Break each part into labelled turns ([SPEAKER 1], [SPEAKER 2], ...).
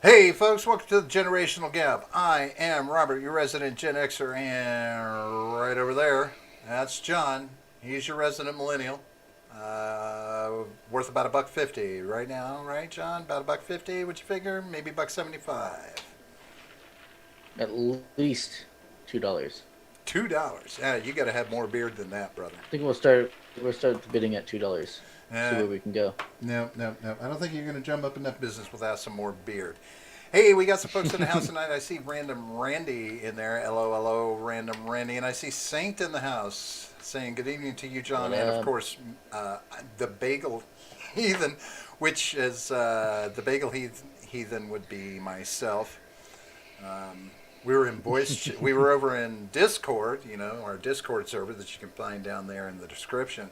[SPEAKER 1] Hey, folks, welcome to the Generational Gap. I am Robert, your resident Gen Xer, and right over there, that's John. He's your resident millennial. Worth about a buck 50 right now, right, John? About a buck 50, would you figure? Maybe buck 75.
[SPEAKER 2] At least $2.
[SPEAKER 1] $2. Yeah, you got to have more beard than that, brother.
[SPEAKER 2] I think we'll start bidding at $2. See
[SPEAKER 1] Uh,
[SPEAKER 2] where we can go.
[SPEAKER 1] no, no, no. I don't think you're going to jump up in that business without some more beard. Hey, we got some folks in the house tonight. I see Random Randy in there. Hello, hello, Random Randy. And I see Saint in the house saying good evening to you, John.
[SPEAKER 2] What
[SPEAKER 1] And of
[SPEAKER 2] up?
[SPEAKER 1] course, the Bagel Heathen, which is the Bagel Heathen would be myself. We were in we were over in Discord, our Discord server that you can find down there in the description.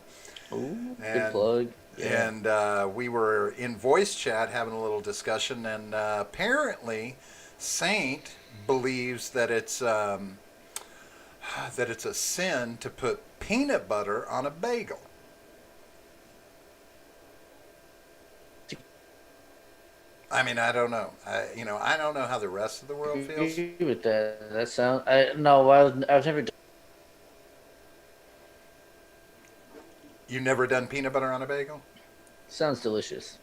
[SPEAKER 2] Ooh, good
[SPEAKER 1] And
[SPEAKER 2] plug. Yeah.
[SPEAKER 1] we were in voice chat having a little discussion, and apparently, Saint believes that it's a sin to put peanut butter on a bagel. I mean, I don't know. I don't know how the rest of the world feels.
[SPEAKER 2] Agree with that. That sounds. I no. I was never.
[SPEAKER 1] You never done peanut butter on a bagel?
[SPEAKER 2] Sounds delicious.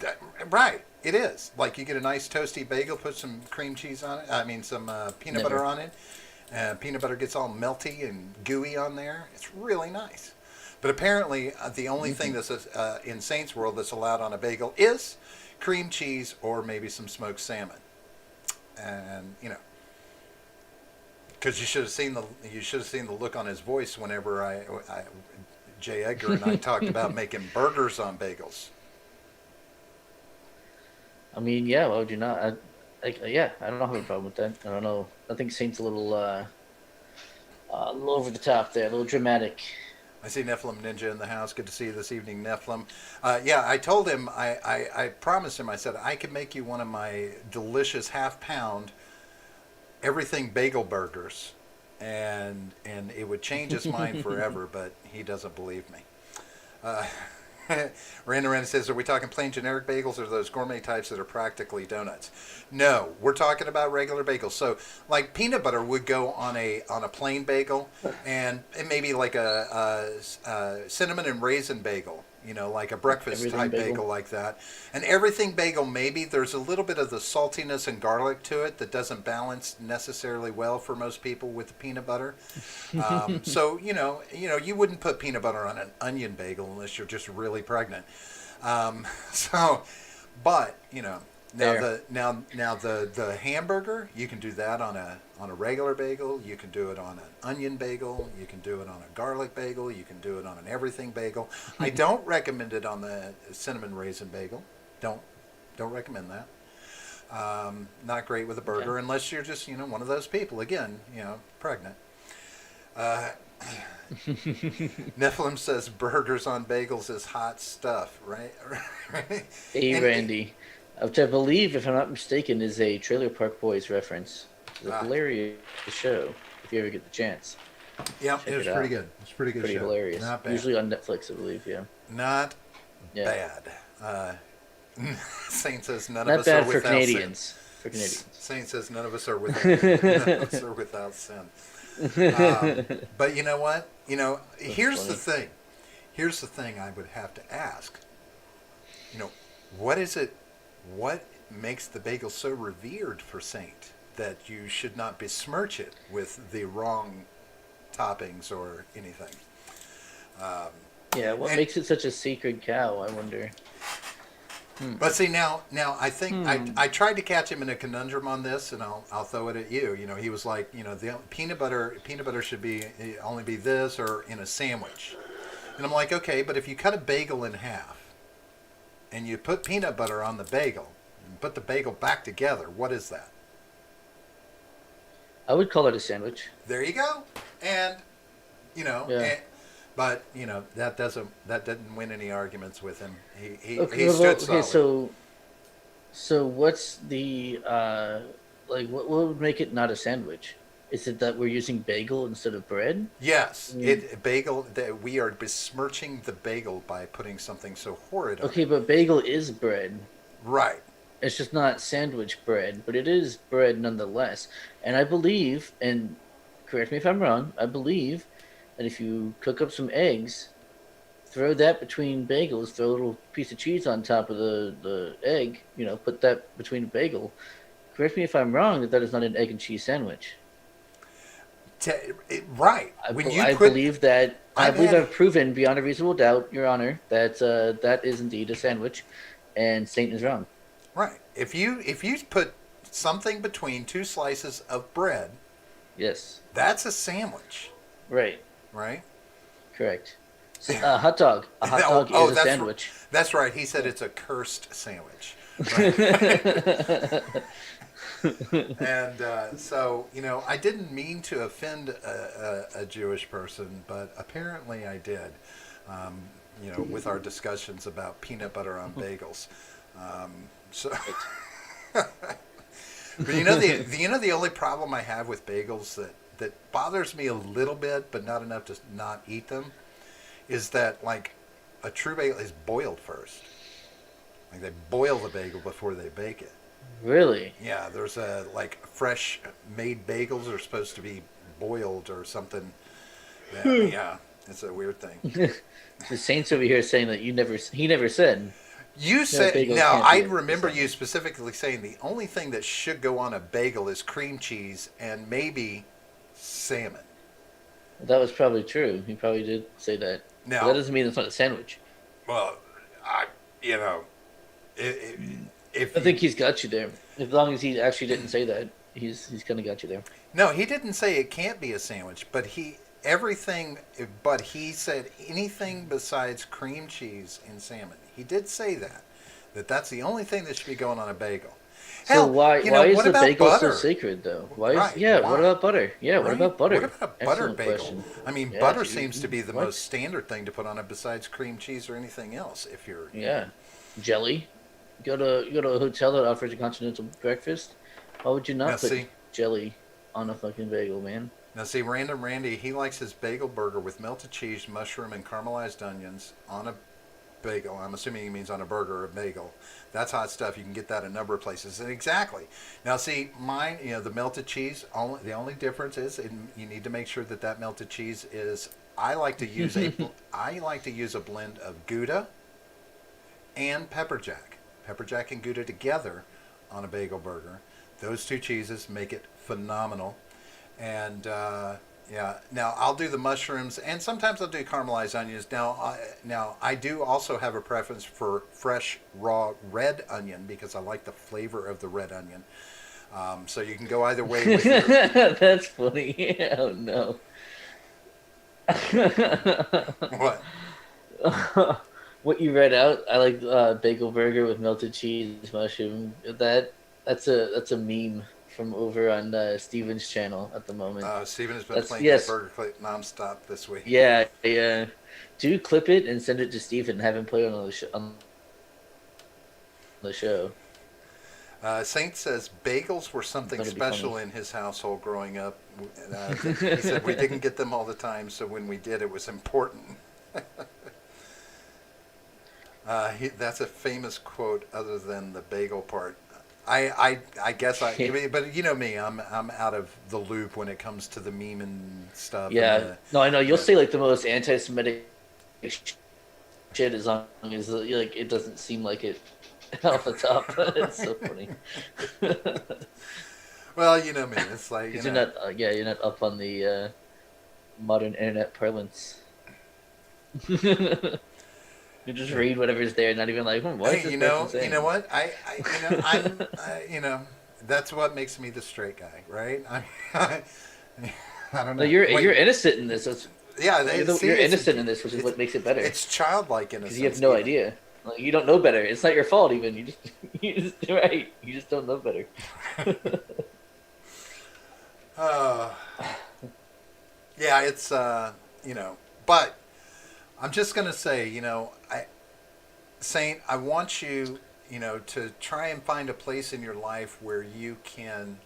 [SPEAKER 1] That, right, it is. Like you get a nice toasty bagel, put some cream cheese on it. I mean, some peanut butter
[SPEAKER 2] Never.
[SPEAKER 1] on it. Peanut butter gets all melty and gooey on there. It's really nice. But apparently, the only thing that's in Saints World that's allowed on a bagel is cream cheese or maybe some smoked salmon. And because you should have seen the look on his voice whenever Jay Edgar and I talked about making burgers on bagels.
[SPEAKER 2] I mean, yeah. Why would you not? Yeah. I don't have a problem with that. I don't know. I think Saint's a little over the top there, a little dramatic.
[SPEAKER 1] I see Nephilim Ninja in the house. Good to see you this evening, Nephilim. Yeah, I told him, I promised him, I said, I could make you one of my delicious half-pound everything bagel burgers. And it would change his mind forever, but he doesn't believe me. Uh, Randa says, are we talking plain generic bagels or those gourmet types that are practically donuts? No, we're talking about regular bagels. So, like peanut butter would go on a plain bagel, and maybe like a cinnamon and raisin bagel. Like a breakfast
[SPEAKER 2] Everything
[SPEAKER 1] type
[SPEAKER 2] bagel.
[SPEAKER 1] bagel like that. And everything bagel, maybe there's a little bit of the saltiness and garlic to it that doesn't balance necessarily well for most people with the peanut butter. So you wouldn't put peanut butter on an onion bagel unless you're just really pregnant. So, but now
[SPEAKER 2] There.
[SPEAKER 1] the hamburger, you can do that on a regular bagel. You can do it on an onion bagel. You can do it on a garlic bagel. You can do it on an everything bagel. I don't recommend it on the cinnamon raisin bagel. Don't recommend that. Not great with a
[SPEAKER 2] Okay.
[SPEAKER 1] burger unless you're just one of those people again pregnant. Uh, Nephilim says burgers on bagels is hot stuff, right?
[SPEAKER 2] Hey,
[SPEAKER 1] and
[SPEAKER 2] Randy, which I believe, if I'm not mistaken, is a Trailer Park Boys reference. It's a
[SPEAKER 1] uh,
[SPEAKER 2] hilarious show. If you ever get the chance,
[SPEAKER 1] yeah, it
[SPEAKER 2] check
[SPEAKER 1] was
[SPEAKER 2] it
[SPEAKER 1] pretty
[SPEAKER 2] out.
[SPEAKER 1] good. It's a pretty good
[SPEAKER 2] Pretty
[SPEAKER 1] show.
[SPEAKER 2] hilarious.
[SPEAKER 1] Not bad.
[SPEAKER 2] Usually on Netflix, I believe. Yeah.
[SPEAKER 1] Not
[SPEAKER 2] Yeah.
[SPEAKER 1] bad. Saint says none of
[SPEAKER 2] Not
[SPEAKER 1] us are
[SPEAKER 2] bad for
[SPEAKER 1] without sin.
[SPEAKER 2] Canadians. For Canadians.
[SPEAKER 1] Saint says none of us are none of us are without sin. But you know what?
[SPEAKER 2] That's
[SPEAKER 1] Here's the
[SPEAKER 2] funny.
[SPEAKER 1] thing. Here's the thing I would have to ask. You know, what is it? What makes the bagel so revered for Saint that you should not besmirch it with the wrong toppings or anything? Um,
[SPEAKER 2] Yeah. What
[SPEAKER 1] and
[SPEAKER 2] makes it such a sacred cow? I wonder. Hmm.
[SPEAKER 1] But see now I think
[SPEAKER 2] Hmm.
[SPEAKER 1] I tried to catch him in a conundrum on this, and I'll throw it at you. He was like, the peanut butter should be only be this or in a sandwich, and I'm like, okay, but if you cut a bagel in half and you put peanut butter on the bagel and put the bagel back together, what is that?
[SPEAKER 2] I would call it a sandwich.
[SPEAKER 1] There you go, and
[SPEAKER 2] Yeah.
[SPEAKER 1] but that didn't win any arguments with him. He
[SPEAKER 2] Okay.
[SPEAKER 1] stood
[SPEAKER 2] Okay.
[SPEAKER 1] solid.
[SPEAKER 2] So what's the like? What would make it not a sandwich? Is it that we're using bagel instead of bread?
[SPEAKER 1] Yes,
[SPEAKER 2] Mm.
[SPEAKER 1] it bagel. We are besmirching the bagel by putting something so horrid on it.
[SPEAKER 2] Okay, but bagel is bread.
[SPEAKER 1] Right,
[SPEAKER 2] It's just not sandwich bread, but it is bread nonetheless. And I believe, and correct me if I'm wrong, I believe that if you cook up some eggs, throw that between bagels, throw a little piece of cheese on top of the egg, put that between a bagel. Correct me if I'm wrong that is not an egg and cheese sandwich.
[SPEAKER 1] Right. When you
[SPEAKER 2] I
[SPEAKER 1] put,
[SPEAKER 2] believe that I
[SPEAKER 1] I've
[SPEAKER 2] believe
[SPEAKER 1] had,
[SPEAKER 2] I've proven beyond a reasonable doubt, Your Honor, that that is indeed a sandwich, and Satan is wrong.
[SPEAKER 1] right. If you put something between two slices of bread,
[SPEAKER 2] Yes,
[SPEAKER 1] that's a sandwich,
[SPEAKER 2] right,
[SPEAKER 1] right?
[SPEAKER 2] correct. Hot dog. A hot
[SPEAKER 1] Oh,
[SPEAKER 2] dog is
[SPEAKER 1] oh,
[SPEAKER 2] a sandwich.
[SPEAKER 1] that's right. He said it's a cursed sandwich, right? And so, I didn't mean to offend a Jewish person, but apparently I did. Um, with our discussions about peanut butter on bagels. So,
[SPEAKER 2] Right.
[SPEAKER 1] but the only problem I have with bagels that bothers me a little bit, but not enough to not eat them, is that like a true bagel is boiled first. Like they boil the bagel before they bake it.
[SPEAKER 2] Really?
[SPEAKER 1] Yeah, there's a like fresh made bagels are supposed to be boiled or something. Yeah, yeah, it's a weird thing.
[SPEAKER 2] The saints over here saying that he never said
[SPEAKER 1] You
[SPEAKER 2] no
[SPEAKER 1] said
[SPEAKER 2] bagels
[SPEAKER 1] now.
[SPEAKER 2] can't
[SPEAKER 1] I
[SPEAKER 2] be a
[SPEAKER 1] remember you
[SPEAKER 2] sandwich.
[SPEAKER 1] specifically saying the only thing that should go on a bagel is cream cheese and maybe salmon.
[SPEAKER 2] That was probably true. He probably did say that, but that
[SPEAKER 1] Now,
[SPEAKER 2] doesn't mean it's not a sandwich.
[SPEAKER 1] well, I you know I if
[SPEAKER 2] I
[SPEAKER 1] you
[SPEAKER 2] think he's got you there. As long as he actually didn't say that, he's kind of got you there.
[SPEAKER 1] no, he didn't say it can't be a sandwich, but everything, but he said anything besides cream cheese and salmon. He did say that that's the only thing that should be going on a bagel.
[SPEAKER 2] So
[SPEAKER 1] Hell,
[SPEAKER 2] why is
[SPEAKER 1] what
[SPEAKER 2] the
[SPEAKER 1] about
[SPEAKER 2] bagel so
[SPEAKER 1] butter?
[SPEAKER 2] sacred though? Why is
[SPEAKER 1] Right?
[SPEAKER 2] yeah? What
[SPEAKER 1] Why?
[SPEAKER 2] about butter? Yeah, what
[SPEAKER 1] Right?
[SPEAKER 2] about
[SPEAKER 1] What
[SPEAKER 2] butter?
[SPEAKER 1] about a buttered
[SPEAKER 2] Excellent
[SPEAKER 1] bagel?
[SPEAKER 2] question.
[SPEAKER 1] I mean,
[SPEAKER 2] Yeah,
[SPEAKER 1] butter
[SPEAKER 2] dude.
[SPEAKER 1] seems to be the
[SPEAKER 2] What?
[SPEAKER 1] most standard thing to put on it besides cream cheese or anything else. If you're,
[SPEAKER 2] Yeah, jelly. You go to a hotel that offers a continental breakfast. Why would you
[SPEAKER 1] now
[SPEAKER 2] not put
[SPEAKER 1] see,
[SPEAKER 2] jelly on a fucking bagel, man?
[SPEAKER 1] Random Randy, he likes his bagel burger with melted cheese, mushroom, and caramelized onions on a bagel. I'm assuming he means on a burger or a bagel. That's hot stuff. You can get that a number of places. And exactly. Now, see, mine, the melted cheese. The only difference is you need to make sure that melted cheese is. I like to use a blend of Gouda and pepper jack. Pepper jack and Gouda together on a bagel burger. Those two cheeses make it phenomenal. And yeah, now I'll do the mushrooms, and sometimes I'll do caramelized onions. Now I do also have a preference for fresh raw red onion because I like the flavor of the red onion. So you can go either way with your
[SPEAKER 2] That's funny. Oh no.
[SPEAKER 1] what?
[SPEAKER 2] What you read out, I like bagel burger with melted cheese, mushroom. That's a meme from over on Steven's channel at the moment.
[SPEAKER 1] Steven has been
[SPEAKER 2] That's
[SPEAKER 1] playing that
[SPEAKER 2] yes,
[SPEAKER 1] burger clip nonstop this week.
[SPEAKER 2] yeah, yeah. Do clip it and send it to Steven and have him play it on the show.
[SPEAKER 1] Saint says bagels were something
[SPEAKER 2] That'd be
[SPEAKER 1] special
[SPEAKER 2] funny.
[SPEAKER 1] in his household growing up. He said we didn't get them all the time, so when we did, it was important. That's a famous quote, other than the bagel part. I guess but you know me, I'm out of the loop when it comes to the meme and stuff.
[SPEAKER 2] Yeah, no, I know you'll
[SPEAKER 1] The
[SPEAKER 2] say like the most anti-Semitic shit as long as like it doesn't seem like it off the top. It's so funny.
[SPEAKER 1] well, you know me, it's like
[SPEAKER 2] Because you're not, you're not up on the modern internet parlance. You just read whatever's there, not even like, what is
[SPEAKER 1] hey,
[SPEAKER 2] this person
[SPEAKER 1] you know
[SPEAKER 2] saying?
[SPEAKER 1] what? That's what makes me the straight guy, right? I don't
[SPEAKER 2] No,
[SPEAKER 1] know.
[SPEAKER 2] you're innocent in this.
[SPEAKER 1] Yeah,
[SPEAKER 2] You're innocent in this, which is
[SPEAKER 1] it's
[SPEAKER 2] what makes it better.
[SPEAKER 1] it's childlike
[SPEAKER 2] Because you have
[SPEAKER 1] innocence,
[SPEAKER 2] no
[SPEAKER 1] even.
[SPEAKER 2] idea. Like, you don't know better. It's not your fault, even. You just right. You just don't know better.
[SPEAKER 1] Uh, yeah, it's but I'm just gonna say, Saint, I want you, to try and find a place in your life where you can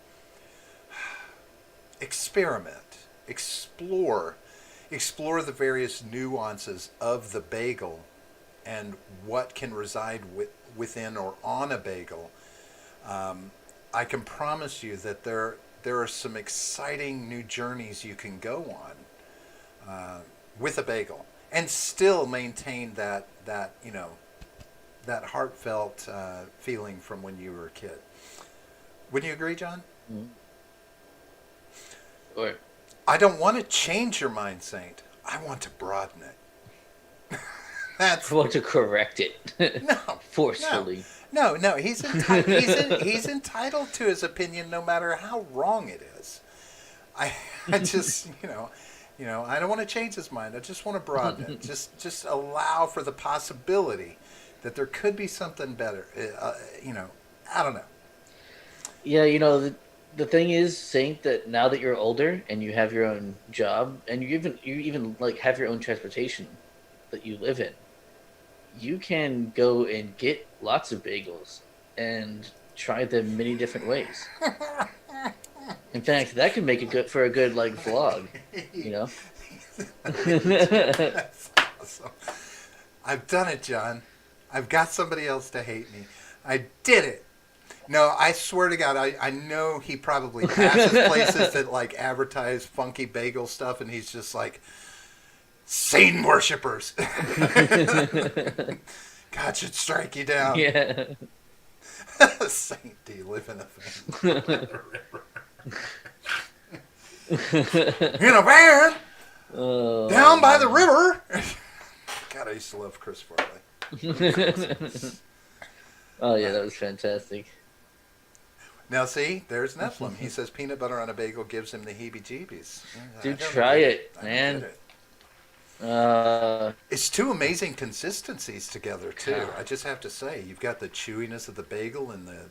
[SPEAKER 1] experiment, explore the various nuances of the bagel and what can reside within or on a bagel I can promise you that there are some exciting new journeys you can go on with a bagel and still maintain that that heartfelt feeling from when you were a kid. Wouldn't you agree, John?
[SPEAKER 2] Mm. Or
[SPEAKER 1] I don't want to change your mind, Saint. I want to broaden it.
[SPEAKER 2] I
[SPEAKER 1] That's
[SPEAKER 2] want to correct it
[SPEAKER 1] no, no,
[SPEAKER 2] forcefully.
[SPEAKER 1] no. He's entitled to his opinion, no matter how wrong it is. I, I just, I don't want to change his mind. I just want to broaden it. Just allow for the possibility that there could be something better. I don't know.
[SPEAKER 2] Yeah, the thing is, Saint, that now that you're older and you have your own job and you even like have your own transportation that you live in, you can go and get lots of bagels and try them many different ways. In fact, that could make it good for a good like vlog, you know.
[SPEAKER 1] That's awesome. I've done it, John. I've got somebody else to hate me. I did it. No, I swear to God, I know he probably passes places that like advertise funky bagel stuff, and he's just like, Satan worshippers. God should strike you down.
[SPEAKER 2] Yeah.
[SPEAKER 1] Saint, do you live in a van? In a van
[SPEAKER 2] Oh,
[SPEAKER 1] down by the river. God, I used to love Chris Farley.
[SPEAKER 2] oh yeah, that was fantastic.
[SPEAKER 1] Now, see, there's Nephilim. He says peanut butter on a bagel gives him the heebie-jeebies.
[SPEAKER 2] Dude, try it, man.
[SPEAKER 1] It's two amazing consistencies together, too.
[SPEAKER 2] God.
[SPEAKER 1] I just have to say, you've got the chewiness of the bagel and the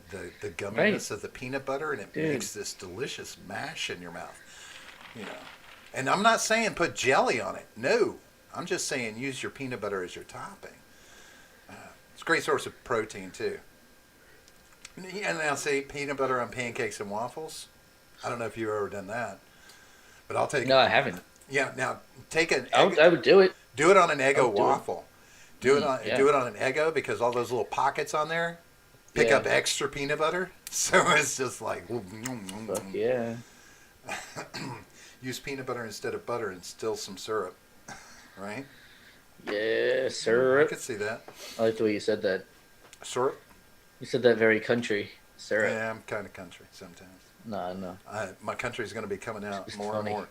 [SPEAKER 1] gumminess
[SPEAKER 2] Right.
[SPEAKER 1] of the peanut butter, and it
[SPEAKER 2] Dude.
[SPEAKER 1] makes this delicious mash in your mouth. And I'm not saying put jelly on it. No. I'm just saying use your peanut butter as your topping. It's a great source of protein, too. And now, see, peanut butter on pancakes and waffles. I don't know if you've ever done that, but I'll take
[SPEAKER 2] No,
[SPEAKER 1] it.
[SPEAKER 2] I haven't.
[SPEAKER 1] Yeah, now take an
[SPEAKER 2] I
[SPEAKER 1] egg,
[SPEAKER 2] would do it.
[SPEAKER 1] do it on an Eggo
[SPEAKER 2] I would do it.
[SPEAKER 1] waffle. Do
[SPEAKER 2] Yeah.
[SPEAKER 1] it on an Eggo because all those little pockets on there pick
[SPEAKER 2] Yeah.
[SPEAKER 1] up extra peanut butter. So it's just like
[SPEAKER 2] Fuck yeah.
[SPEAKER 1] use peanut butter instead of butter and still some syrup, right?
[SPEAKER 2] Yeah,
[SPEAKER 1] I
[SPEAKER 2] syrup.
[SPEAKER 1] could see that.
[SPEAKER 2] I like the way you said that.
[SPEAKER 1] Syrup.
[SPEAKER 2] You said that very country. Syrup.
[SPEAKER 1] Yeah, I'm kind of country sometimes.
[SPEAKER 2] No.
[SPEAKER 1] My country's going to be coming out
[SPEAKER 2] It's
[SPEAKER 1] more
[SPEAKER 2] funny.
[SPEAKER 1] and more.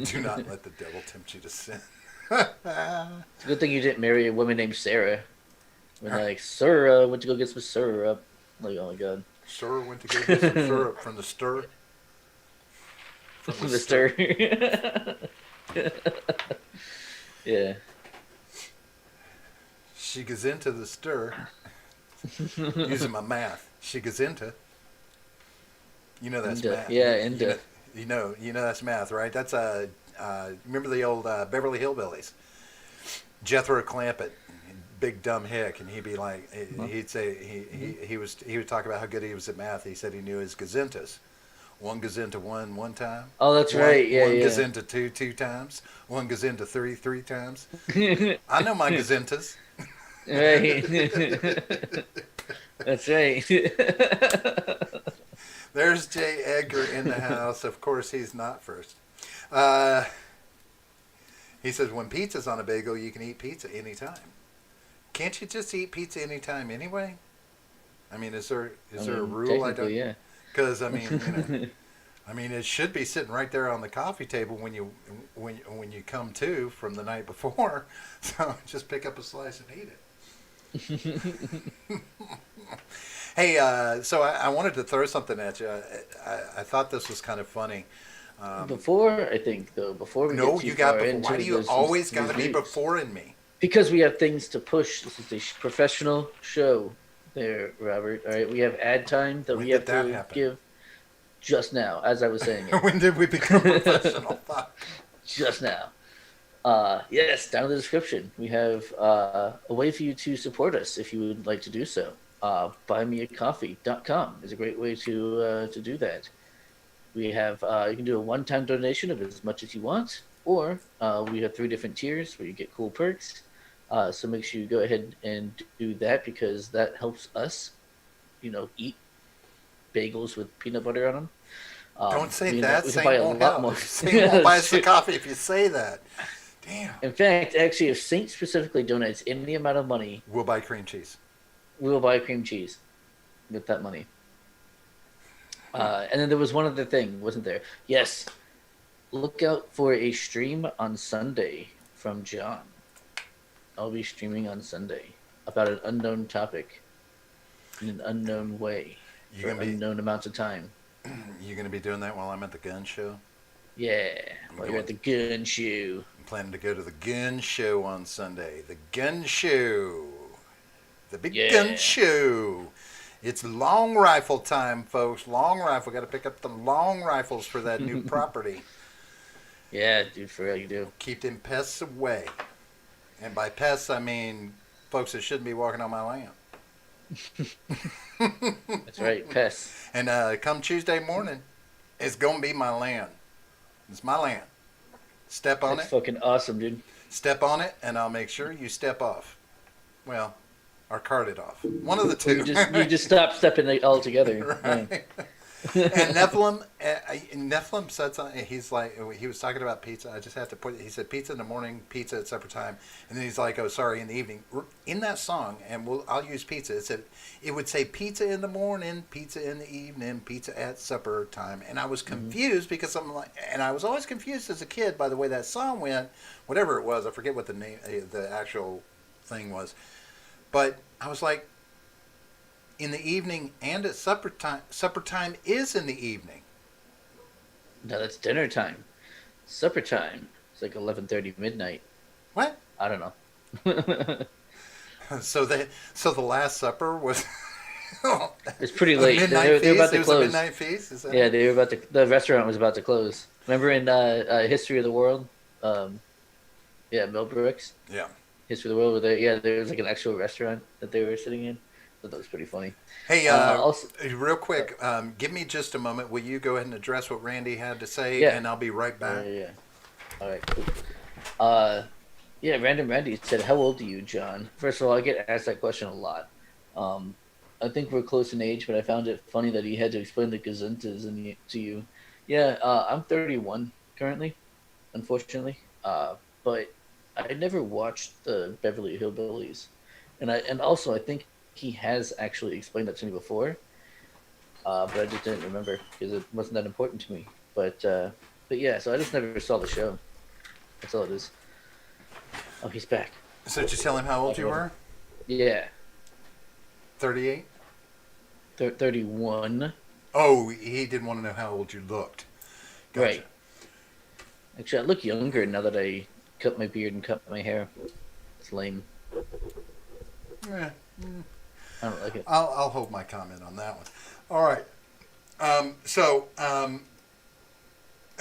[SPEAKER 1] Do not let the devil tempt you to sin.
[SPEAKER 2] It's a good thing you didn't marry a woman named Sarah. When like, Sarah went to go get some syrup. Like, oh my god.
[SPEAKER 1] Sir went to go get some syrup from the stir.
[SPEAKER 2] The stir. Yeah.
[SPEAKER 1] She goes into the stir. Using my math. She goes into. You know that's
[SPEAKER 2] Into,
[SPEAKER 1] math.
[SPEAKER 2] yeah, into.
[SPEAKER 1] You know that's math, right? That's remember the old Beverly Hillbillies? Jethro Clampett, big dumb hick, and he'd be like, he'd say he would talk about how good he was at math. He said he knew his gazintas. One goes into one time.
[SPEAKER 2] Oh, that's right. Yeah,
[SPEAKER 1] one
[SPEAKER 2] yeah.
[SPEAKER 1] goes into two times. One goes into three times. I know my gazintas.
[SPEAKER 2] Right. That's right.
[SPEAKER 1] There's J. Edgar in the house. Of course, he's not first. He says, when pizza's on a bagel, you can eat pizza anytime. Can't you just eat pizza anytime anyway? I mean, is there a rule? I don't.
[SPEAKER 2] Yeah.
[SPEAKER 1] Because I mean, it should be sitting right there on the coffee table when you come to from the night before. So just pick up a slice and eat it. Hey, so I wanted to throw something at you. I thought this was kind of funny.
[SPEAKER 2] Before we
[SPEAKER 1] No,
[SPEAKER 2] get too
[SPEAKER 1] you got
[SPEAKER 2] far
[SPEAKER 1] before.
[SPEAKER 2] into
[SPEAKER 1] Why do you
[SPEAKER 2] this-
[SPEAKER 1] always
[SPEAKER 2] these
[SPEAKER 1] got to be
[SPEAKER 2] news.
[SPEAKER 1] before in me?
[SPEAKER 2] Because we have things to push. This is a professional show there, Robert. All right, we have ad time that
[SPEAKER 1] When
[SPEAKER 2] we have
[SPEAKER 1] did that
[SPEAKER 2] to
[SPEAKER 1] happen?
[SPEAKER 2] give just now, as I was saying it.
[SPEAKER 1] When did we become professional? Fuck.
[SPEAKER 2] Just now. Yes, down in the description, we have a way for you to support us if you would like to do so. Buymeacoffee.com is a great way to do that. We have you can do a one-time donation of as much as you want, or we have 3 different tiers where you get cool perks. So make sure you go ahead and do that because that helps us eat bagels with peanut butter on them.
[SPEAKER 1] Don't say
[SPEAKER 2] We can
[SPEAKER 1] that.
[SPEAKER 2] we can buy
[SPEAKER 1] Saint
[SPEAKER 2] a
[SPEAKER 1] won't
[SPEAKER 2] lot
[SPEAKER 1] help.
[SPEAKER 2] more.
[SPEAKER 1] Saint won't buy us the coffee if you say that. Damn.
[SPEAKER 2] In fact, actually, if Saint specifically donates any amount of money,
[SPEAKER 1] We'll buy cream cheese.
[SPEAKER 2] we will buy cream cheese with that money. And then there was one other thing, wasn't there? Yes. Look out for a stream on Sunday from John. I'll be streaming on Sunday about an unknown topic in an unknown way
[SPEAKER 1] You
[SPEAKER 2] for
[SPEAKER 1] gonna be
[SPEAKER 2] unknown amounts of time.
[SPEAKER 1] you gonna be doing that while I'm at the gun show?
[SPEAKER 2] Yeah, while you're at the gun show.
[SPEAKER 1] I'm planning to go to the gun show on Sunday. The gun show. The big gun
[SPEAKER 2] Yeah.
[SPEAKER 1] show. It's long rifle time, folks. Long rifle. Got to pick up the long rifles for that new property.
[SPEAKER 2] Yeah, dude, for real, you do.
[SPEAKER 1] Keep them pests away. And by pests, I mean folks that shouldn't be walking on my land.
[SPEAKER 2] That's right, pests.
[SPEAKER 1] And come Tuesday morning, it's going to be my land. It's my land. Step on
[SPEAKER 2] That's
[SPEAKER 1] it.
[SPEAKER 2] fucking awesome, dude.
[SPEAKER 1] Step on it, and I'll make sure you step off. Well, or cart it off. One of the
[SPEAKER 2] Or
[SPEAKER 1] two.
[SPEAKER 2] you just stop stepping it all together. Yeah.
[SPEAKER 1] Right. And Nephilim said something. He's like, he was talking about pizza. I just have to put. He said pizza in the morning, pizza at supper time, and then he's like, oh, sorry, in the evening. In that song, and I'll use pizza. It would say pizza in the morning, pizza in the evening, pizza at supper time, and I was confused because I'm like, and I was always confused as a kid by the way that song went. Whatever it was, I forget what the name, the actual thing was, but I was like, in the evening and at supper time. Supper time is in the evening.
[SPEAKER 2] No, that's dinner time. Supper time. It's like 11:30 midnight.
[SPEAKER 1] What?
[SPEAKER 2] I don't know.
[SPEAKER 1] So the Last Supper was.
[SPEAKER 2] It's pretty
[SPEAKER 1] a
[SPEAKER 2] late.
[SPEAKER 1] midnight
[SPEAKER 2] They're about
[SPEAKER 1] feast.
[SPEAKER 2] to
[SPEAKER 1] It was a
[SPEAKER 2] close.
[SPEAKER 1] midnight feast. Is that
[SPEAKER 2] Yeah,
[SPEAKER 1] it?
[SPEAKER 2] they were about to. The restaurant was about to close. Remember in History of the World? Mel Brooks.
[SPEAKER 1] Yeah.
[SPEAKER 2] History of the World. There was like an actual restaurant that they were sitting in. I thought that was pretty funny.
[SPEAKER 1] Hey,
[SPEAKER 2] Also,
[SPEAKER 1] real quick, give me just a moment. Will you go ahead and address what Randy had to say,
[SPEAKER 2] Yeah.
[SPEAKER 1] and I'll be right back.
[SPEAKER 2] yeah. All right, cool. Random Randy said, "How old are you, John?" First of all, I get asked that question a lot. I think we're close in age, but I found it funny that he had to explain the gazuntas to you. Yeah, I'm 31 currently, unfortunately. But I never watched the Beverly Hillbillies, and also I think he has actually explained that to me before, but I just didn't remember because it wasn't that important to me. But yeah, so I just never saw the show. That's all it is. Oh, he's back.
[SPEAKER 1] So did you tell him how old you were?
[SPEAKER 2] Yeah,
[SPEAKER 1] 38?
[SPEAKER 2] 31.
[SPEAKER 1] Oh, he didn't want to know how old you looked. Gotcha.
[SPEAKER 2] Right. Actually, I look younger now that I cut my beard and cut my hair. It's lame.
[SPEAKER 1] Yeah.
[SPEAKER 2] I don't like it.
[SPEAKER 1] I'll hold my comment on that one. All right. I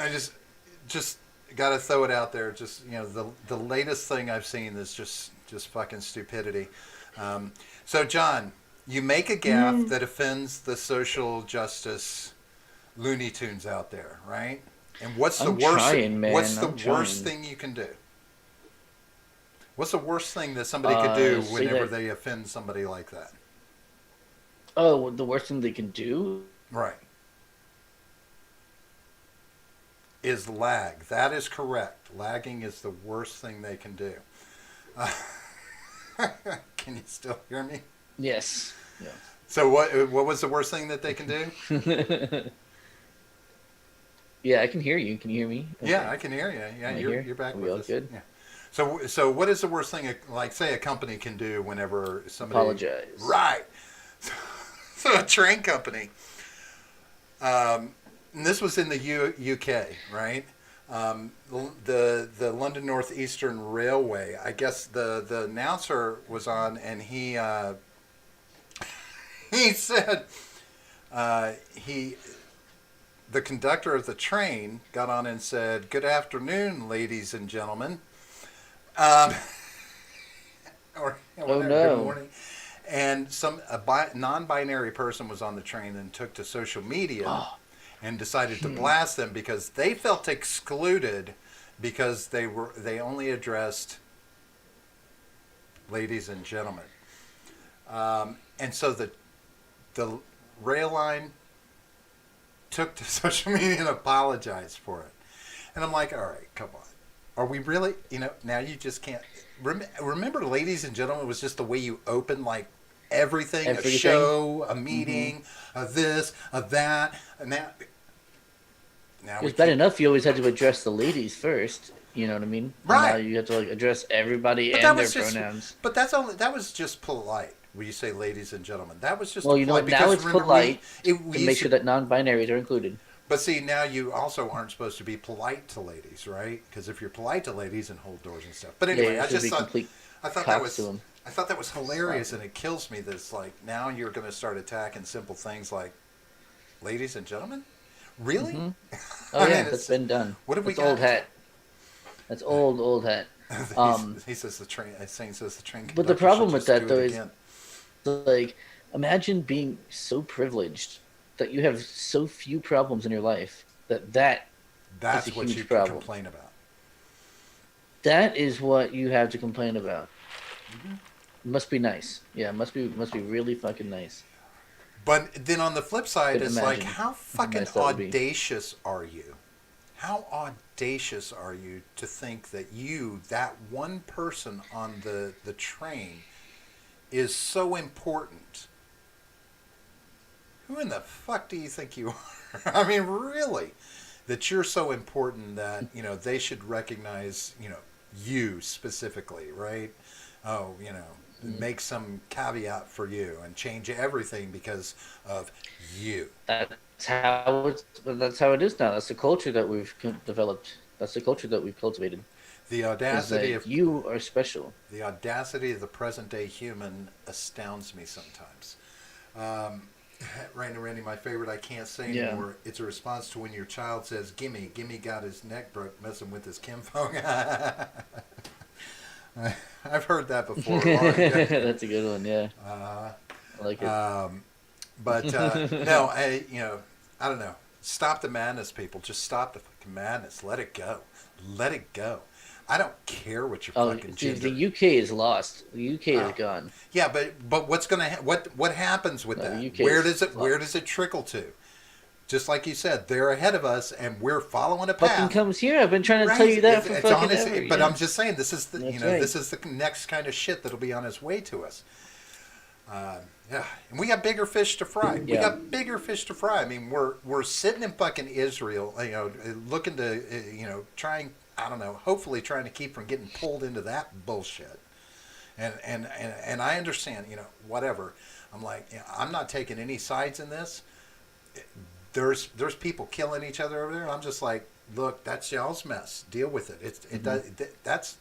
[SPEAKER 1] just got to throw it out there. Just the latest thing I've seen is just fucking stupidity. So John, you make a gaffe that offends the social justice Looney Tunes out there, right? And what's the
[SPEAKER 2] I'm
[SPEAKER 1] worst?
[SPEAKER 2] trying, man.
[SPEAKER 1] What's the
[SPEAKER 2] I'm
[SPEAKER 1] worst
[SPEAKER 2] trying.
[SPEAKER 1] thing you can do? What's the worst thing that somebody could do
[SPEAKER 2] say
[SPEAKER 1] whenever
[SPEAKER 2] that-
[SPEAKER 1] they offend somebody like that?
[SPEAKER 2] Oh, the worst thing they can do?
[SPEAKER 1] Right. Is lag. That is correct. Lagging is the worst thing they can do. Can you still hear me?
[SPEAKER 2] Yes.
[SPEAKER 1] So what was the worst thing that they can do?
[SPEAKER 2] Yeah. Yeah, I can hear you. Can you hear me? Okay.
[SPEAKER 1] Yeah, I can hear you. Yeah,
[SPEAKER 2] Am I
[SPEAKER 1] you're
[SPEAKER 2] here?
[SPEAKER 1] you're back
[SPEAKER 2] Are we
[SPEAKER 1] with
[SPEAKER 2] all
[SPEAKER 1] us.
[SPEAKER 2] good?
[SPEAKER 1] Yeah. So what is the worst thing like say a company can do whenever somebody
[SPEAKER 2] Apologize.
[SPEAKER 1] Right. So a train company. And this was in the UK, right? The London North Eastern Railway. I guess the announcer was on, and he he said the conductor of the train got on and said, "Good afternoon, ladies and gentlemen." Or
[SPEAKER 2] Oh,
[SPEAKER 1] whatever,
[SPEAKER 2] no.
[SPEAKER 1] good morning. And non-binary person was on the train and took to social media and decided to blast them because they felt excluded because they only addressed ladies and gentlemen. And so the the rail line took to social media and apologized for it. And I'm like, all right, come on. Are we really, now you just can't. Remember, ladies and gentlemen, was just the way you open, like, everything, a show, a meeting, a this, a that, and that. Now
[SPEAKER 2] It was bad enough you always had to address the ladies first. You know what I mean?
[SPEAKER 1] Right.
[SPEAKER 2] And now you have to like address everybody
[SPEAKER 1] But
[SPEAKER 2] and their pronouns.
[SPEAKER 1] But that was just polite. When you say ladies and gentlemen, that was just
[SPEAKER 2] Well, you know
[SPEAKER 1] polite.
[SPEAKER 2] what? Now it's polite to
[SPEAKER 1] we
[SPEAKER 2] make sure that non-binaries are included.
[SPEAKER 1] But see, now you also aren't supposed to be polite to ladies, right? Because if you're polite to ladies and hold doors and stuff. But anyway,
[SPEAKER 2] Yeah,
[SPEAKER 1] I just thought
[SPEAKER 2] to
[SPEAKER 1] I thought that was hilarious, and it kills me that it's like now you're going to start attacking simple things like ladies and gentlemen. Really?
[SPEAKER 2] Mm-hmm. Oh yeah, that's been done.
[SPEAKER 1] What have we got?
[SPEAKER 2] Old hat. That's old hat.
[SPEAKER 1] He says the train. Saint says the train.
[SPEAKER 2] But the problem with that though is, like, imagine being so privileged that you have so few problems in your life that's
[SPEAKER 1] what you
[SPEAKER 2] problem.
[SPEAKER 1] complain about.
[SPEAKER 2] That is what you have to complain about. Mm-hmm. It must be nice. Yeah, it must be really fucking nice.
[SPEAKER 1] But then on the flip side, it's like, how fucking audacious are you? How audacious are you to think that that one person on the train, is so important? Who in the fuck do you think you are? I mean, really? That you're so important that, they should recognize, you specifically, right? Oh, make some caveat for you and change everything because of you.
[SPEAKER 2] That's how it is now. That's the culture that we've developed. That's the culture that we've cultivated.
[SPEAKER 1] The audacity of
[SPEAKER 2] you are special.
[SPEAKER 1] The audacity of the present day human astounds me sometimes. Randy, my favorite, I can't say anymore. It's a response to when your child says, "Gimme got his neck broke messing with his kinfolk." I've heard that before.
[SPEAKER 2] That's a good one, yeah. I like it.
[SPEAKER 1] No, I don't know. Stop the madness, people. Just stop the fucking madness. Let it go. Let it go. I don't care what your fucking gender.
[SPEAKER 2] The UK is lost. The UK is gone.
[SPEAKER 1] Yeah, but what's gonna what happens with that? Where does it trickle to? Just like you said, they're ahead of us, and we're following a path.
[SPEAKER 2] Fucking comes here. I've been trying to tell you that for fucking ever.
[SPEAKER 1] But I'm just saying, this is this is the next kind of shit that'll be on its way to us. Yeah, and we got bigger fish to fry. Yeah. We got bigger fish to fry. I mean, we're sitting in fucking Israel, looking to trying. I don't know. Hopefully, trying to keep from getting pulled into that bullshit. And I understand. Whatever. I'm like, I'm not taking any sides in this. There's people killing each other over there, and I'm just like, look, that's y'all's mess. Deal with it. That's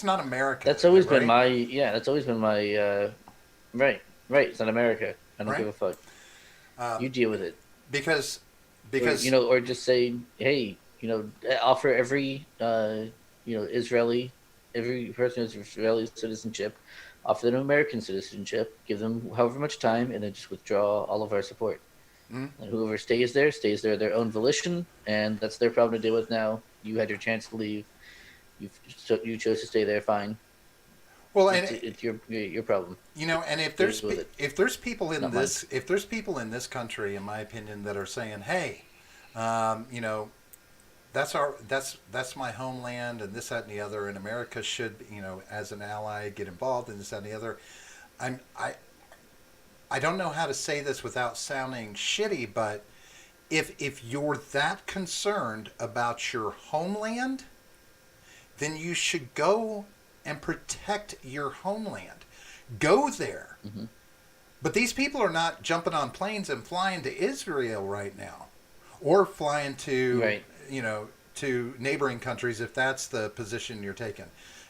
[SPEAKER 1] not America.
[SPEAKER 2] That's always been my That's always been my right. It's not America. I don't give a fuck. You deal with it because or just say, hey, offer every Israeli, every person who has Israeli citizenship, offer them American citizenship, give them however much time, and then just withdraw all of our support. Mm-hmm. And whoever stays there of their own volition, and that's their problem to deal with now. You had your chance to leave. You chose to stay there. Fine. Well, it's your problem.
[SPEAKER 1] And if there's people in this country, in my opinion, that are saying, hey, that's my homeland, and this, that, and the other, and America should, as an ally, get involved in this, that, and the other. I don't know how to say this without sounding shitty, but if you're that concerned about your homeland, then you should go and protect your homeland. Go there. Mm-hmm. But these people are not jumping on planes and flying to Israel right now, or flying to to neighboring countries if that's the position you're taking.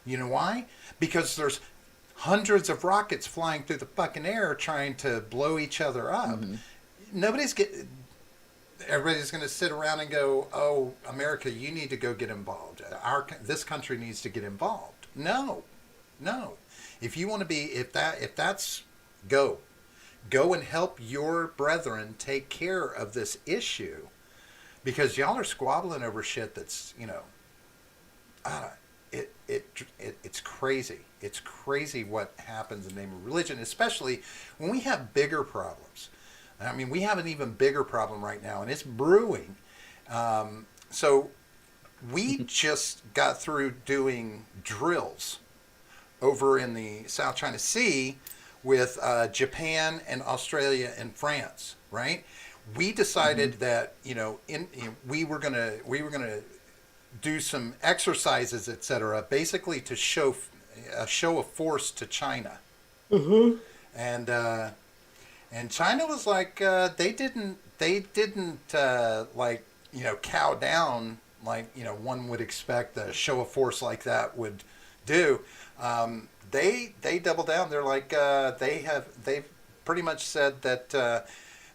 [SPEAKER 1] You know why? Because there's hundreds of rockets flying through the fucking air trying to blow each other up. Mm-hmm. Everybody's going to sit around and go, "Oh, America, you need to go get involved. This country needs to get involved." No. If you want to be, if that's go and help your brethren take care of this issue, because y'all are squabbling over shit that's it's crazy. It's crazy what happens in the name of religion, especially when we have bigger problems. I mean, we have an even bigger problem right now, and it's brewing. So we just got through doing drills over in the South China Sea with Japan and Australia and France, right? We decided that we were gonna do some exercises, etc., basically to show a show of force to China, and China was like they didn't like cow down like one would expect a show of force like that would do. They double down. They're like they've pretty much said that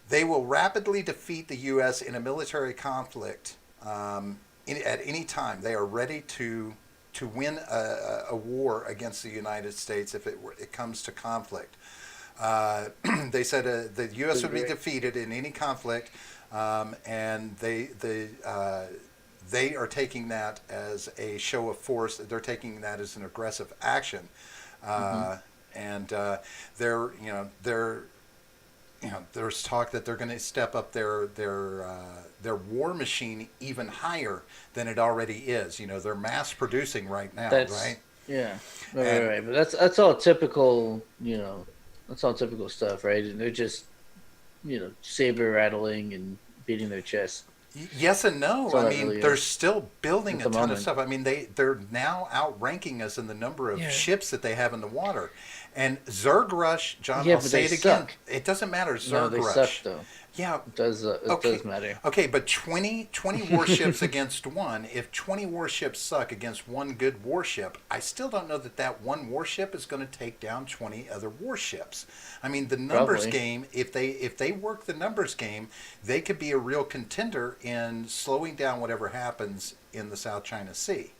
[SPEAKER 1] they will rapidly defeat the U.S. in a military conflict at any time. They are ready to win a war against the United States if it comes to conflict. They said the U.S. would be defeated in any conflict, and they are taking that as a show of force. They're taking that as an aggressive action, and there's talk that they're going to step up their war machine even higher than it already is. They're mass producing right now, right?
[SPEAKER 2] Yeah, right. But that's all typical. That's all typical stuff, right? And they're just saber rattling and beating their chest.
[SPEAKER 1] Yes and no.
[SPEAKER 2] That's all
[SPEAKER 1] I
[SPEAKER 2] that
[SPEAKER 1] mean,
[SPEAKER 2] really
[SPEAKER 1] they're
[SPEAKER 2] is
[SPEAKER 1] still building
[SPEAKER 2] at
[SPEAKER 1] a
[SPEAKER 2] the
[SPEAKER 1] ton of
[SPEAKER 2] moment.
[SPEAKER 1] stuff. I mean, they're now outranking us in the number of
[SPEAKER 2] Yeah.
[SPEAKER 1] ships that they have in the water. And Zerg Rush, John,
[SPEAKER 2] Yeah,
[SPEAKER 1] I'll
[SPEAKER 2] but
[SPEAKER 1] say
[SPEAKER 2] they
[SPEAKER 1] it again.
[SPEAKER 2] suck.
[SPEAKER 1] It doesn't matter.
[SPEAKER 2] No,
[SPEAKER 1] Zerg
[SPEAKER 2] they suck
[SPEAKER 1] Rush.
[SPEAKER 2] though.
[SPEAKER 1] Yeah.
[SPEAKER 2] It
[SPEAKER 1] Okay.
[SPEAKER 2] does matter.
[SPEAKER 1] Okay, but 20 warships against one. If 20 warships suck against one good warship, I still don't know that one warship is going to take down 20 other warships. I mean, the numbers
[SPEAKER 2] Probably.
[SPEAKER 1] game. If they work the numbers game, they could be a real contender in slowing down whatever happens in the South China Sea.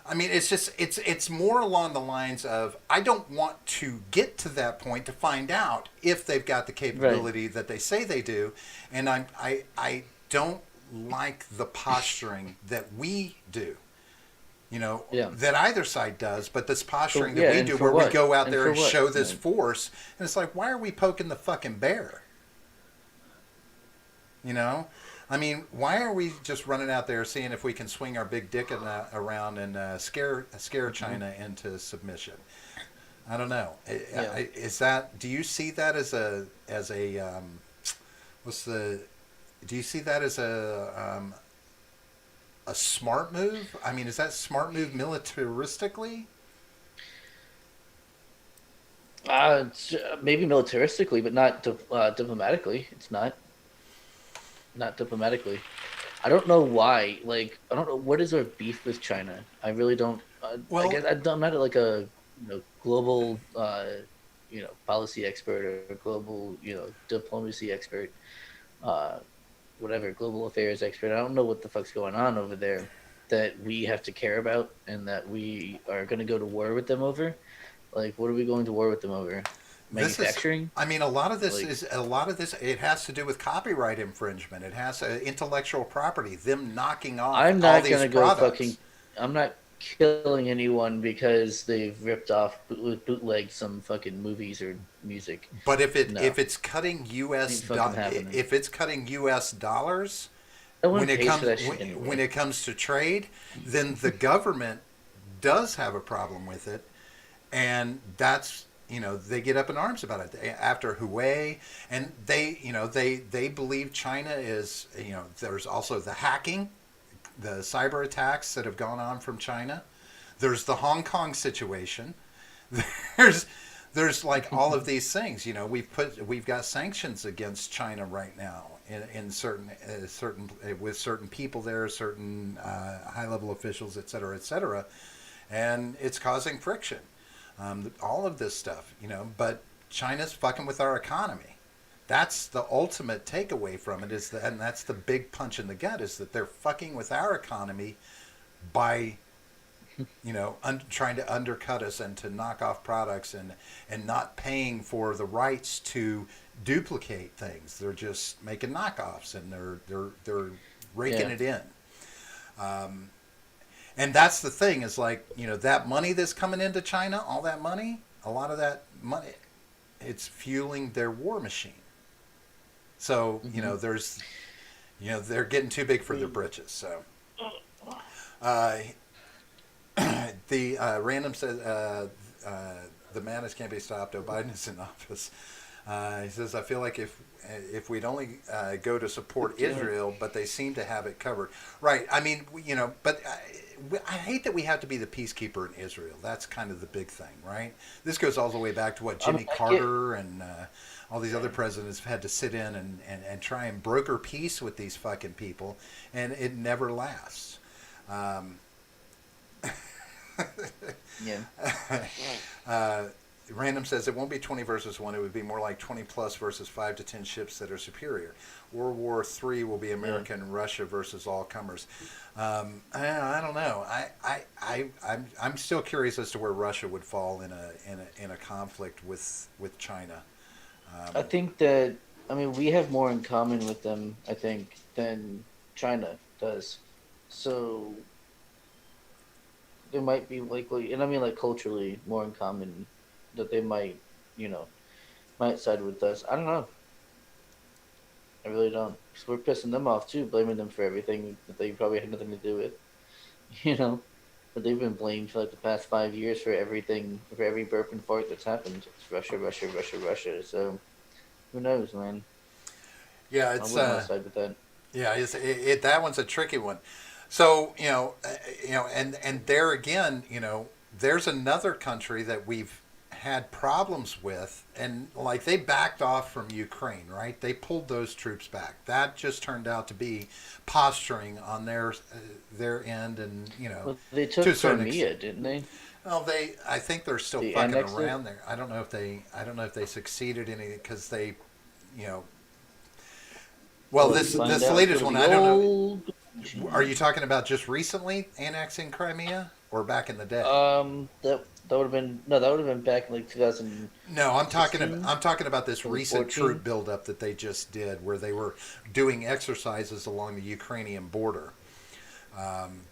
[SPEAKER 1] I mean, it's more along the lines of I don't want to get to that point to find out if they've got the capability that they say they do, and I don't like the posturing that we do.
[SPEAKER 2] Yeah.
[SPEAKER 1] That either side does, but this posturing
[SPEAKER 2] yeah,
[SPEAKER 1] that we
[SPEAKER 2] and
[SPEAKER 1] do
[SPEAKER 2] for
[SPEAKER 1] where we
[SPEAKER 2] what?
[SPEAKER 1] go out
[SPEAKER 2] And
[SPEAKER 1] there
[SPEAKER 2] for
[SPEAKER 1] and
[SPEAKER 2] what?
[SPEAKER 1] show this
[SPEAKER 2] Like,
[SPEAKER 1] force, and it's like, why are we poking the fucking bear? I mean, why are we just running out there seeing if we can swing our big dick around and scare China into submission? I don't know.
[SPEAKER 2] Yeah.
[SPEAKER 1] Is that? Do you see that as a what's the? Do you see that as a smart move? I mean, is that smart move militaristically?
[SPEAKER 2] Maybe militaristically, but not diplomatically. It's not diplomatically. I don't know why. Like, I don't know what is our beef with China. I really don't. I
[SPEAKER 1] Well,
[SPEAKER 2] guess I'm not like a global policy expert or global diplomacy expert, uh, whatever global affairs expert. I don't know what the fuck's going on over there that we have to care about and that we are going to go to war with them over. Like, what are we going to war with them over?
[SPEAKER 1] this is.
[SPEAKER 2] Manufacturing?
[SPEAKER 1] I mean, a lot of this
[SPEAKER 2] Like,
[SPEAKER 1] is a lot of this. It has to do with copyright infringement. It has intellectual property. Them knocking off
[SPEAKER 2] I'm
[SPEAKER 1] all
[SPEAKER 2] not
[SPEAKER 1] these
[SPEAKER 2] gonna go
[SPEAKER 1] products.
[SPEAKER 2] fucking. I'm not killing anyone because they've ripped off bootlegged some fucking movies or music.
[SPEAKER 1] But
[SPEAKER 2] No,
[SPEAKER 1] if it's cutting
[SPEAKER 2] ain't fucking happening.
[SPEAKER 1] if it's cutting U.S. dollars
[SPEAKER 2] No one
[SPEAKER 1] when it
[SPEAKER 2] pays
[SPEAKER 1] comes
[SPEAKER 2] for that shit anyway.
[SPEAKER 1] when it comes to trade, then the government does have a problem with it, and that's they get up in arms about it after Huawei, and they believe China is there's also the hacking, the cyber attacks that have gone on from China. There's the Hong Kong situation. There's there's like all of these things. We've got sanctions against China right now in certain with certain people there, certain high level officials, et cetera, and it's causing friction. All of this stuff, but China's fucking with our economy. That's the ultimate takeaway from it and that's the big punch in the gut is that they're fucking with our economy by trying to undercut us and to knock off products and not paying for the rights to duplicate things. They're just making knockoffs and they're raking
[SPEAKER 2] Yeah.
[SPEAKER 1] it in. And that's the thing is like, that money that's coming into China, all that money, a lot of that money, it's fueling their war machine. So,
[SPEAKER 2] Mm-hmm.
[SPEAKER 1] they're getting too big for their britches. So, uh, the random says, the madness can't be stopped. Oh, Biden is in office. He says, I feel like if we'd only go to support Israel, but they seem to have it covered. Right. I mean, but I hate that we have to be the peacekeeper in Israel. That's kind of the big thing, right? This goes all the way back to what
[SPEAKER 2] I mean,
[SPEAKER 1] Jimmy Carter and all these other presidents have had to sit in and try and broker peace with these fucking people, and it never lasts. Um,
[SPEAKER 2] yeah.
[SPEAKER 1] uh, Random says it won't be 20 versus 1. It would be more like 20 plus versus 5 to 10 ships that are superior. World War III will be America and Russia versus all comers. I don't know. I'm still curious as to where Russia would fall in a conflict with China.
[SPEAKER 2] I think that we have more in common with them, I think, than China does. So there might be likely, and I mean like culturally more in common that they might, might side with us. I don't know. I really don't. 'Cause we're pissing them off too, blaming them for everything that they probably had nothing to do with, you know. But they've been blamed for like the past 5 years for everything, for every burp and fart that's happened. It's Russia, Russia, Russia, Russia. So who knows, man?
[SPEAKER 1] Yeah,
[SPEAKER 2] I
[SPEAKER 1] it's
[SPEAKER 2] wouldn't want to side with that.
[SPEAKER 1] yeah, that one's a tricky one. So and there again, there's another country that we've had problems with, and like they backed off from Ukraine, right? They pulled those troops back. That just turned out to be posturing on their end, and
[SPEAKER 2] Well, they
[SPEAKER 1] to
[SPEAKER 2] took
[SPEAKER 1] a certain extent.
[SPEAKER 2] Crimea, didn't they?
[SPEAKER 1] Well, I think they're still
[SPEAKER 2] They
[SPEAKER 1] fucking
[SPEAKER 2] annexed it.
[SPEAKER 1] around there. I don't know if they succeeded in it because they, you know, well,
[SPEAKER 2] Well, if you find
[SPEAKER 1] this
[SPEAKER 2] out, go
[SPEAKER 1] latest
[SPEAKER 2] to
[SPEAKER 1] one,
[SPEAKER 2] the
[SPEAKER 1] I don't know.
[SPEAKER 2] old
[SPEAKER 1] Are
[SPEAKER 2] machine.
[SPEAKER 1] you talking about just recently annexing Crimea or back in the day?
[SPEAKER 2] That would have been no, that would have been back in like
[SPEAKER 1] No,
[SPEAKER 2] 2016,
[SPEAKER 1] I'm talking about this recent troop
[SPEAKER 2] 2014.
[SPEAKER 1] buildup that they just did, where they were doing exercises along the Ukrainian border.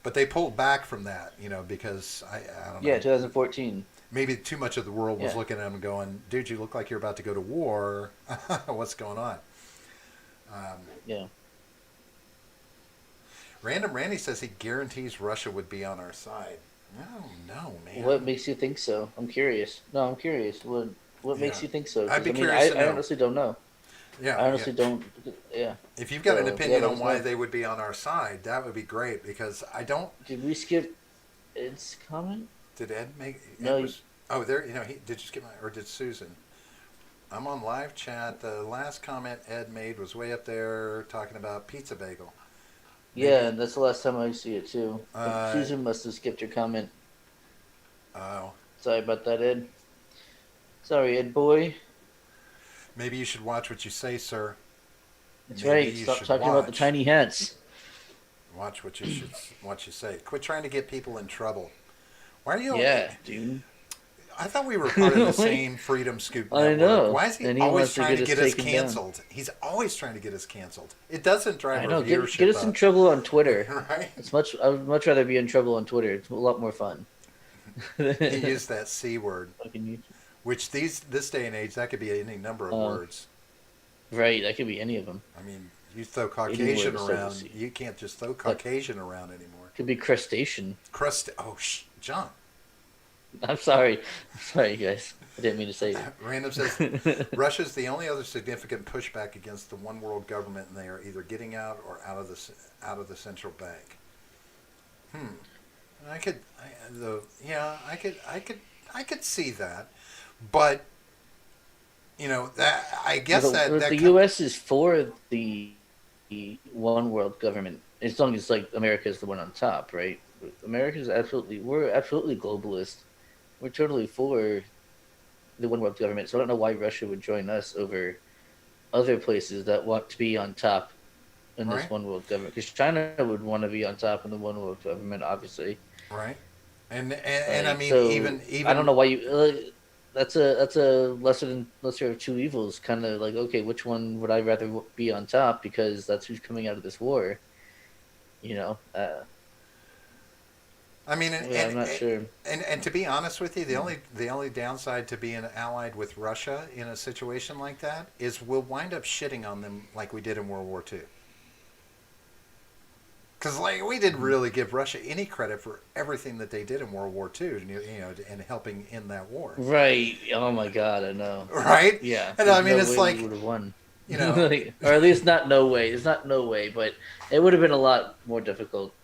[SPEAKER 1] But they pulled back from that, because I don't
[SPEAKER 2] Yeah,
[SPEAKER 1] know,
[SPEAKER 2] 2014.
[SPEAKER 1] maybe too much of the world was
[SPEAKER 2] Yeah,
[SPEAKER 1] looking at them and going, "Dude, you look like you're about to go to war. What's going on?" Um,
[SPEAKER 2] yeah.
[SPEAKER 1] Random Randy says he guarantees Russia would be on our side. No, no,
[SPEAKER 2] What
[SPEAKER 1] man.
[SPEAKER 2] makes you think so? I'm curious. No, I'm curious. What
[SPEAKER 1] Yeah,
[SPEAKER 2] makes you think so?
[SPEAKER 1] I'd
[SPEAKER 2] Because
[SPEAKER 1] be curious to
[SPEAKER 2] I
[SPEAKER 1] know.
[SPEAKER 2] honestly don't know.
[SPEAKER 1] Yeah,
[SPEAKER 2] I
[SPEAKER 1] yeah.
[SPEAKER 2] honestly don't. Yeah.
[SPEAKER 1] If you've got an
[SPEAKER 2] So yeah,
[SPEAKER 1] opinion
[SPEAKER 2] let
[SPEAKER 1] on
[SPEAKER 2] us
[SPEAKER 1] why
[SPEAKER 2] know.
[SPEAKER 1] they would be on our side, that would be great because I don't.
[SPEAKER 2] Did we skip Ed's comment?
[SPEAKER 1] Did Ed make? Ed
[SPEAKER 2] No.
[SPEAKER 1] was. Oh, there. He did you skip my or did Susan? I'm on live chat. The last comment Ed made was way up there talking about pizza bagel.
[SPEAKER 2] Yeah,
[SPEAKER 1] Maybe.
[SPEAKER 2] and that's the last time I see it too.
[SPEAKER 1] Uh.
[SPEAKER 2] Susan must have skipped your comment.
[SPEAKER 1] Oh.
[SPEAKER 2] Sorry about that, Ed. Sorry, Ed boy.
[SPEAKER 1] Maybe you should watch what you say, sir.
[SPEAKER 2] That's
[SPEAKER 1] Maybe
[SPEAKER 2] right.
[SPEAKER 1] you
[SPEAKER 2] Stop
[SPEAKER 1] should
[SPEAKER 2] talking about the
[SPEAKER 1] watch.
[SPEAKER 2] tiny hats.
[SPEAKER 1] Watch what you say. Quit trying to get people in trouble. Why are you?
[SPEAKER 2] Yeah, dude.
[SPEAKER 1] I thought we were part of the same Freedom Scoop
[SPEAKER 2] I
[SPEAKER 1] network.
[SPEAKER 2] know.
[SPEAKER 1] Why is he
[SPEAKER 2] And he
[SPEAKER 1] always
[SPEAKER 2] wants to
[SPEAKER 1] trying
[SPEAKER 2] get
[SPEAKER 1] to
[SPEAKER 2] us
[SPEAKER 1] get us
[SPEAKER 2] taken down.
[SPEAKER 1] canceled? He's always trying to get us canceled. It doesn't drive
[SPEAKER 2] I
[SPEAKER 1] our
[SPEAKER 2] know. Get
[SPEAKER 1] viewership
[SPEAKER 2] us in
[SPEAKER 1] up,
[SPEAKER 2] trouble on Twitter.
[SPEAKER 1] right?
[SPEAKER 2] I would much rather be in trouble on Twitter. It's a lot more fun.
[SPEAKER 1] He used that C word,
[SPEAKER 2] Fucking you.
[SPEAKER 1] which this day and age that could be any number of
[SPEAKER 2] Uh,
[SPEAKER 1] words.
[SPEAKER 2] right. That could be any of them.
[SPEAKER 1] I mean, you throw
[SPEAKER 2] Any word
[SPEAKER 1] Caucasian
[SPEAKER 2] that starts with
[SPEAKER 1] around,
[SPEAKER 2] C.
[SPEAKER 1] you can't just throw
[SPEAKER 2] Like
[SPEAKER 1] Caucasian around anymore.
[SPEAKER 2] could be crustacean.
[SPEAKER 1] Crust. Oh, John.
[SPEAKER 2] I'm sorry. I'm sorry, guys. I didn't mean to say
[SPEAKER 1] Random says
[SPEAKER 2] it.
[SPEAKER 1] Russia's the only other significant pushback against the one world government, and they are either getting out or out of the central bank. Hmm. I could, yeah, I could see that, but that I
[SPEAKER 2] Well,
[SPEAKER 1] guess that
[SPEAKER 2] the U.S. is for the one world government as long as like America is the one on top, right? We're absolutely globalist. We're totally for the one world government. So I don't know why Russia would join us over other places that want to be on top in this
[SPEAKER 1] right,
[SPEAKER 2] one world government. Because China would want to be on top in the one world government, obviously.
[SPEAKER 1] right, and I mean
[SPEAKER 2] So I don't
[SPEAKER 1] even
[SPEAKER 2] know why you. That's a lesser of two evils. Kind of like, okay, which one would I rather be on top because that's who's coming out of this war. You know.
[SPEAKER 1] I mean,
[SPEAKER 2] Yeah, I'm not sure.
[SPEAKER 1] and to be honest with you, the only downside to being allied with Russia in a situation like that is we'll wind up shitting on them like we did in World War II. Because like we didn't really give Russia any credit for everything that they did in World War II, and helping in that war,
[SPEAKER 2] Right. Oh my God, I know.
[SPEAKER 1] right?
[SPEAKER 2] Yeah,
[SPEAKER 1] And I
[SPEAKER 2] there's
[SPEAKER 1] mean,
[SPEAKER 2] no
[SPEAKER 1] it's
[SPEAKER 2] way we
[SPEAKER 1] like
[SPEAKER 2] would have won.
[SPEAKER 1] you know,
[SPEAKER 2] Or at least not no way. There's not no way, but it would have been a lot more difficult.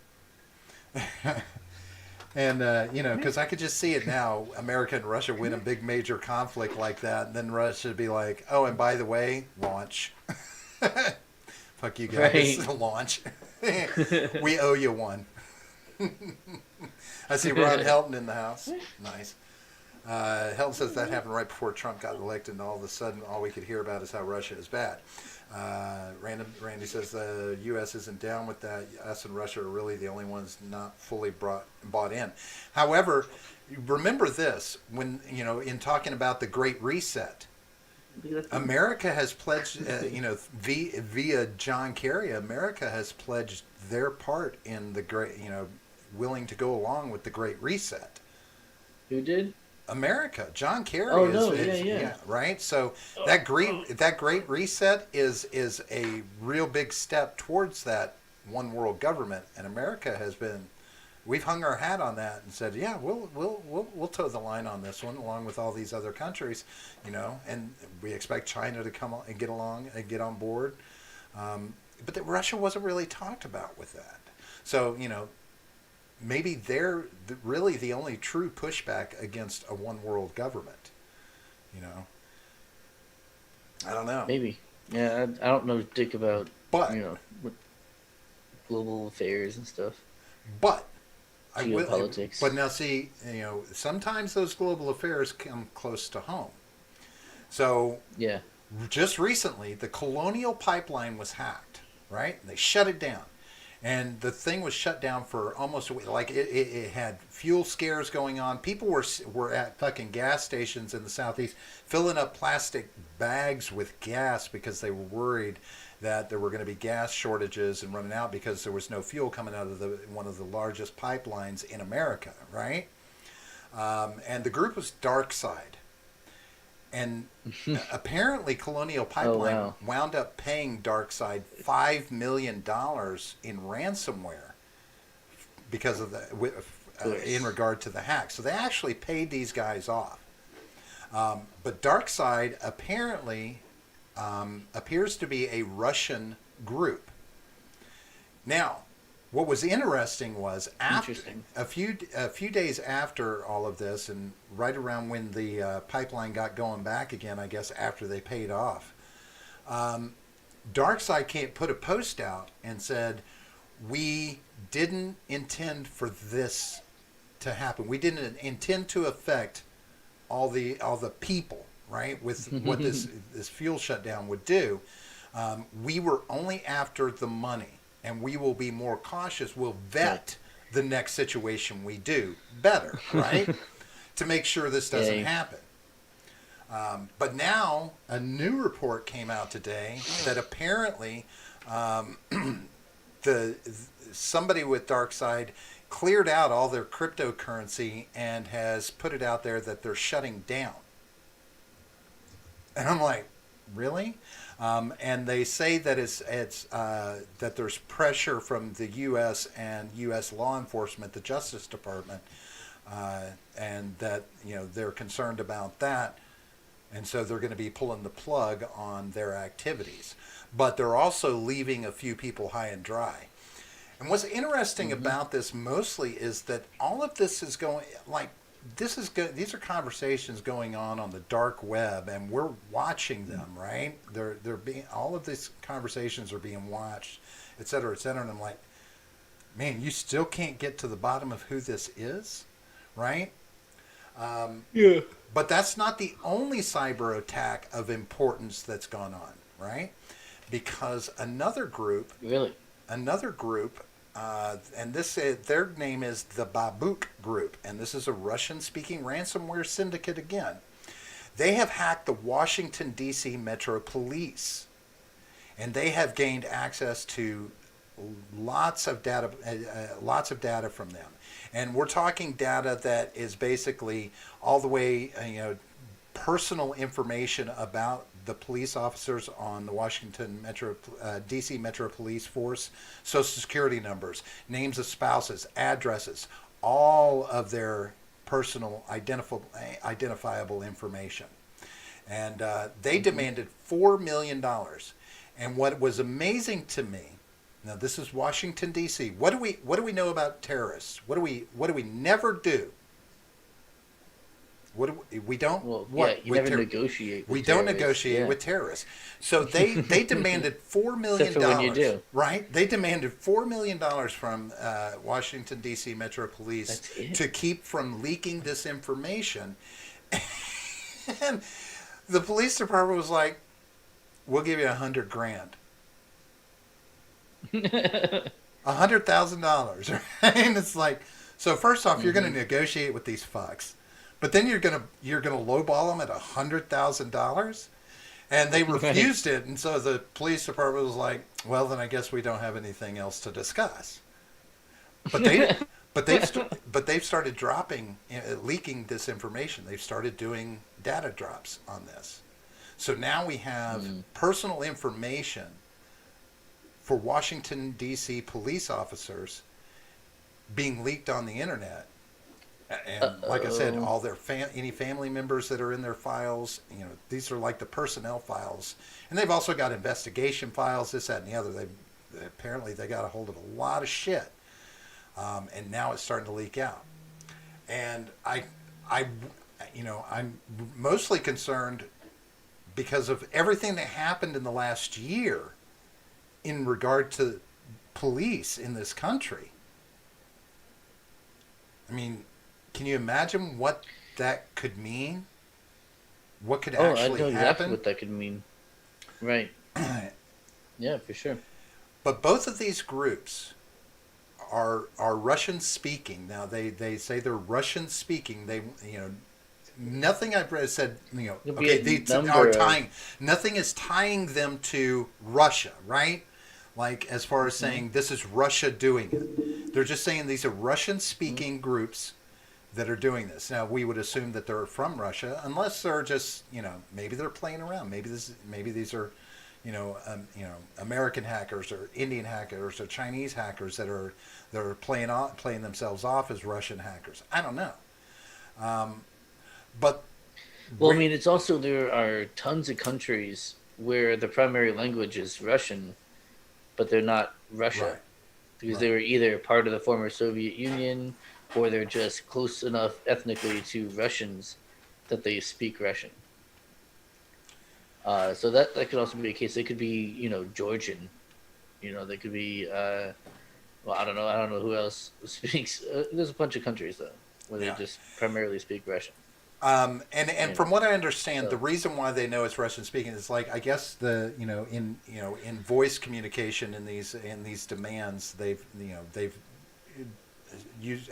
[SPEAKER 1] and because I could just see it now, America and Russia win a big major conflict like that, and then Russia would be like, oh, and by the way, launch. Fuck you guys,
[SPEAKER 2] Right.
[SPEAKER 1] launch. We owe you one. I see Ron Helton in the house. Nice. Helton says that happened right before Trump got elected, and all of a sudden, all we could hear about is how Russia is bad. Randy says the U.S. isn't down with that. Us and Russia are really the only ones not fully bought in. However, remember this when in talking about the Great Reset. America has pledged, via John Kerry, America has pledged their part in the great, willing to go along with the Great Reset.
[SPEAKER 2] Who did?
[SPEAKER 1] America, John Kerry
[SPEAKER 2] Oh,
[SPEAKER 1] is,
[SPEAKER 2] no,
[SPEAKER 1] is
[SPEAKER 2] yeah.
[SPEAKER 1] right. So that Great Reset is a real big step towards that one world government, and America has been. We've hung our hat on that and said, yeah, we'll toe the line on this one, along with all these other countries, and we expect China to come and get along and get on board. But that Russia wasn't really talked about with that. So, maybe they're really the only true pushback against a one world government. I don't know.
[SPEAKER 2] Maybe. Yeah, I don't know dick about
[SPEAKER 1] But
[SPEAKER 2] what global affairs and stuff.
[SPEAKER 1] but
[SPEAKER 2] Geopolitics.
[SPEAKER 1] But now, see, sometimes those global affairs come close to home. So,
[SPEAKER 2] Yeah.
[SPEAKER 1] just recently, the Colonial Pipeline was hacked, right? They shut it down. And the thing was shut down for almost a week. Like, it had fuel scares going on. People were at fucking gas stations in the Southeast filling up plastic bags with gas because they were worried that there were going to be gas shortages and running out because there was no fuel coming out of one of the largest pipelines in America, right? And the group was Dark Side. And apparently Colonial Pipeline wound up paying Dark Side $5 million in ransomware because of in regard to the hack. So they actually paid these guys off. But Dark Side apparently appears to be a Russian group. Now, what was interesting was after a few days after all of this, and right around when the pipeline got going back again, I guess after they paid off, DarkSide put a post out and said, "We didn't intend for this to happen. We didn't intend to affect all the people, right? With what this fuel shutdown would do. We were only after the money." And we will be more cautious. We'll vet the next situation we do better, right? To make sure this doesn't happen. But now a new report came out today that apparently somebody with DarkSide cleared out all their cryptocurrency and has put it out there that they're shutting down. And I'm like, really? And they say that it's that there's pressure from the U.S. and U.S. law enforcement, the Justice Department, and that they're concerned about that, and so they're going to be pulling the plug on their activities. But they're also leaving a few people high and dry. And what's interesting about this mostly is that all of this is going these are conversations going on the dark web, and we're watching them, right? They're being, all of these conversations are being watched, et cetera, et cetera. And I'm like, man, you still can't get to the bottom of who this is, right?
[SPEAKER 2] Yeah.
[SPEAKER 1] But that's not the only cyber attack of importance that's gone on, right? Because another group, and their name is the Babuk Group, and this is a Russian-speaking ransomware syndicate again. They have hacked the Washington, D.C. Metro Police, and they have gained access to lots of data from them, and we're talking data that is basically all the way, personal information about the police officers on the Washington Metro, D.C. Metro Police Force, Social Security numbers, names of spouses, addresses, all of their personal identifiable information. And they demanded $4 million. And what was amazing to me, now this is Washington D.C. What do we know about terrorists? What do we never do? We don't.
[SPEAKER 2] Well,
[SPEAKER 1] what
[SPEAKER 2] you never negotiate.
[SPEAKER 1] We don't negotiate with terrorists. So they demanded $4
[SPEAKER 2] Except for when you
[SPEAKER 1] million.
[SPEAKER 2] do.
[SPEAKER 1] Right? They demanded $4 million from Washington D.C. Metro Police to keep from leaking this information, and the police department was like, "We'll give you $100,000." $100,000, right? And it's like, so first off, you're going to negotiate with these fucks, but then you're gonna lowball them at $100,000, and they refused it, and so the police department was like, "Well, then I guess we don't have anything else to discuss." But they've started dropping, leaking this information. They've started doing data drops on this, so now we have personal information for Washington D.C. police officers being leaked on the internet. And like I said, all their any family members that are in their files, these are like the personnel files, and they've also got investigation files, this, that, and the other. Apparently they got a hold of a lot of shit, and now it's starting to leak out. And I'm mostly concerned because of everything that happened in the last year in regard to police in this country. I mean, can you imagine what that could mean? What could actually happen?
[SPEAKER 2] I know exactly what that could mean. Right. Yeah, for sure.
[SPEAKER 1] But both of these groups are Russian speaking. Now they say they're Russian speaking. They nothing I've read said nothing is tying them to Russia, right? Like as far as saying this is Russia doing it. They're just saying these are Russian speaking groups that are doing this. Now we would assume that they're from Russia, unless they're just maybe they're playing around. Maybe these are American hackers or Indian hackers or Chinese hackers that are playing themselves off as Russian hackers. I don't know. But
[SPEAKER 2] well, I mean, it's also there are tons of countries where the primary language is Russian, but they're not Russia.
[SPEAKER 1] Right.
[SPEAKER 2] Because they were either part of the former Soviet Union or they're just close enough ethnically to Russians that they speak Russian. So that could also be a case. They could be, Georgian. They could be, I don't know who else speaks. There's a bunch of countries, though, where they just primarily speak Russian.
[SPEAKER 1] And from what I understand, the reason why they know it's Russian speaking is like, I guess in voice communication in these demands they've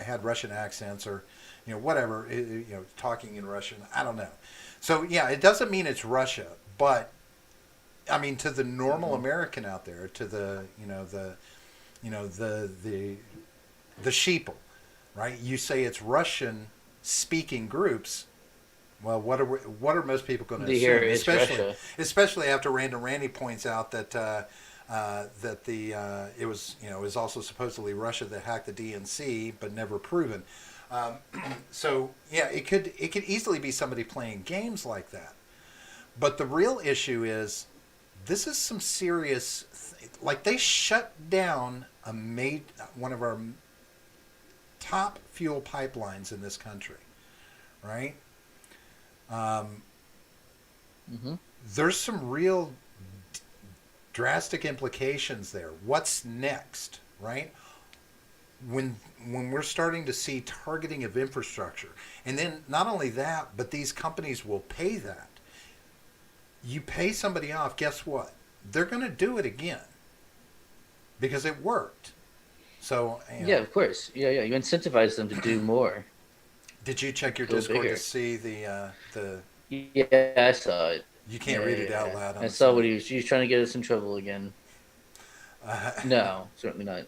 [SPEAKER 1] had Russian accents or whatever, talking in Russian. I don't know. So yeah, it doesn't mean it's Russia, but I mean to the normal American out there, to the the sheeple, right? You say it's Russian speaking groups. Well, what are most people going to assume? Especially after Randy points out that it was also supposedly Russia that hacked the DNC, but never proven. So yeah, it could easily be somebody playing games like that. But the real issue is, this is some serious. Like they shut down one of our top fuel pipelines in this country, right? There's some real drastic implications there. What's next, right? When we're starting to see targeting of infrastructure, and then not only that, but these companies will pay that. You pay somebody off, guess what? They're going to do it again because it worked. So
[SPEAKER 2] yeah, of course, yeah, you incentivize them to do more.
[SPEAKER 1] Did you check your Discord to see the?
[SPEAKER 2] Yeah, I saw it.
[SPEAKER 1] You can't read it out loud.
[SPEAKER 2] I saw what he was trying to get us in trouble again. No, certainly not.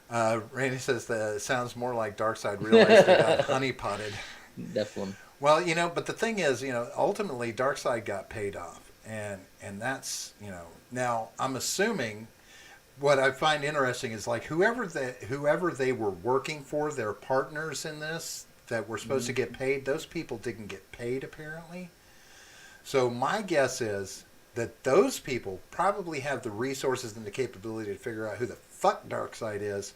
[SPEAKER 1] Uh, Randy says that sounds more like Darkseid realized they got honeypotted.
[SPEAKER 2] Nephilim.
[SPEAKER 1] Well, but the thing is, ultimately Darkseid got paid off, and that's Now I'm assuming what I find interesting is like whoever they were working for, their partners in this that were supposed to
[SPEAKER 2] Mm-hmm.
[SPEAKER 1] get paid, those people didn't get paid apparently. So my guess is that those people probably have the resources and the capability to figure out who the fuck Darkseid is,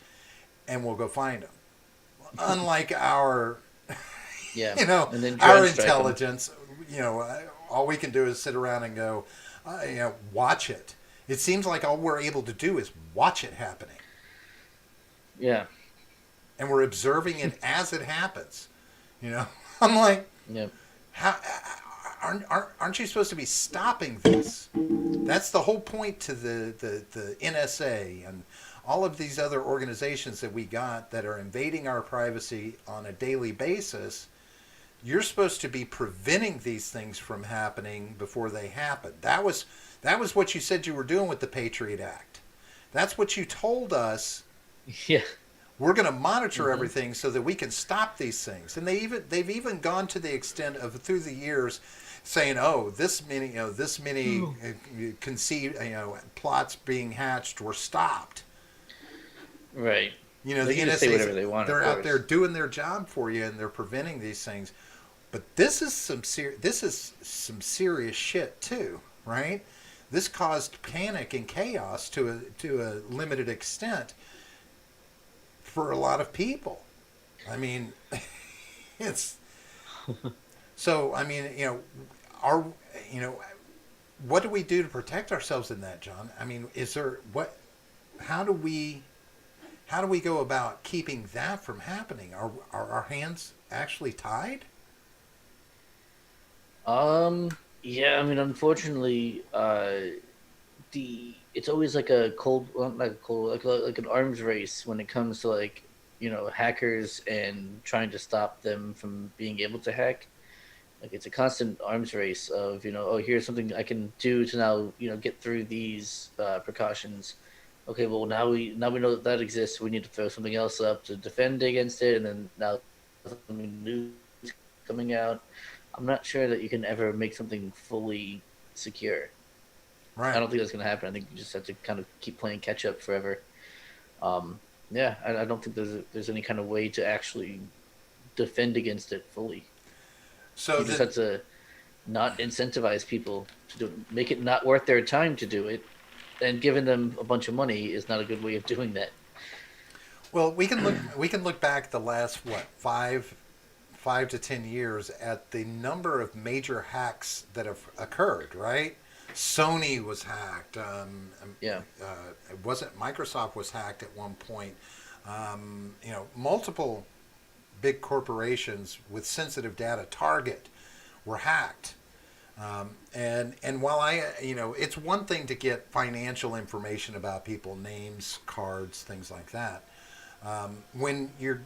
[SPEAKER 1] and we'll go find him. Unlike our,
[SPEAKER 2] Yeah, and then
[SPEAKER 1] our
[SPEAKER 2] drone strike them.
[SPEAKER 1] intelligence, all we can do is sit around and go, watch it. It seems like all we're able to do is watch it happening,
[SPEAKER 2] Yeah,
[SPEAKER 1] and we're observing it as it happens. I'm like,
[SPEAKER 2] yeah.
[SPEAKER 1] how aren't you supposed to be stopping this? That's the whole point to the NSA and all of these other organizations that we got that are invading our privacy on a daily basis. You're supposed to be preventing these things from happening before they happen. That was what you said you were doing with the Patriot Act. That's what you told us.
[SPEAKER 2] Yeah.
[SPEAKER 1] We're going to monitor
[SPEAKER 2] Mm-hmm.
[SPEAKER 1] everything so that we can stop these things. And they've even gone to the extent of through the years saying, "Oh, this many conceived plots being hatched were stopped."
[SPEAKER 2] Right. They
[SPEAKER 1] The
[SPEAKER 2] can just say
[SPEAKER 1] NSA,
[SPEAKER 2] whatever they want, of
[SPEAKER 1] they're out there
[SPEAKER 2] course.
[SPEAKER 1] doing their job for you, and they're preventing these things. But this is some serious shit too, right? This caused panic and chaos to a limited extent for a lot of people. I mean, it's so. I mean, our what do we do to protect ourselves in that, John? I mean, is there what? How do we go about keeping that from happening? Are our hands actually tied?
[SPEAKER 2] Yeah, I mean, unfortunately, the it's always like a cold, well, not a cold, like an arms race when it comes to like hackers and trying to stop them from being able to hack. Like it's a constant arms race of oh, here's something I can do to now get through these precautions. Okay, well now we know that that exists. We need to throw something else up to defend against it, and then now something new is coming out. I'm not sure that you can ever make something fully secure. I
[SPEAKER 1] Right.
[SPEAKER 2] don't think that's going to happen. I think you just have to kind of keep playing catch up forever. Um, yeah, I don't think there's any kind of way to actually defend against it fully.
[SPEAKER 1] So
[SPEAKER 2] You just
[SPEAKER 1] then,
[SPEAKER 2] have to not incentivize people to do it, make it not worth their time to do it, and giving them a bunch of money is not a good way of doing that.
[SPEAKER 1] well, we can look back the last what 5 to 10 years at the number of major hacks that have occurred. Right. Sony was hacked.
[SPEAKER 2] Yeah,
[SPEAKER 1] It wasn't Microsoft was hacked at one point. Multiple big corporations with sensitive data, Target, were hacked. And while it's one thing to get financial information about people, names, cards, things like that. When you're,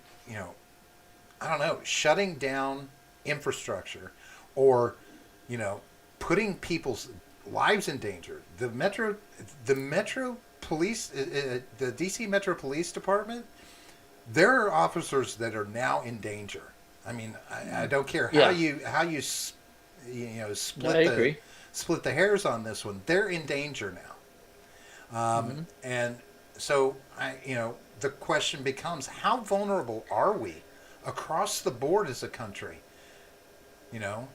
[SPEAKER 1] I don't know, shutting down infrastructure, or, you know, putting people's lives in danger. The Metro Police, the DC Metro Police Department, there are officers that are now in danger. I mean, I don't care how
[SPEAKER 2] yeah,
[SPEAKER 1] you
[SPEAKER 2] no, I
[SPEAKER 1] split the
[SPEAKER 2] agree.
[SPEAKER 1] hairs on this one. They're in danger now,
[SPEAKER 2] Hmm.
[SPEAKER 1] and so the question becomes: how vulnerable are we across the board as a country? You know,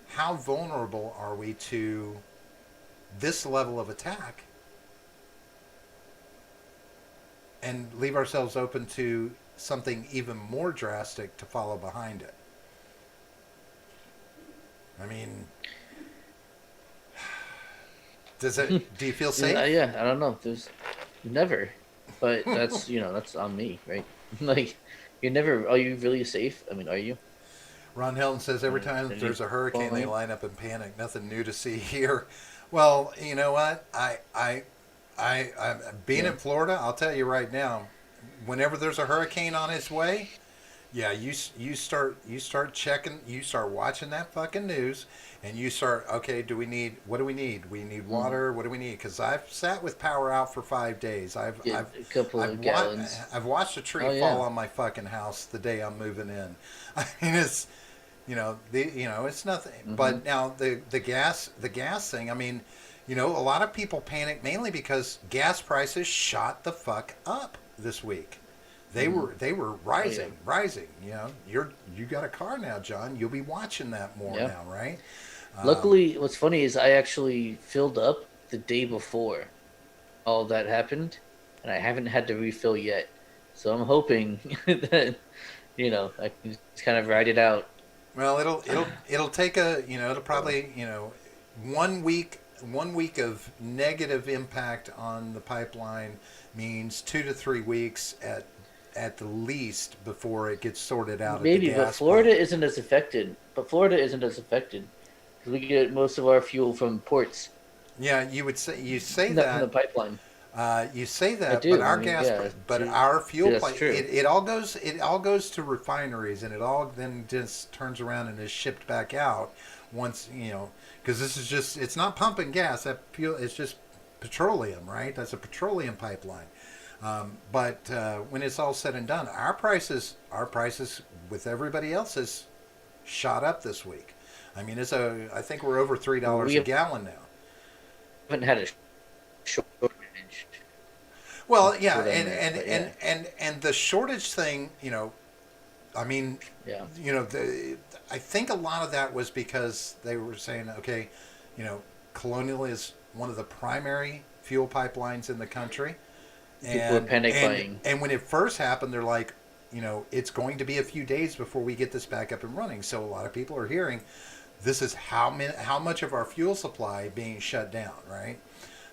[SPEAKER 1] how vulnerable are we to this level of attack, and leave ourselves open to something even more drastic to follow behind it? I mean, do you feel safe?
[SPEAKER 2] Yeah, I don't know. There's never, but that's on me, right? Like, you're never. Are you really safe? I mean, are you?
[SPEAKER 1] Ron Hilton says every
[SPEAKER 2] At
[SPEAKER 1] time
[SPEAKER 2] any
[SPEAKER 1] there's a hurricane, they
[SPEAKER 2] point?
[SPEAKER 1] line up in panic. Nothing new to see here. Well, you know what? I being
[SPEAKER 2] Yeah.
[SPEAKER 1] in Florida, I'll tell you right now, whenever there's a hurricane on its way, Yeah, you start checking, you start watching that fucking news, and you start, okay, what do we need? We need
[SPEAKER 2] Mm.
[SPEAKER 1] water. What do we need? Because I've sat with power out for 5 days.
[SPEAKER 2] Get a couple of gallons.
[SPEAKER 1] I've watched a tree
[SPEAKER 2] Oh
[SPEAKER 1] fall
[SPEAKER 2] yeah.
[SPEAKER 1] on my fucking house the day I'm moving in. I mean, it's it's nothing.
[SPEAKER 2] Hmm.
[SPEAKER 1] But now the gas thing. I mean, a lot of people panic mainly because gas prices shot the fuck up this week. They
[SPEAKER 2] Hmm.
[SPEAKER 1] were
[SPEAKER 2] Oh yeah.
[SPEAKER 1] rising. You got a car now, John. You'll be watching that more
[SPEAKER 2] Yeah.
[SPEAKER 1] now, right? Um,
[SPEAKER 2] Luckily, what's funny is I actually filled up the day before all that happened, and I haven't had to refill yet. So I'm hoping that I can just kind of ride it out.
[SPEAKER 1] well, it'll take it'll probably 1 week of negative impact on the pipeline means 2 to 3 weeks at the least before it gets sorted out at the
[SPEAKER 2] Maybe, but
[SPEAKER 1] gas pump.
[SPEAKER 2] Florida isn't as affected. But Florida isn't as affected because we get most of our fuel from ports,
[SPEAKER 1] Yeah, you say
[SPEAKER 2] not from the
[SPEAKER 1] that.
[SPEAKER 2] pipeline.
[SPEAKER 1] You say
[SPEAKER 2] I
[SPEAKER 1] that, but
[SPEAKER 2] do. I
[SPEAKER 1] our
[SPEAKER 2] mean, yeah.
[SPEAKER 1] our
[SPEAKER 2] See,
[SPEAKER 1] fuel
[SPEAKER 2] that's
[SPEAKER 1] plant,
[SPEAKER 2] true.
[SPEAKER 1] it all goes to refineries, and it all then just turns around and is shipped back out once because this is just it's not pumping gas. That fuel it's just petroleum, right? That's a petroleum pipeline. But when it's all said and done, our prices with everybody else's shot up this week. I mean, I think we're over three
[SPEAKER 2] Well,
[SPEAKER 1] dollars
[SPEAKER 2] we
[SPEAKER 1] a gallon now.
[SPEAKER 2] haven't had a shortage
[SPEAKER 1] Well, yeah,
[SPEAKER 2] for them
[SPEAKER 1] and
[SPEAKER 2] there,
[SPEAKER 1] and
[SPEAKER 2] but
[SPEAKER 1] and
[SPEAKER 2] yeah,
[SPEAKER 1] and and the shortage thing, I mean,
[SPEAKER 2] yeah.
[SPEAKER 1] I think a lot of that was because they were saying, okay, you know, Colonial is one of the primary fuel pipelines in the country,
[SPEAKER 2] People are
[SPEAKER 1] and
[SPEAKER 2] panic
[SPEAKER 1] and
[SPEAKER 2] buying.
[SPEAKER 1] and when it first happened, they're like, it's going to be a few days before we get this back up and running. So a lot of people are hearing, this is how much of our fuel supply being shut down, right?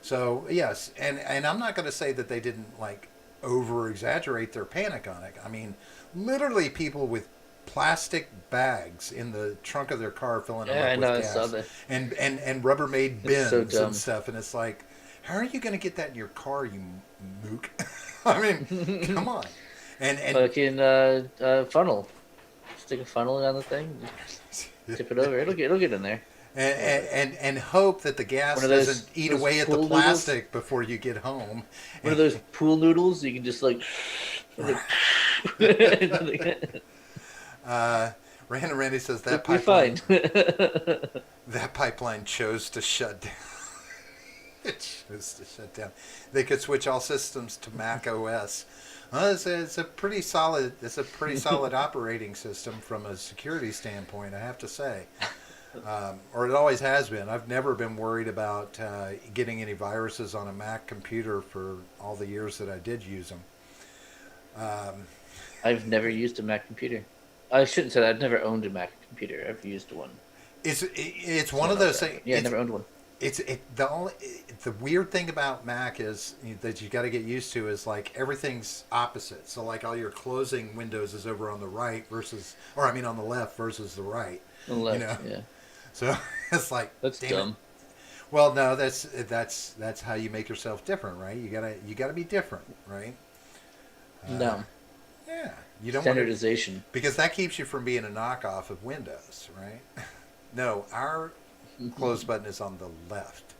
[SPEAKER 1] So yes, and I'm not going to say that they didn't like over exaggerate their panic on it. I mean, literally people with plastic bags in the trunk of their car filling them
[SPEAKER 2] Yeah,
[SPEAKER 1] up
[SPEAKER 2] I
[SPEAKER 1] with
[SPEAKER 2] know. I saw
[SPEAKER 1] gas
[SPEAKER 2] that.
[SPEAKER 1] and Rubbermaid
[SPEAKER 2] It's so
[SPEAKER 1] bins and
[SPEAKER 2] dumb.
[SPEAKER 1] stuff, and it's like, how are you going to get that in your car, you mook? I mean, come on, and
[SPEAKER 2] Fucking funnel. Stick a funnel on the thing. Tip it over. It'll get in there.
[SPEAKER 1] and hope that the
[SPEAKER 2] One
[SPEAKER 1] gas
[SPEAKER 2] of
[SPEAKER 1] doesn't eat
[SPEAKER 2] those
[SPEAKER 1] away at the
[SPEAKER 2] pool noodles.
[SPEAKER 1] plastic before you get home.
[SPEAKER 2] One of those pool noodles. You can just like.
[SPEAKER 1] Uh, Random Randy says
[SPEAKER 2] It'll be fine.
[SPEAKER 1] that pipeline chose to shut down. It chose to shut down. They could switch all systems to Mac OS. Well, it's a pretty solid operating system from a security standpoint, I have to say. Or it always has been. I've never been worried about getting any viruses on a Mac computer for all the years that I did use them. Um,
[SPEAKER 2] I've never used a Mac computer. I shouldn't say that. I've never owned a Mac computer. I've used one.
[SPEAKER 1] it's
[SPEAKER 2] So
[SPEAKER 1] one
[SPEAKER 2] I
[SPEAKER 1] of
[SPEAKER 2] know
[SPEAKER 1] those
[SPEAKER 2] that.
[SPEAKER 1] things.
[SPEAKER 2] Yeah, I never owned one.
[SPEAKER 1] The weird thing about Mac is that you got to get used to is like everything's opposite. So like all your closing windows is over on the right versus, or I mean on the left versus the right.
[SPEAKER 2] On the
[SPEAKER 1] You
[SPEAKER 2] left,
[SPEAKER 1] know,
[SPEAKER 2] yeah.
[SPEAKER 1] so it's like,
[SPEAKER 2] That's
[SPEAKER 1] damn it.
[SPEAKER 2] dumb.
[SPEAKER 1] Well, no, that's how you make yourself different, right? You gotta be different, right? Uh,
[SPEAKER 2] No.
[SPEAKER 1] yeah, you don't want to
[SPEAKER 2] Standardization.
[SPEAKER 1] because that keeps you from being a knockoff of Windows, right? No, our close button is on the left.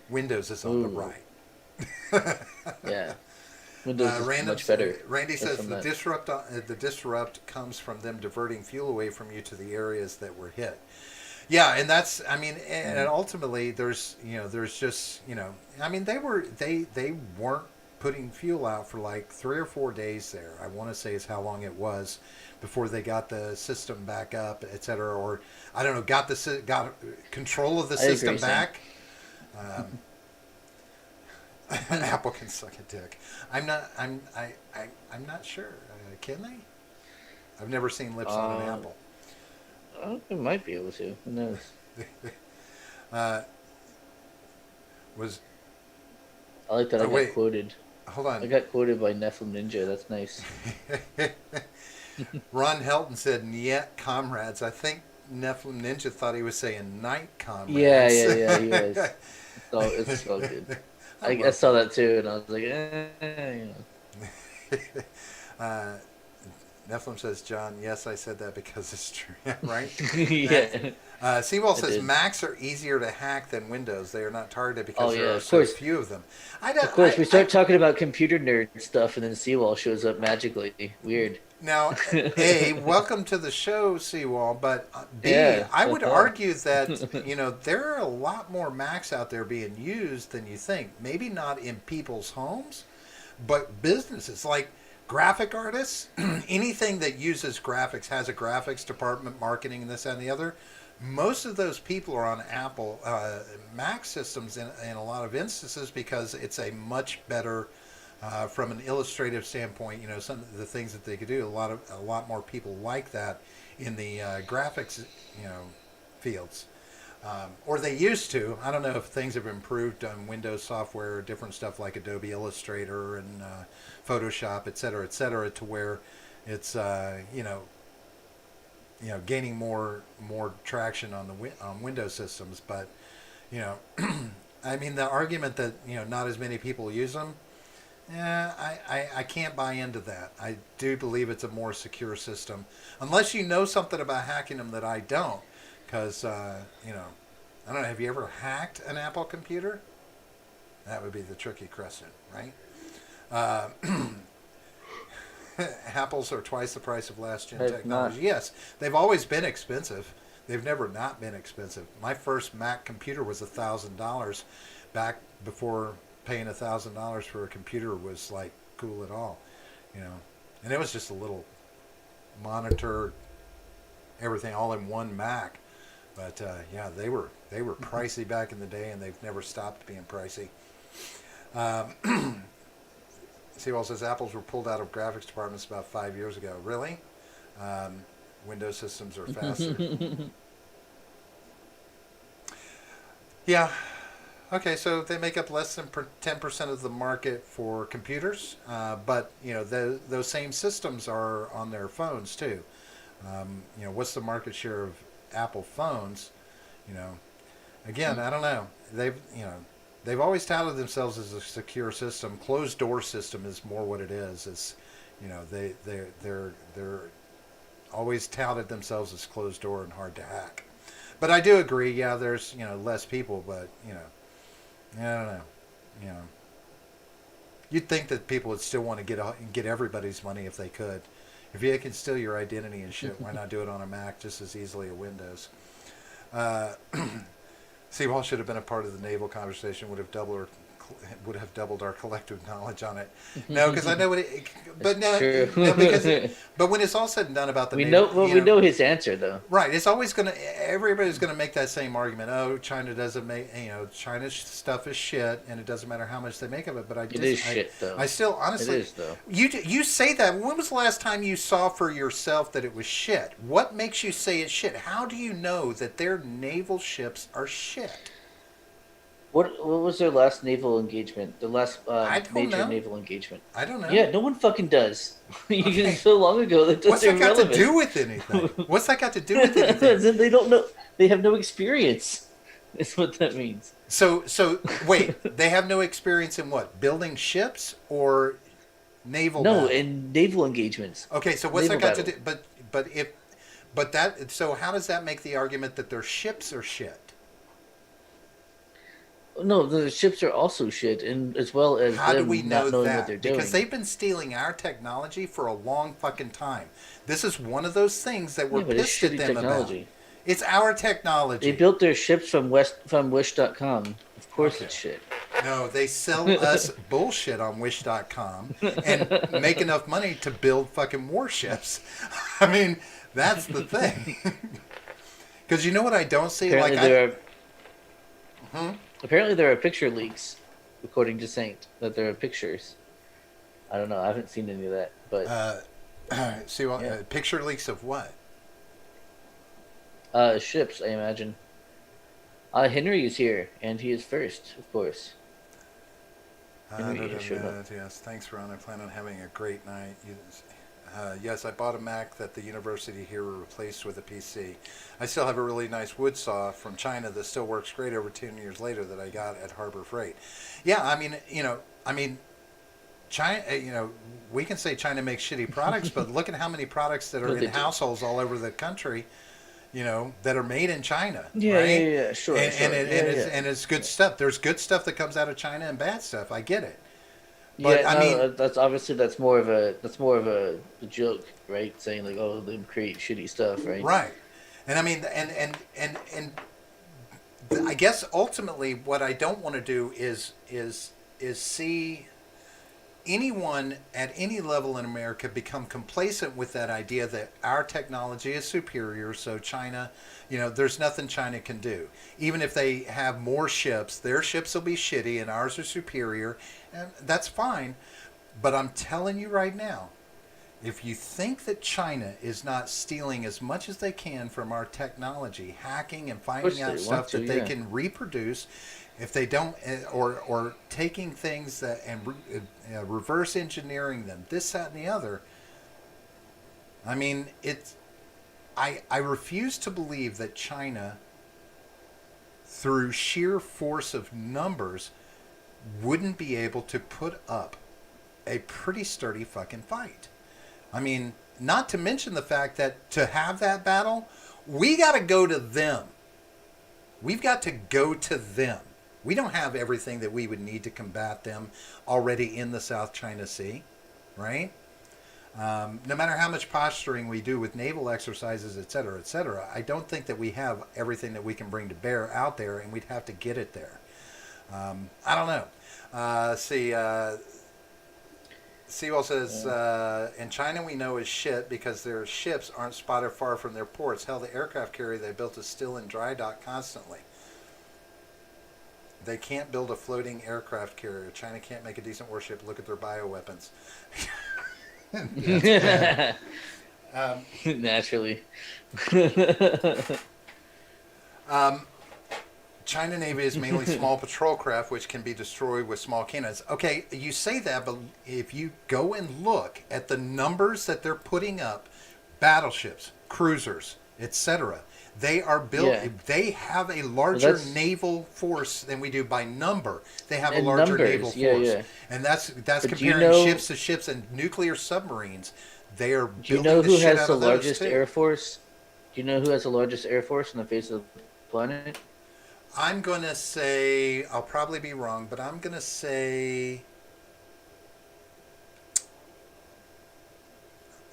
[SPEAKER 1] Windows is on the
[SPEAKER 2] Ooh,
[SPEAKER 1] right.
[SPEAKER 2] yeah. Windows is much better.
[SPEAKER 1] Randy
[SPEAKER 2] That's
[SPEAKER 1] says
[SPEAKER 2] from that.
[SPEAKER 1] the disrupt comes from them diverting fuel away from you to the areas that were hit. Yeah, and that's I mean, and
[SPEAKER 2] Mm.
[SPEAKER 1] ultimately there's just I mean they weren't putting fuel out for like 3 or 4 days there. I want to say is how long it was before they got the system back up, etc. Or I don't know, got control of the
[SPEAKER 2] I agree,
[SPEAKER 1] system
[SPEAKER 2] Sam.
[SPEAKER 1] back. Um, Apple can suck a dick. I'm not sure. Can they? I've never seen lips on an
[SPEAKER 2] Uh,
[SPEAKER 1] apple.
[SPEAKER 2] it might be able to. Who knows?
[SPEAKER 1] Uh, was
[SPEAKER 2] I like that I
[SPEAKER 1] oh
[SPEAKER 2] got
[SPEAKER 1] wait,
[SPEAKER 2] quoted.
[SPEAKER 1] hold
[SPEAKER 2] I
[SPEAKER 1] on.
[SPEAKER 2] got quoted by Nephilim Ninja. That's nice.
[SPEAKER 1] Ron Helton said, "Niet comrades." I think Nephilim Ninja thought he was saying night
[SPEAKER 2] Yeah,
[SPEAKER 1] comrades.
[SPEAKER 2] yeah, yeah. He was. It's all good.
[SPEAKER 1] I
[SPEAKER 2] I
[SPEAKER 1] love
[SPEAKER 2] saw that too, and I was like, you know.
[SPEAKER 1] uh, Nephilim says, John, yes, I said that because it's true. Yeah, right?
[SPEAKER 2] Yeah,
[SPEAKER 1] Seawall
[SPEAKER 2] I
[SPEAKER 1] says
[SPEAKER 2] did.
[SPEAKER 1] Macs are easier to hack than Windows. They are not targeted
[SPEAKER 2] Oh
[SPEAKER 1] because there
[SPEAKER 2] yeah,
[SPEAKER 1] are
[SPEAKER 2] of
[SPEAKER 1] so
[SPEAKER 2] course.
[SPEAKER 1] few of them. I
[SPEAKER 2] Of
[SPEAKER 1] don't.
[SPEAKER 2] course, we start talking about computer nerd stuff, and then Seawall shows up magically. Weird.
[SPEAKER 1] Now, A, welcome to the show, Seawall. But B,
[SPEAKER 2] Yeah.
[SPEAKER 1] I would argue that there are a lot more Macs out there being used than you think. Maybe not in people's homes, but businesses like graphic artists, anything that uses graphics, has a graphics department, marketing, and this and the other. Most of those people are on Apple Mac systems in a lot of instances because it's a much better, from an illustrative standpoint. Some of the things that they could do. A lot more people like that in the graphics, fields. Or they used to. I don't know if things have improved on Windows software, different stuff like Adobe Illustrator and Photoshop, et cetera, to where it's gaining more traction on on Windows systems. But you know, I mean, the argument that not as many people use them. Yeah, I can't buy into that. I do believe it's a more secure system, unless you know something about hacking them that I don't. Because I don't know. Have you ever hacked an Apple computer? That would be the tricky question, right? Uh, Apples are twice the price of last gen
[SPEAKER 2] I've not.
[SPEAKER 1] technology. Yes, they've always been expensive. They've never not been expensive. My first Mac computer was $1,000. Back before paying $1,000 for a computer was like cool at all, you know. And it was just a little monitor, everything all in one Mac. But yeah, they were pricey back in the day, and they've never stopped being pricey. Seawall says Apples were pulled out of graphics departments about 5 years ago. Really? Um, Windows systems are faster. Yeah. Okay, so they make up less than 10% of the market for computers, but those same systems are on their phones too. What's the market share of Apple phones? You know, Again, I don't know. They've always touted themselves as a secure system. Closed door system is more what it is. It's they're always touted themselves as closed door and hard to hack. But I do agree. Yeah, there's less people, but I don't know. You know, you'd think that people would still want to get everybody's money if they could. If you can steal your identity and shit, why not do it on a Mac just as easily as Windows? Uh, Seawall should have been a part of the naval conversation. Would have doubled our collective knowledge on it. No, because I know what it. But no,
[SPEAKER 2] True.
[SPEAKER 1] no, because but when it's all said and done about the
[SPEAKER 2] we
[SPEAKER 1] naval,
[SPEAKER 2] know. Well, we know his answer though.
[SPEAKER 1] right? It's always gonna. Everybody's gonna make that same argument. Oh, China doesn't make. China's stuff is shit, and it doesn't matter how much they make of it. But
[SPEAKER 2] It is shit though.
[SPEAKER 1] I still honestly.
[SPEAKER 2] It is though.
[SPEAKER 1] You say that. When was the last time you saw for yourself that it was shit? What makes you say it's shit? How do you know that their naval ships are shit?
[SPEAKER 2] What was their last naval engagement? The last
[SPEAKER 1] I don't
[SPEAKER 2] major
[SPEAKER 1] know.
[SPEAKER 2] naval engagement.
[SPEAKER 1] I don't know.
[SPEAKER 2] Yeah, no one fucking does.
[SPEAKER 1] Okay.
[SPEAKER 2] So long ago that
[SPEAKER 1] What's
[SPEAKER 2] that's
[SPEAKER 1] that got to
[SPEAKER 2] irrelevant.
[SPEAKER 1] do with anything? What's that got to do with anything?
[SPEAKER 2] They don't know. They have no experience. That's what that means.
[SPEAKER 1] So wait, they have no experience in what? Building ships or naval?
[SPEAKER 2] No,
[SPEAKER 1] battle?
[SPEAKER 2] in naval engagements.
[SPEAKER 1] Okay, so what's
[SPEAKER 2] Naval
[SPEAKER 1] that got to
[SPEAKER 2] battle.
[SPEAKER 1] do? But that. So how does that make the argument that their ships are shit?
[SPEAKER 2] No, the ships are also shit, and as well as
[SPEAKER 1] How do
[SPEAKER 2] them
[SPEAKER 1] we
[SPEAKER 2] not
[SPEAKER 1] know
[SPEAKER 2] knowing what
[SPEAKER 1] that?
[SPEAKER 2] they're doing.
[SPEAKER 1] Because they've been stealing our technology for a long fucking time. This is one of those things that we're
[SPEAKER 2] Yeah, but it's
[SPEAKER 1] pissed at
[SPEAKER 2] shitty
[SPEAKER 1] them
[SPEAKER 2] technology.
[SPEAKER 1] about. It's our technology.
[SPEAKER 2] They built their ships from Wish.com. Of course,
[SPEAKER 1] Okay.
[SPEAKER 2] it's shit.
[SPEAKER 1] No, they sell us bullshit on Wish.com and make enough money to build fucking warships. I mean, that's the thing. Because you know what I don't see?
[SPEAKER 2] Apparently there are picture leaks, according to Saint, that there are pictures. I don't know. I haven't seen any of that, but
[SPEAKER 1] See,
[SPEAKER 2] Yeah.
[SPEAKER 1] picture leaks of what?
[SPEAKER 2] ships, I imagine. Henry is here, and he is first, of course. Henry has showed up.
[SPEAKER 1] Yes, thanks, Ron. I plan on having a great night. Yes, I bought a Mac that the university here replaced with a PC. I still have a really nice wood saw from China that still works great over 10 years later that I got at Harbor Freight. Yeah, I mean, China, we can say China makes shitty products, but look at how many products that are
[SPEAKER 2] What
[SPEAKER 1] in
[SPEAKER 2] they do.
[SPEAKER 1] households all over the country, that are made in China,
[SPEAKER 2] Yeah, yeah,
[SPEAKER 1] right?
[SPEAKER 2] yeah, yeah. Sure,
[SPEAKER 1] And
[SPEAKER 2] sure.
[SPEAKER 1] it,
[SPEAKER 2] Yeah,
[SPEAKER 1] it's
[SPEAKER 2] yeah.
[SPEAKER 1] and it's good stuff. There's good stuff that comes out of China and bad stuff. I get it, but
[SPEAKER 2] Yeah,
[SPEAKER 1] I
[SPEAKER 2] no,
[SPEAKER 1] mean,
[SPEAKER 2] that's obviously that's more of a joke, right? Saying like, oh, they create shitty stuff, right?
[SPEAKER 1] right? And I mean, I guess ultimately, what I don't want to do is see anyone at any level in America become complacent with that idea that our technology is superior. So China, there's nothing China can do. Even if they have more ships, their ships will be shitty and ours are superior, and that's fine. But I'm telling you right now, if you think that China is not stealing as much as they can from our technology, hacking and
[SPEAKER 2] Of
[SPEAKER 1] finding
[SPEAKER 2] course
[SPEAKER 1] out
[SPEAKER 2] they want
[SPEAKER 1] stuff
[SPEAKER 2] to,
[SPEAKER 1] that they
[SPEAKER 2] yeah.
[SPEAKER 1] can reproduce, if they don't, or taking things that and reverse engineering them, this, that, and the other. I mean, I refuse to believe that China, through sheer force of numbers, wouldn't be able to put up a pretty sturdy fucking fight. I mean, not to mention the fact that to have that battle, we got to go to them. We've got to go to them. We don't have everything that we would need to combat them already in the South China Sea, right? No matter how much posturing we do with naval exercises, et cetera, I don't think that we have everything that we can bring to bear out there, and we'd have to get it there. I don't know. Seawell says, in China we know is shit because their ships aren't spotted far from their ports. Hell, the aircraft carrier they built is still in dry dock constantly. They can't build a floating aircraft carrier. China can't make a decent warship. Look at their bioweapons. That's bad. Um,
[SPEAKER 2] Naturally.
[SPEAKER 1] um, China Navy is mainly small patrol craft, which can be destroyed with small cannons. Okay, you say that, but if you go and look at the numbers that they're putting up, battleships, cruisers, etc., they are built.
[SPEAKER 2] Yeah.
[SPEAKER 1] They have a
[SPEAKER 2] Well,
[SPEAKER 1] larger
[SPEAKER 2] that's
[SPEAKER 1] naval force than we do by number. They have a
[SPEAKER 2] in
[SPEAKER 1] larger naval
[SPEAKER 2] numbers. Yeah,
[SPEAKER 1] force,
[SPEAKER 2] yeah.
[SPEAKER 1] and that's
[SPEAKER 2] But do you
[SPEAKER 1] comparing
[SPEAKER 2] know?
[SPEAKER 1] ships to ships and nuclear submarines. They are
[SPEAKER 2] Do you
[SPEAKER 1] building
[SPEAKER 2] know
[SPEAKER 1] the
[SPEAKER 2] who
[SPEAKER 1] shit
[SPEAKER 2] has
[SPEAKER 1] out
[SPEAKER 2] the
[SPEAKER 1] of those
[SPEAKER 2] largest
[SPEAKER 1] too.
[SPEAKER 2] air force? Do you know who has the largest air force on the face of the planet?
[SPEAKER 1] I'm going to say, I'll probably be wrong, but I'm going to say,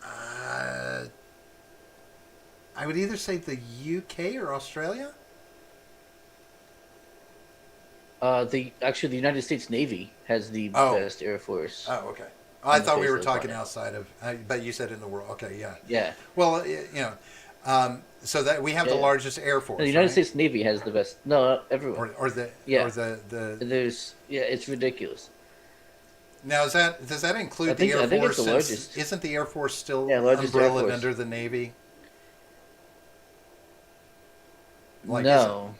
[SPEAKER 1] uh, I would either say the UK or Australia.
[SPEAKER 2] The United States Navy has the
[SPEAKER 1] Oh,
[SPEAKER 2] best air force
[SPEAKER 1] oh, okay. Oh, I
[SPEAKER 2] on the
[SPEAKER 1] thought we
[SPEAKER 2] face
[SPEAKER 1] were
[SPEAKER 2] of the
[SPEAKER 1] talking
[SPEAKER 2] planet.
[SPEAKER 1] outside of, but you said in the world. Okay, yeah.
[SPEAKER 2] Yeah,
[SPEAKER 1] Well, so that we have
[SPEAKER 2] yeah,
[SPEAKER 1] the
[SPEAKER 2] yeah.
[SPEAKER 1] largest air
[SPEAKER 2] No, the
[SPEAKER 1] force,
[SPEAKER 2] United
[SPEAKER 1] right?
[SPEAKER 2] States Navy has the best. No, everyone.
[SPEAKER 1] Or the or
[SPEAKER 2] Yeah,
[SPEAKER 1] the
[SPEAKER 2] it's ridiculous.
[SPEAKER 1] now is that does that
[SPEAKER 2] I
[SPEAKER 1] include the
[SPEAKER 2] think
[SPEAKER 1] Air
[SPEAKER 2] I think it's
[SPEAKER 1] Force?
[SPEAKER 2] the
[SPEAKER 1] Since
[SPEAKER 2] largest.
[SPEAKER 1] isn't the Air Force still
[SPEAKER 2] Yeah, largest air
[SPEAKER 1] umbrellaed
[SPEAKER 2] force.
[SPEAKER 1] under the Navy? Like, is it?
[SPEAKER 2] No,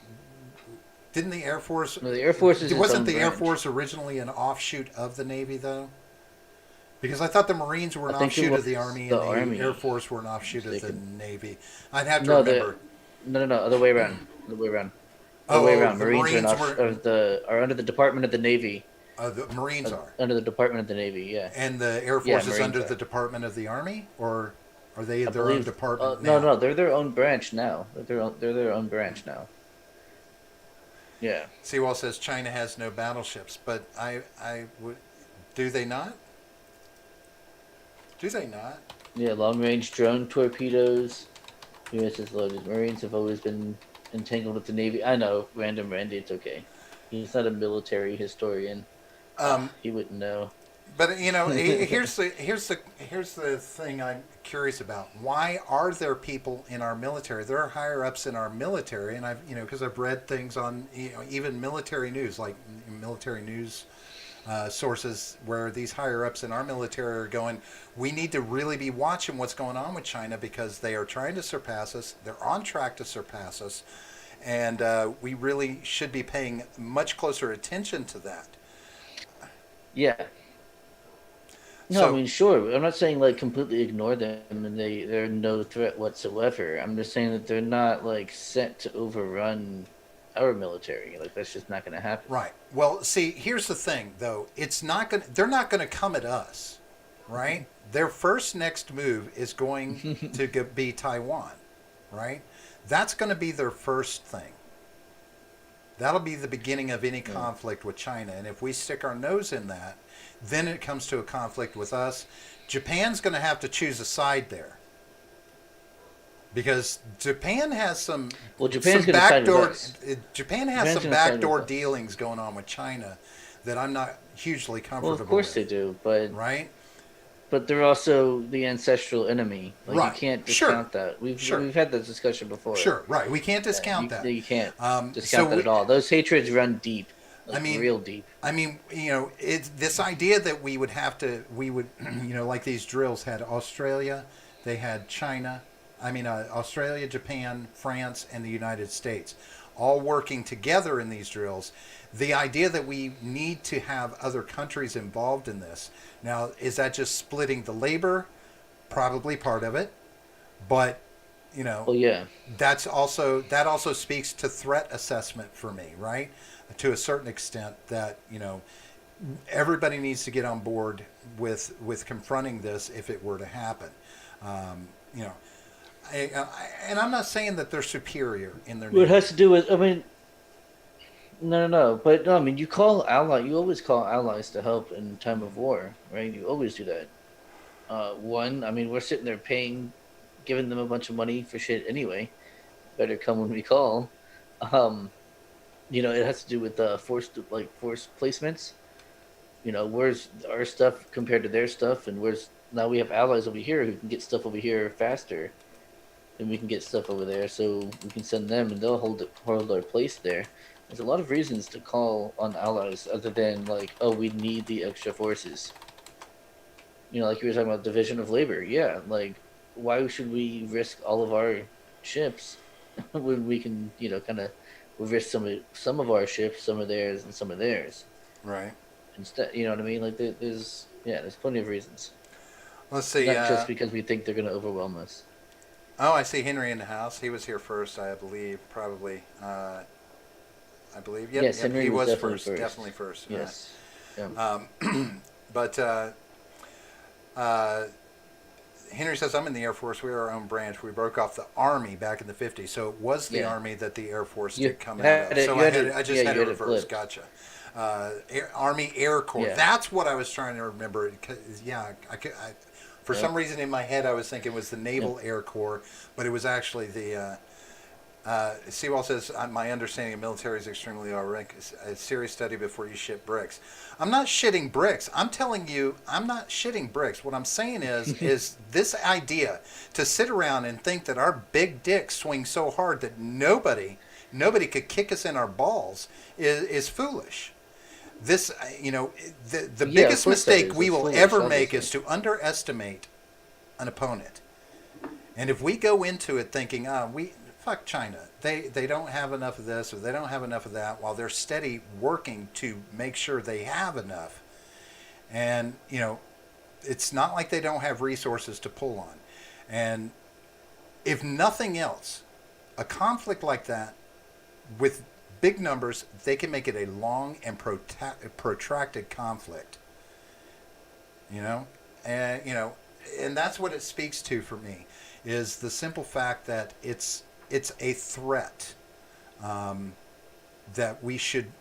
[SPEAKER 1] Didn't the Air Force?
[SPEAKER 2] no, the Air Force is its
[SPEAKER 1] Wasn't
[SPEAKER 2] own
[SPEAKER 1] the Air
[SPEAKER 2] branch.
[SPEAKER 1] Force originally an offshoot of the Navy, though? Because I thought the Marines were
[SPEAKER 2] I
[SPEAKER 1] an
[SPEAKER 2] think it
[SPEAKER 1] offshoot of the
[SPEAKER 2] was
[SPEAKER 1] Army
[SPEAKER 2] the
[SPEAKER 1] and the Air
[SPEAKER 2] Army.
[SPEAKER 1] Force were an
[SPEAKER 2] If I'm
[SPEAKER 1] offshoot of the
[SPEAKER 2] mistaken.
[SPEAKER 1] Navy. I'd have to
[SPEAKER 2] No,
[SPEAKER 1] remember.
[SPEAKER 2] no, other way around. Other way around. Other way
[SPEAKER 1] Oh,
[SPEAKER 2] around.
[SPEAKER 1] the
[SPEAKER 2] Marines are
[SPEAKER 1] Marines
[SPEAKER 2] off
[SPEAKER 1] were.
[SPEAKER 2] of the are under the Department of the Navy.
[SPEAKER 1] The Marines are,
[SPEAKER 2] Under the Department of the Navy. Yeah,
[SPEAKER 1] and the Air
[SPEAKER 2] yeah.
[SPEAKER 1] Force is
[SPEAKER 2] Marines
[SPEAKER 1] under
[SPEAKER 2] are.
[SPEAKER 1] the Department of the Army, or are they
[SPEAKER 2] I
[SPEAKER 1] their own
[SPEAKER 2] believe.
[SPEAKER 1] department
[SPEAKER 2] No,
[SPEAKER 1] now?
[SPEAKER 2] no, they're their own branch now. They're their own branch now. Yeah.
[SPEAKER 1] Seawall says China has no battleships, but I would. Do they not? Do they not?
[SPEAKER 2] Yeah, long range drone torpedoes. U.S.'s largest. Marines have always been entangled with the Navy. I know, random Randy, it's okay. He's not a military historian.
[SPEAKER 1] Um,
[SPEAKER 2] He wouldn't know.
[SPEAKER 1] But here's the thing I'm curious about. Why are there people in our military? There are higher ups in our military, and I've because I've read things on even military news, like military news sources, where these higher ups in our military are going. We need to really be watching what's going on with China because they are trying to surpass us. They're on track to surpass us, and we really should be paying much closer attention to that.
[SPEAKER 2] Yeah. No, I
[SPEAKER 1] So
[SPEAKER 2] mean, sure. I'm not saying like completely ignore them and they're no threat whatsoever. I'm just saying that they're not like set to overrun our military. Like that's just not going to happen.
[SPEAKER 1] Right. Well, see, here's the thing, though. It's not going. They're not going to come at us, right? Their first next move is going to be Taiwan, right? That's going to be their first thing. That'll be the beginning of any conflict with China. And if we stick our nose in that, then it comes to a conflict with us. Japan's going to have to choose a side there. Because Japan has some
[SPEAKER 2] Japan's going to side with
[SPEAKER 1] backdoor
[SPEAKER 2] us.
[SPEAKER 1] Japan has
[SPEAKER 2] Japan's
[SPEAKER 1] some
[SPEAKER 2] gonna side
[SPEAKER 1] backdoor
[SPEAKER 2] with us.
[SPEAKER 1] dealings going on with China that I'm not hugely
[SPEAKER 2] Well,
[SPEAKER 1] comfortable
[SPEAKER 2] of course
[SPEAKER 1] with.
[SPEAKER 2] they do, but
[SPEAKER 1] Right?
[SPEAKER 2] they're also the ancestral enemy. Like
[SPEAKER 1] Right.
[SPEAKER 2] you can't
[SPEAKER 1] Sure.
[SPEAKER 2] discount that. We've
[SPEAKER 1] Sure.
[SPEAKER 2] had that discussion before.
[SPEAKER 1] Sure, right. We can't
[SPEAKER 2] Yeah,
[SPEAKER 1] discount that.
[SPEAKER 2] you can't
[SPEAKER 1] So
[SPEAKER 2] discount that at all. Those hatreds run deep, like
[SPEAKER 1] I mean,
[SPEAKER 2] real deep.
[SPEAKER 1] It's this idea that we would, like these drills had Australia, they had China, Australia, Japan, France, and the United States, all working together in these drills. The idea that we need to have other countries involved in this. Now, is that just splitting the labor? Probably part of it, but
[SPEAKER 2] Well, yeah.
[SPEAKER 1] that also speaks to threat assessment for me, right? To a certain extent, that everybody needs to get on board with confronting this if it were to happen. You know, and I'm not saying that they're superior in their.
[SPEAKER 2] Well, it has to do with. I mean, no. But no, I mean, you always call allies to help in time of war, right? You always do that. I mean, we're sitting there giving them a bunch of money for shit anyway. Better come when we call. It has to do with force placements. Where's our stuff compared to their stuff, and now we have allies over here who can get stuff over here faster than we can get stuff over there, so we can send them and they'll hold our place there. There's a lot of reasons to call on allies other than like, oh, we need the extra forces. Like you were talking about division of labor. Yeah, like why should we risk all of our ships when we can, kind of risk some of our ships, some of theirs, and some of theirs.
[SPEAKER 1] Right.
[SPEAKER 2] Instead, you know what I mean? Like there's plenty of reasons.
[SPEAKER 1] Let's see.
[SPEAKER 2] Not just because we think they're going to overwhelm us.
[SPEAKER 1] Oh, I see Henry in the house. He was here first, I believe. Probably. I believe. Yep,
[SPEAKER 2] yes, Henry
[SPEAKER 1] he was
[SPEAKER 2] definitely
[SPEAKER 1] first. Definitely first.
[SPEAKER 2] Yes.
[SPEAKER 1] But Henry says, I'm in the Air Force. We are our own branch. We broke off the Army back in the 50s. So it was the Army that the Air Force did come out of. So I just had it reversed. Gotcha. Army Air Corps.
[SPEAKER 2] Yeah.
[SPEAKER 1] That's what I was trying to remember. For some reason in my head, I was thinking it was the Naval Air Corps, but it was actually the. Seawall says, my understanding of military is extremely low. A serious study before you shit bricks. I'm not shitting bricks. I'm telling you, I'm not shitting bricks. What I'm saying is this idea to sit around and think that our big dicks swing so hard that nobody could kick us in our balls is foolish. This, the biggest mistake we will ever make is to underestimate an opponent. And if we go into it thinking, fuck China, they don't have enough of this or they don't have enough of that, while they're steady working to make sure they have enough. And, it's not like they don't have resources to pull on. And if nothing else, a conflict like that with big numbers, they can make it a long and protracted conflict. And that's what it speaks to for me, is the simple fact that it's a threat that we should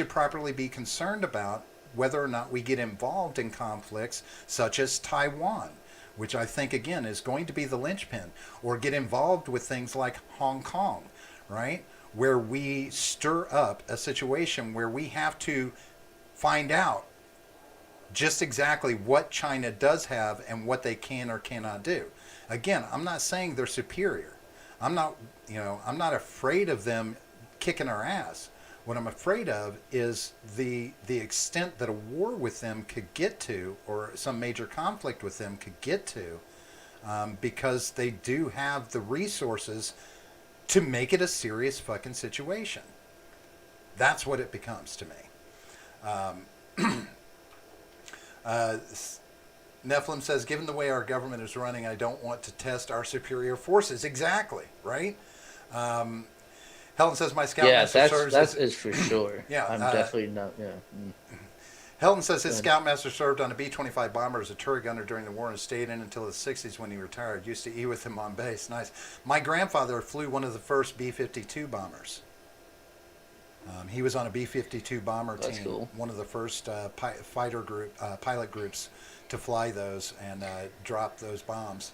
[SPEAKER 1] properly be concerned about, whether or not we get involved in conflicts such as Taiwan, which I think again is going to be the linchpin, or get involved with things like Hong Kong, right? Where we stir up a situation where we have to find out just exactly what China does have and what they can or cannot do. Again, I'm not saying they're superior. I'm not afraid of them kicking our ass. What I'm afraid of is the extent that a war with them could get to, or some major conflict with them could get to, because they do have the resources to make it a serious fucking situation. That's what it becomes to me. Nephilim says, given the way our government is running, I don't want to test our superior forces. Exactly, right? Helen says my
[SPEAKER 2] Yeah,
[SPEAKER 1] scoutmaster serves
[SPEAKER 2] that
[SPEAKER 1] as
[SPEAKER 2] is for sure.
[SPEAKER 1] yeah.
[SPEAKER 2] I'm definitely not. Yeah.
[SPEAKER 1] Helton says his
[SPEAKER 2] Go ahead.
[SPEAKER 1] scoutmaster served on a B-25 bomber as a turret gunner during the war and stayed in until the 60s when he retired. Used to eat with him on base. Nice. My grandfather flew one of the first B-52 bombers. He was on a B-52 bomber
[SPEAKER 2] That's
[SPEAKER 1] team,
[SPEAKER 2] cool.
[SPEAKER 1] one of the first pilot groups to fly those and drop those bombs.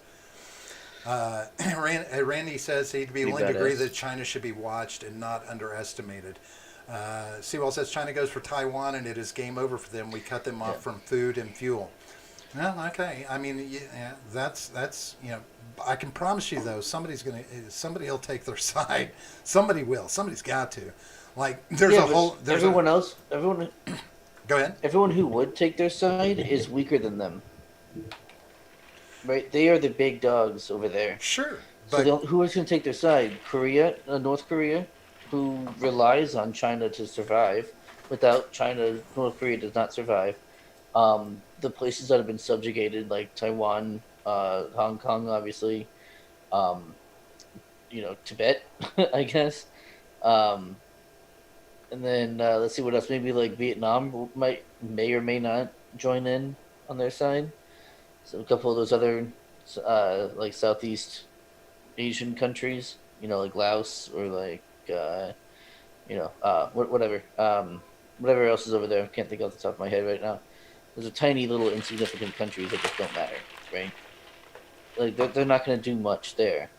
[SPEAKER 1] Randy says he'd be
[SPEAKER 2] Pretty
[SPEAKER 1] willing to agree
[SPEAKER 2] badass.
[SPEAKER 1] that China should be watched and not underestimated. Sewell says China goes for Taiwan and it is game over for them. We cut them
[SPEAKER 2] Yeah.
[SPEAKER 1] off from food and fuel. Well, okay. I mean, yeah, that's I can promise you though, somebody'll take their side. Somebody will. Somebody's got to. Like there's
[SPEAKER 2] Yeah,
[SPEAKER 1] a
[SPEAKER 2] but
[SPEAKER 1] whole. There's
[SPEAKER 2] everyone
[SPEAKER 1] a.
[SPEAKER 2] else,
[SPEAKER 1] Go ahead.
[SPEAKER 2] everyone who would take their side is weaker than them. Right? They are the big dogs over there.
[SPEAKER 1] Sure,
[SPEAKER 2] So
[SPEAKER 1] but
[SPEAKER 2] who is going to take their side? Korea, North Korea, who relies on China to survive. Without China, North Korea does not survive. The places that have been subjugated, like Taiwan, Hong Kong, obviously, um, Tibet, I guess. Um, and then let's see what else. Maybe like Vietnam may or may not join in on their side. So a couple of those other like Southeast Asian countries, like Laos or like whatever, whatever else is over there. I can't think off the top of my head right now. Those are tiny little insignificant countries that just don't matter, right? Like they're not going to do much there.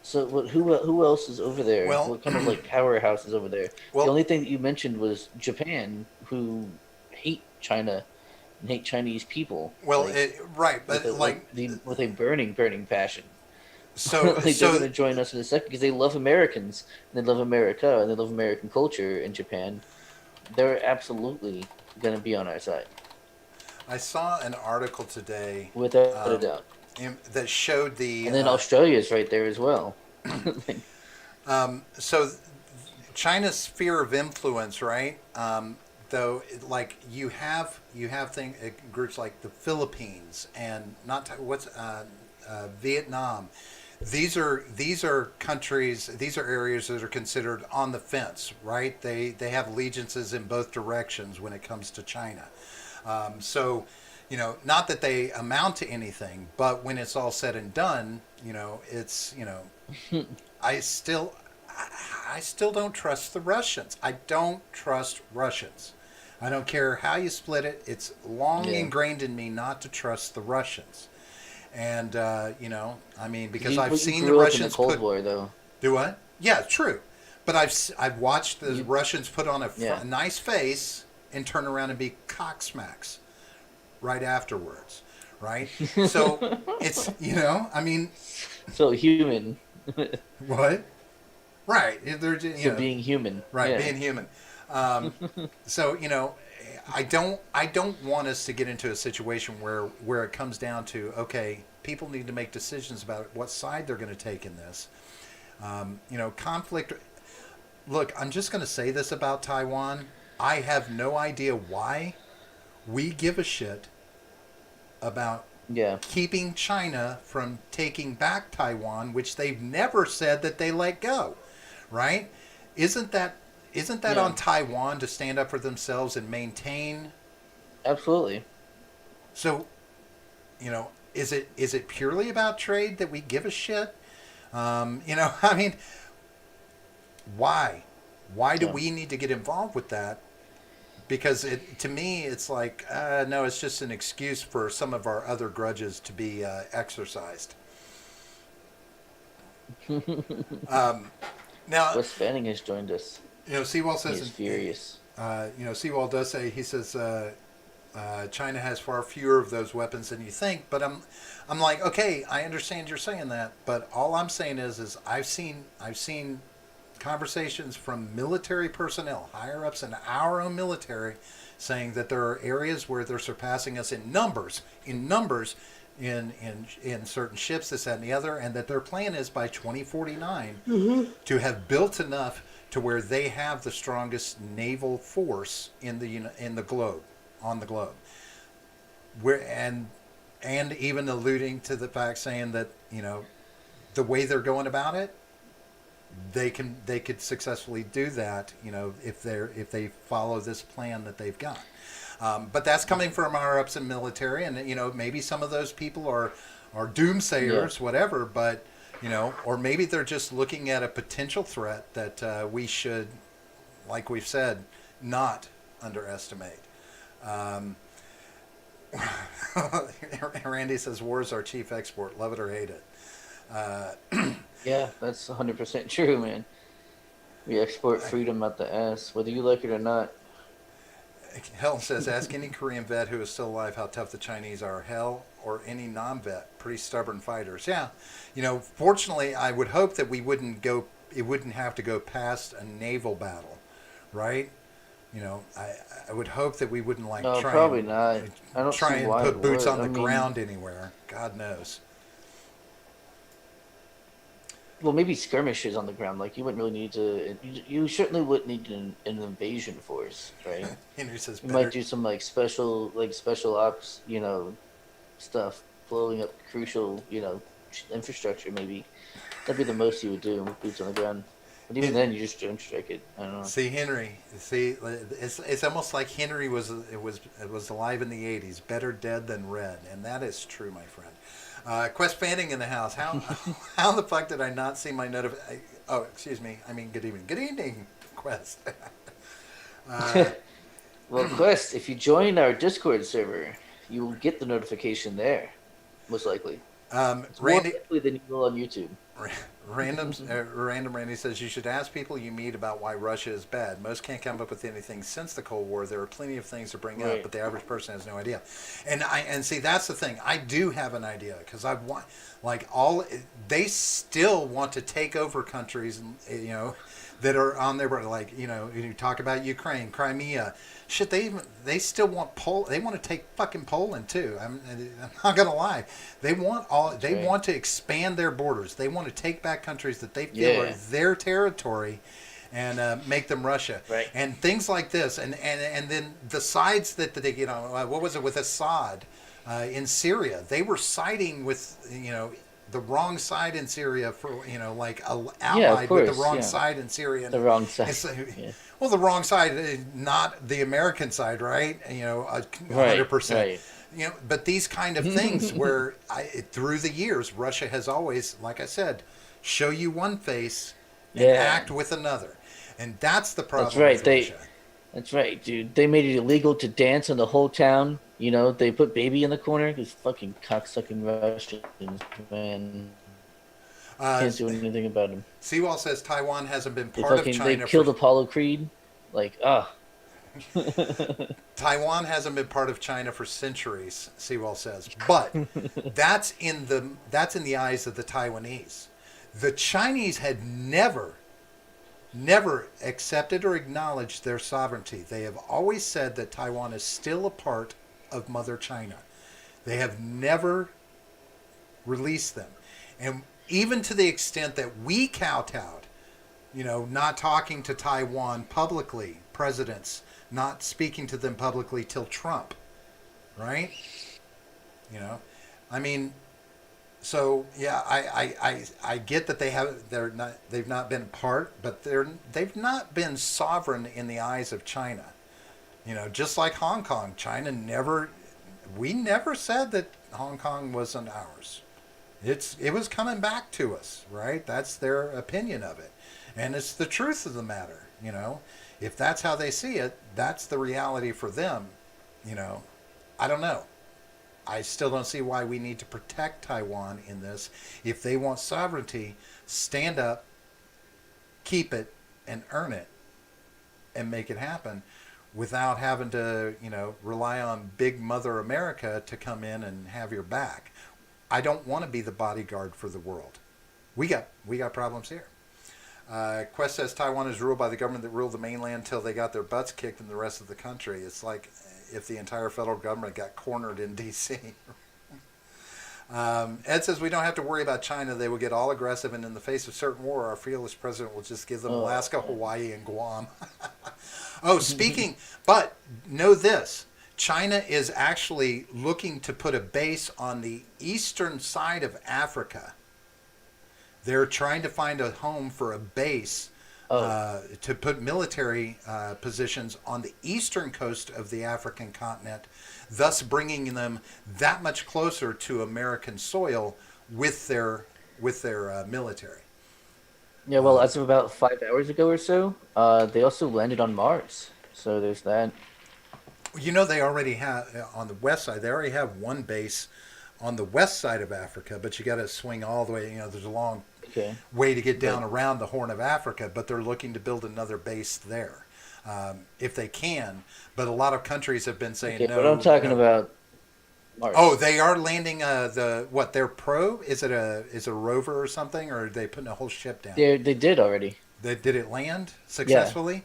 [SPEAKER 2] So who else is over there?
[SPEAKER 1] well,
[SPEAKER 2] What kind of like powerhouse is over there? The
[SPEAKER 1] well,
[SPEAKER 2] only thing that you mentioned was Japan, who hate China and hate Chinese people, like
[SPEAKER 1] right, but like
[SPEAKER 2] with a burning passion.
[SPEAKER 1] so
[SPEAKER 2] Like they're going
[SPEAKER 1] so
[SPEAKER 2] to join us in a second because they love Americans and they love America and they love American culture in Japan. They're absolutely going to be on our side
[SPEAKER 1] I saw an article today
[SPEAKER 2] without a
[SPEAKER 1] um,
[SPEAKER 2] doubt.
[SPEAKER 1] that showed the
[SPEAKER 2] And then Australia's right there as well. Like,
[SPEAKER 1] so China's sphere of influence, right? Though, like you have groups like the Philippines and not what's Vietnam. These are countries. These are areas that are considered on the fence, right? They have allegiances in both directions when it comes to China. So, not that they amount to anything, but when it's all said and done, it's I still I still don't trust the Russians. I don't trust Russians. I don't care how you split it. It's long
[SPEAKER 2] yeah.
[SPEAKER 1] ingrained in me not to trust the Russians. And I mean, because
[SPEAKER 2] But
[SPEAKER 1] I've
[SPEAKER 2] you
[SPEAKER 1] seen the
[SPEAKER 2] grew up in the
[SPEAKER 1] Russians
[SPEAKER 2] Cold
[SPEAKER 1] put
[SPEAKER 2] War, though.
[SPEAKER 1] do what? Yeah, true. But I've watched the
[SPEAKER 2] You,
[SPEAKER 1] Russians put on
[SPEAKER 2] yeah.
[SPEAKER 1] a nice face and turn around and be cocksmacks right afterwards, right? So it's I mean,
[SPEAKER 2] So human.
[SPEAKER 1] what? Right? They're
[SPEAKER 2] So being human.
[SPEAKER 1] right,
[SPEAKER 2] Yeah.
[SPEAKER 1] being human. Um, so I don't want us to get into a situation where it comes down to okay, people need to make decisions about what side they're going to take in this. Conflict. Look, I'm just going to say this about Taiwan. I have no idea why we give a shit about
[SPEAKER 2] Yeah.
[SPEAKER 1] keeping China from taking back Taiwan, which they've never said that they let go, right? Isn't that
[SPEAKER 2] Yeah.
[SPEAKER 1] on Taiwan to stand up for themselves and maintain?
[SPEAKER 2] Absolutely.
[SPEAKER 1] So, is it purely about trade that we give a shit? I mean, why? Why do
[SPEAKER 2] Yeah.
[SPEAKER 1] we need to get involved with that? Because to me, it's like, no, it's just an excuse for some of our other grudges to be exercised. Now,
[SPEAKER 2] Wes Fanning has joined us.
[SPEAKER 1] Seawall
[SPEAKER 2] He is
[SPEAKER 1] says,
[SPEAKER 2] furious.
[SPEAKER 1] Seawall does say, he says, China has far fewer of those weapons than you think. But I'm like, okay, I understand you're saying that, but all I'm saying is I've seen conversations from military personnel, higher ups in our own military, saying that there are areas where they're surpassing us in numbers, in certain ships, this, that, and the other, and that their plan is by 2049 to have built enough to where they have the strongest naval force in the globe, on the globe. Where and even alluding to the fact saying that the way they're going about it, they could successfully do that, if they follow this plan that they've got. But that's coming from our ups and military, and maybe some of those people are
[SPEAKER 2] Yeah.
[SPEAKER 1] doomsayers, whatever. But or maybe they're just looking at a potential threat that we should, like we've said, not underestimate. Um, Randy says, "War is our chief export. Love it or hate it." Uh,
[SPEAKER 2] Yeah, that's 100% true, man. We export freedom out the ass, whether you like it or not.
[SPEAKER 1] Helen says, "Ask any Korean vet who is still alive how tough the Chinese are. Hell, or any non-vet, pretty stubborn fighters." Yeah, fortunately, I would hope that we wouldn't go. It wouldn't have to go past a naval battle, right? I would hope that we wouldn't like
[SPEAKER 2] No, probably not. I don't
[SPEAKER 1] try
[SPEAKER 2] see
[SPEAKER 1] and
[SPEAKER 2] why it
[SPEAKER 1] put boots
[SPEAKER 2] would.
[SPEAKER 1] on
[SPEAKER 2] I
[SPEAKER 1] the
[SPEAKER 2] mean,
[SPEAKER 1] ground anywhere. God knows.
[SPEAKER 2] well, maybe skirmishes on the ground. Like you wouldn't really need to. You certainly wouldn't need an invasion force, right?
[SPEAKER 1] Henry says,
[SPEAKER 2] You might
[SPEAKER 1] "Better."
[SPEAKER 2] do some special ops, stuff, blowing up crucial, infrastructure. Maybe that'd be the most you would do with boots on the ground. But even then, you just drone strike it. I don't know.
[SPEAKER 1] See Henry. See, it's almost like Henry was alive in the '80s. Better dead than red, and that is true, my friend. Quest Fanning in the house. How how the fuck did I not see my notification? Oh, excuse me. I mean, good evening. Good evening, Quest. uh,
[SPEAKER 2] Well, Quest, if you join our Discord server, you will get the notification there. Most likely, it's more
[SPEAKER 1] Randy.
[SPEAKER 2] likely than you will on YouTube.
[SPEAKER 1] Random Randy says you should ask people you meet about why Russia is bad. Most can't come up with anything since the Cold War. There are plenty of things to bring up,
[SPEAKER 2] Right.
[SPEAKER 1] but the average person has no idea. And see that's the thing. I do have an idea because I want they still want to take over countries, and that are on their like you talk about Ukraine, Crimea. Shit, they still want They want to take fucking Poland too. I'm not gonna lie. They
[SPEAKER 2] Right.
[SPEAKER 1] want to expand their borders. They want to take back countries that they feel are
[SPEAKER 2] Yeah.
[SPEAKER 1] their territory, and make them Russia.
[SPEAKER 2] Right.
[SPEAKER 1] And things like this, and then the sides that they what was it with Assad in Syria? They were siding with the wrong side in Syria for
[SPEAKER 2] Yeah, of
[SPEAKER 1] allied with the
[SPEAKER 2] course.
[SPEAKER 1] wrong
[SPEAKER 2] Yeah,
[SPEAKER 1] side in Syria.
[SPEAKER 2] the wrong side.
[SPEAKER 1] It's,
[SPEAKER 2] Yeah.
[SPEAKER 1] well, the wrong side, not the American side, right? 100%.
[SPEAKER 2] Right.
[SPEAKER 1] But these kind of things where through the years, Russia has always, like I said, show you one face and
[SPEAKER 2] Yeah.
[SPEAKER 1] act with another, and that's the problem.
[SPEAKER 2] That's right.
[SPEAKER 1] With Russia.
[SPEAKER 2] That's right, dude. They made it illegal to dance in the whole town. They put baby in the corner. These fucking cocksucking Russians, man. Can't do anything about them.
[SPEAKER 1] Seawall says Taiwan hasn't been
[SPEAKER 2] They
[SPEAKER 1] part of
[SPEAKER 2] fucking
[SPEAKER 1] China.
[SPEAKER 2] they killed Apollo Creed. Like,
[SPEAKER 1] Taiwan hasn't been part of China for centuries, Seawall says. But that's in the eyes of the Taiwanese. The Chinese had never accepted or acknowledged their sovereignty. They have always said that Taiwan is still a part of Mother China. They have never released them. And even to the extent that we kowtowed, not talking to Taiwan publicly, presidents, not speaking to them publicly till Trump, right? I mean, so yeah, I get that they've not been part, but they've not been sovereign in the eyes of China. Just like Hong Kong, we never said that Hong Kong wasn't ours. It was coming back to us, right? That's their opinion of it, and it's the truth of the matter. If that's how they see it, that's the reality for them. I don't know. I still don't see why we need to protect Taiwan in this. If they want sovereignty, stand up, keep it, and earn it, and make it happen without having to, rely on big Mother America to come in and have your back. I don't want to be the bodyguard for the world. We got problems here. Quest says Taiwan is ruled by the government that ruled the mainland till they got their butts kicked in the rest of the country. It's like if the entire federal government got cornered in D.C. Ed says we don't have to worry about China. They will get all aggressive, and in the face of certain war, our fearless president will just give them Alaska, Hawaii, and Guam. But know this. China is actually looking to put a base on the eastern side of Africa They're trying to find a home for a base
[SPEAKER 2] Oh,
[SPEAKER 1] to put military positions on the eastern coast of the African continent, thus bringing them that much closer to American soil with their military.
[SPEAKER 2] yeah. Well, as of about 5 hours ago or so, they also landed on Mars. So there's that.
[SPEAKER 1] You know, they already have on the west side. They already have one base on the west side of Africa, but you got to swing all the way. You know, there's a long
[SPEAKER 2] Okay,
[SPEAKER 1] way to get down
[SPEAKER 2] but
[SPEAKER 1] around the Horn of Africa, but they're looking to build another base there if they can. But a lot of countries have been saying
[SPEAKER 2] okay, but I'm
[SPEAKER 1] no,
[SPEAKER 2] talking
[SPEAKER 1] no.
[SPEAKER 2] about
[SPEAKER 1] Oh,
[SPEAKER 2] Mars.
[SPEAKER 1] they are landing the what? Their probe is it a rover or something, or are they putting a whole ship down?
[SPEAKER 2] They did already.
[SPEAKER 1] They, did it land
[SPEAKER 2] Yeah,
[SPEAKER 1] successfully?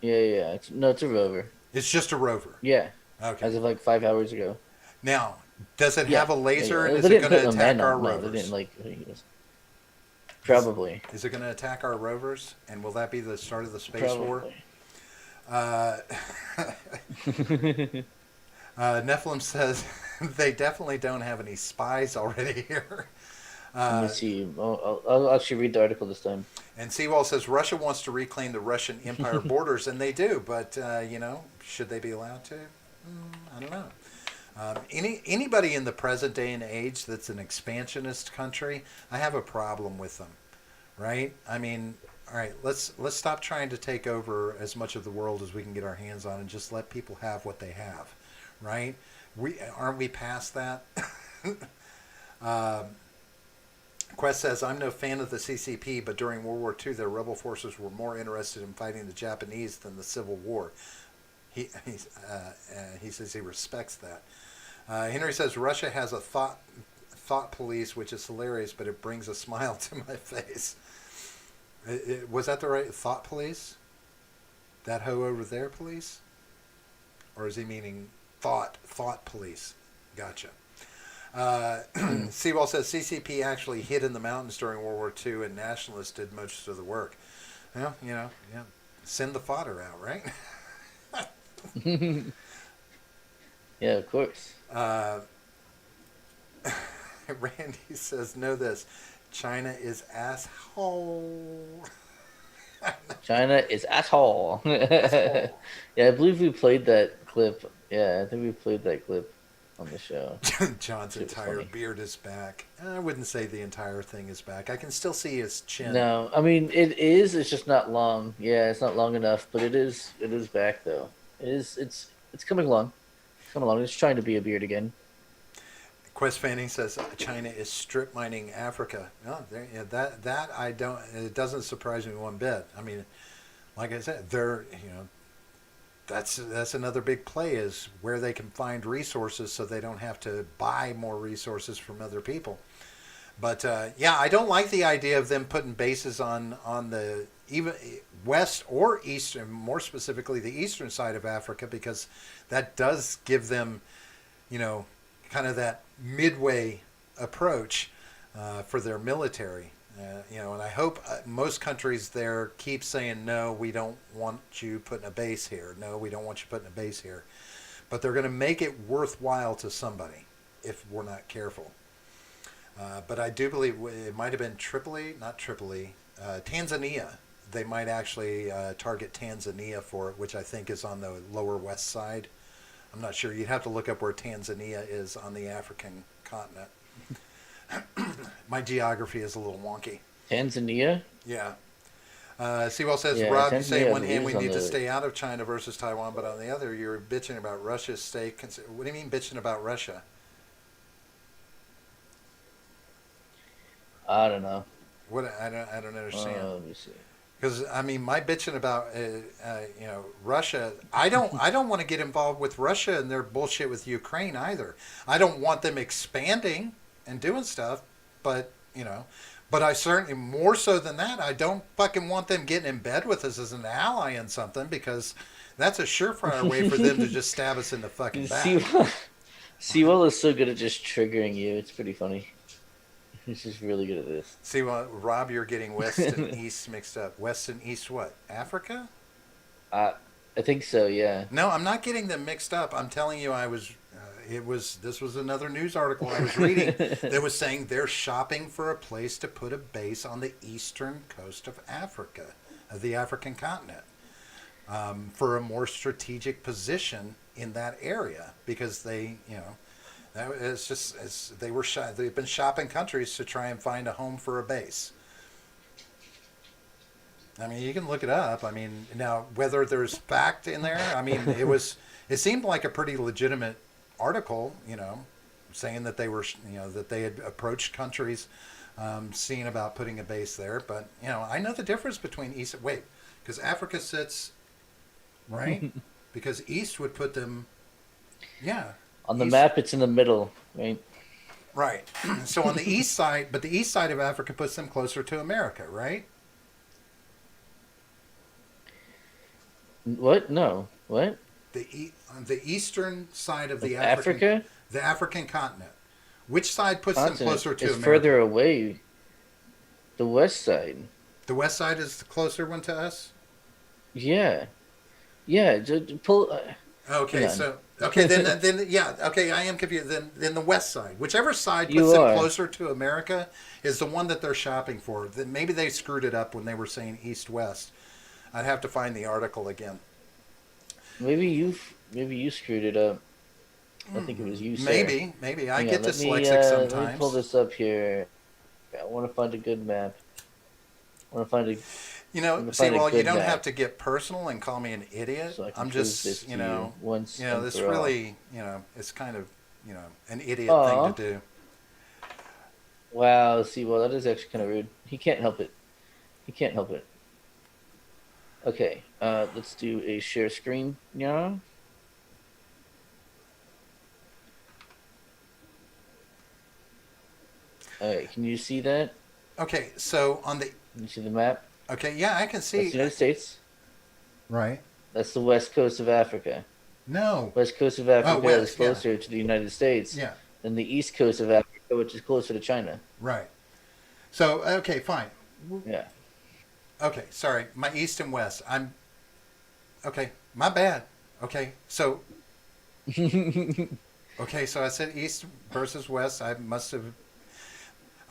[SPEAKER 2] yeah. No, it's a rover.
[SPEAKER 1] It's just a rover.
[SPEAKER 2] Yeah,
[SPEAKER 1] Okay.
[SPEAKER 2] as of like 5 hours ago.
[SPEAKER 1] Now, does it
[SPEAKER 2] Yeah,
[SPEAKER 1] have a laser and
[SPEAKER 2] yeah.
[SPEAKER 1] is
[SPEAKER 2] They
[SPEAKER 1] it
[SPEAKER 2] didn't
[SPEAKER 1] going to
[SPEAKER 2] put a
[SPEAKER 1] attack
[SPEAKER 2] man
[SPEAKER 1] our
[SPEAKER 2] on. No, they didn't
[SPEAKER 1] rovers?
[SPEAKER 2] like. Probably,
[SPEAKER 1] Is it going to attack our rovers? And will that be the start of the space war?
[SPEAKER 2] probably.
[SPEAKER 1] Uh, Nephilim says they definitely don't have any spies already here.
[SPEAKER 2] Let me
[SPEAKER 1] Uh,
[SPEAKER 2] see. I'll actually read the article this time.
[SPEAKER 1] and Seawall says Russia wants to reclaim the Russian Empire borders, and they do. But should they be allowed to? I don't know. Anybody in the present day and age that's an expansionist country, I have a problem with them, right? I mean, all right, let's stop trying to take over as much of the world as we can get our hands on, and just let people have what they have, right? We aren't we past that? Quest says, I'm no fan of the CCP, but during World War II, their rebel forces were more interested in fighting the Japanese than the Civil War. He says he respects that. Henry says, Russia has a thought police, which is hilarious, but it brings a smile to my face. Was that the right thought police? That hoe over there police? Or is he meaning thought police? Gotcha. Seawall says CCP actually hid in the mountains during World War II, and nationalists did most of the work. Well, yeah, send the fodder out, right?
[SPEAKER 2] Yeah, of course.
[SPEAKER 1] Randy says, know this, China is asshole.
[SPEAKER 2] China is asshole. Yeah,
[SPEAKER 1] Asshole.
[SPEAKER 2] I believe we played that clip. Yeah, I think we played that clip on the show.
[SPEAKER 1] John's
[SPEAKER 2] It was
[SPEAKER 1] entire
[SPEAKER 2] funny.
[SPEAKER 1] beard is back. I wouldn't say the entire thing is back. I can still see his chin.
[SPEAKER 2] No, I mean it is. It's just not long. Yeah, it's not long enough, but it is. It is back though. It is. It's coming along. It's coming along. It's trying to be a beard again.
[SPEAKER 1] Quest Fanning says China is strip mining Africa. No, that I don't. It doesn't surprise me one bit. I mean, like I said, that's another big play is where they can find resources so they don't have to buy more resources from other people. But yeah, I don't like the idea of them putting bases on the even west or eastern, more specifically the eastern side of Africa, because that does give them, kind of that midway approach for their military. And I hope most countries there keep saying, no, we don't want you putting a base here. No, we don't want you putting a base here. But they're going to make it worthwhile to somebody if we're not careful. But I do believe it might have been Tripoli, not Tripoli, Tanzania. They might actually target Tanzania for it, which I think is on the lower west side. I'm not sure. You'd have to look up where Tanzania is on the African continent. My geography is a little wonky.
[SPEAKER 2] Tanzania.
[SPEAKER 1] Yeah. Sewell says,
[SPEAKER 2] Yeah,
[SPEAKER 1] Rob, you say
[SPEAKER 2] Tanzania,
[SPEAKER 1] on
[SPEAKER 2] I
[SPEAKER 1] one hand we
[SPEAKER 2] believe, is
[SPEAKER 1] need
[SPEAKER 2] on
[SPEAKER 1] to
[SPEAKER 2] the.
[SPEAKER 1] stay out of China versus Taiwan, but on the other you're bitching about Russia's state. What do you mean bitching about Russia?
[SPEAKER 2] I don't know.
[SPEAKER 1] What I don't understand.
[SPEAKER 2] Let me see.
[SPEAKER 1] Because I mean, my bitching about Russia, I don't want to get involved with Russia and their bullshit with Ukraine either. I don't want them expanding and doing stuff, but but I certainly more so than that, I don't fucking want them getting in bed with us as an ally in something because that's a surefire way for them to just stab us in the fucking back.
[SPEAKER 2] Sewell is so good at just triggering you. It's pretty funny. He's just really good at this.
[SPEAKER 1] See, Rob, you're getting West and East mixed up. West and East what? Africa?
[SPEAKER 2] I think so. Yeah.
[SPEAKER 1] No, I'm not getting them mixed up. I'm telling you, This was another news article I was reading that was saying they're shopping for a place to put a base on the eastern coast of Africa, of the African continent, for a more strategic position in that area because they, it's just they've been shopping countries to try and find a home for a base. I mean, you can look it up. I mean, now whether there's fact in there, I mean, it seemed like a pretty legitimate article, saying that they were, that they had approached countries, seeing about putting a base there. But I know the difference between East. Wait, because Africa sits right, because East would put them, yeah,
[SPEAKER 2] On the
[SPEAKER 1] East,
[SPEAKER 2] map, it's in the middle, right?
[SPEAKER 1] right. So on the east side, but the east side of Africa puts them closer to America, right?
[SPEAKER 2] What? No. What?
[SPEAKER 1] On the eastern side of the
[SPEAKER 2] Africa?
[SPEAKER 1] the African continent. Which side puts them
[SPEAKER 2] Continent
[SPEAKER 1] closer to
[SPEAKER 2] is
[SPEAKER 1] America?
[SPEAKER 2] further away. The west side.
[SPEAKER 1] The west side is the closer one to us.
[SPEAKER 2] Yeah. Yeah. Pull.
[SPEAKER 1] Okay, so then yeah, okay, I am confused. Then the west side, whichever side puts
[SPEAKER 2] You
[SPEAKER 1] them
[SPEAKER 2] are.
[SPEAKER 1] closer to America, is the one that they're shopping for. Then maybe they screwed it up when they were saying east west. I'd have to find the article again.
[SPEAKER 2] Maybe you screwed it up. I think it was you, sir.
[SPEAKER 1] Maybe I
[SPEAKER 2] Hang
[SPEAKER 1] get
[SPEAKER 2] on, let me,
[SPEAKER 1] dyslexic
[SPEAKER 2] Let me
[SPEAKER 1] sometimes.
[SPEAKER 2] pull this up here. I want to find a good map. I want to find a.
[SPEAKER 1] See,
[SPEAKER 2] find a
[SPEAKER 1] well, you
[SPEAKER 2] good
[SPEAKER 1] don't
[SPEAKER 2] map.
[SPEAKER 1] have to get personal and call me an idiot.
[SPEAKER 2] So I can
[SPEAKER 1] I'm
[SPEAKER 2] prove
[SPEAKER 1] just,
[SPEAKER 2] this to you once and
[SPEAKER 1] this
[SPEAKER 2] for all.
[SPEAKER 1] really, it's kind of, an idiot
[SPEAKER 2] Aw.
[SPEAKER 1] thing to do.
[SPEAKER 2] Wow. See, well, that is actually kind of rude. He can't help it. He can't help it. Okay. Let's do a share screen. Yeah. All right. Can you see that?
[SPEAKER 1] Okay, so on the,
[SPEAKER 2] Can you see the map?
[SPEAKER 1] okay, yeah, I can
[SPEAKER 2] That's
[SPEAKER 1] see.
[SPEAKER 2] the United States.
[SPEAKER 1] Right.
[SPEAKER 2] That's the west coast of Africa.
[SPEAKER 1] No.
[SPEAKER 2] West coast of Africa
[SPEAKER 1] west,
[SPEAKER 2] is closer to the United States
[SPEAKER 1] Yeah,
[SPEAKER 2] than the east coast of Africa, which is closer to China.
[SPEAKER 1] right. So, okay, fine.
[SPEAKER 2] Yeah.
[SPEAKER 1] Okay, sorry. My east and west. Okay, my bad. Okay, so, so I said east versus west. I must have,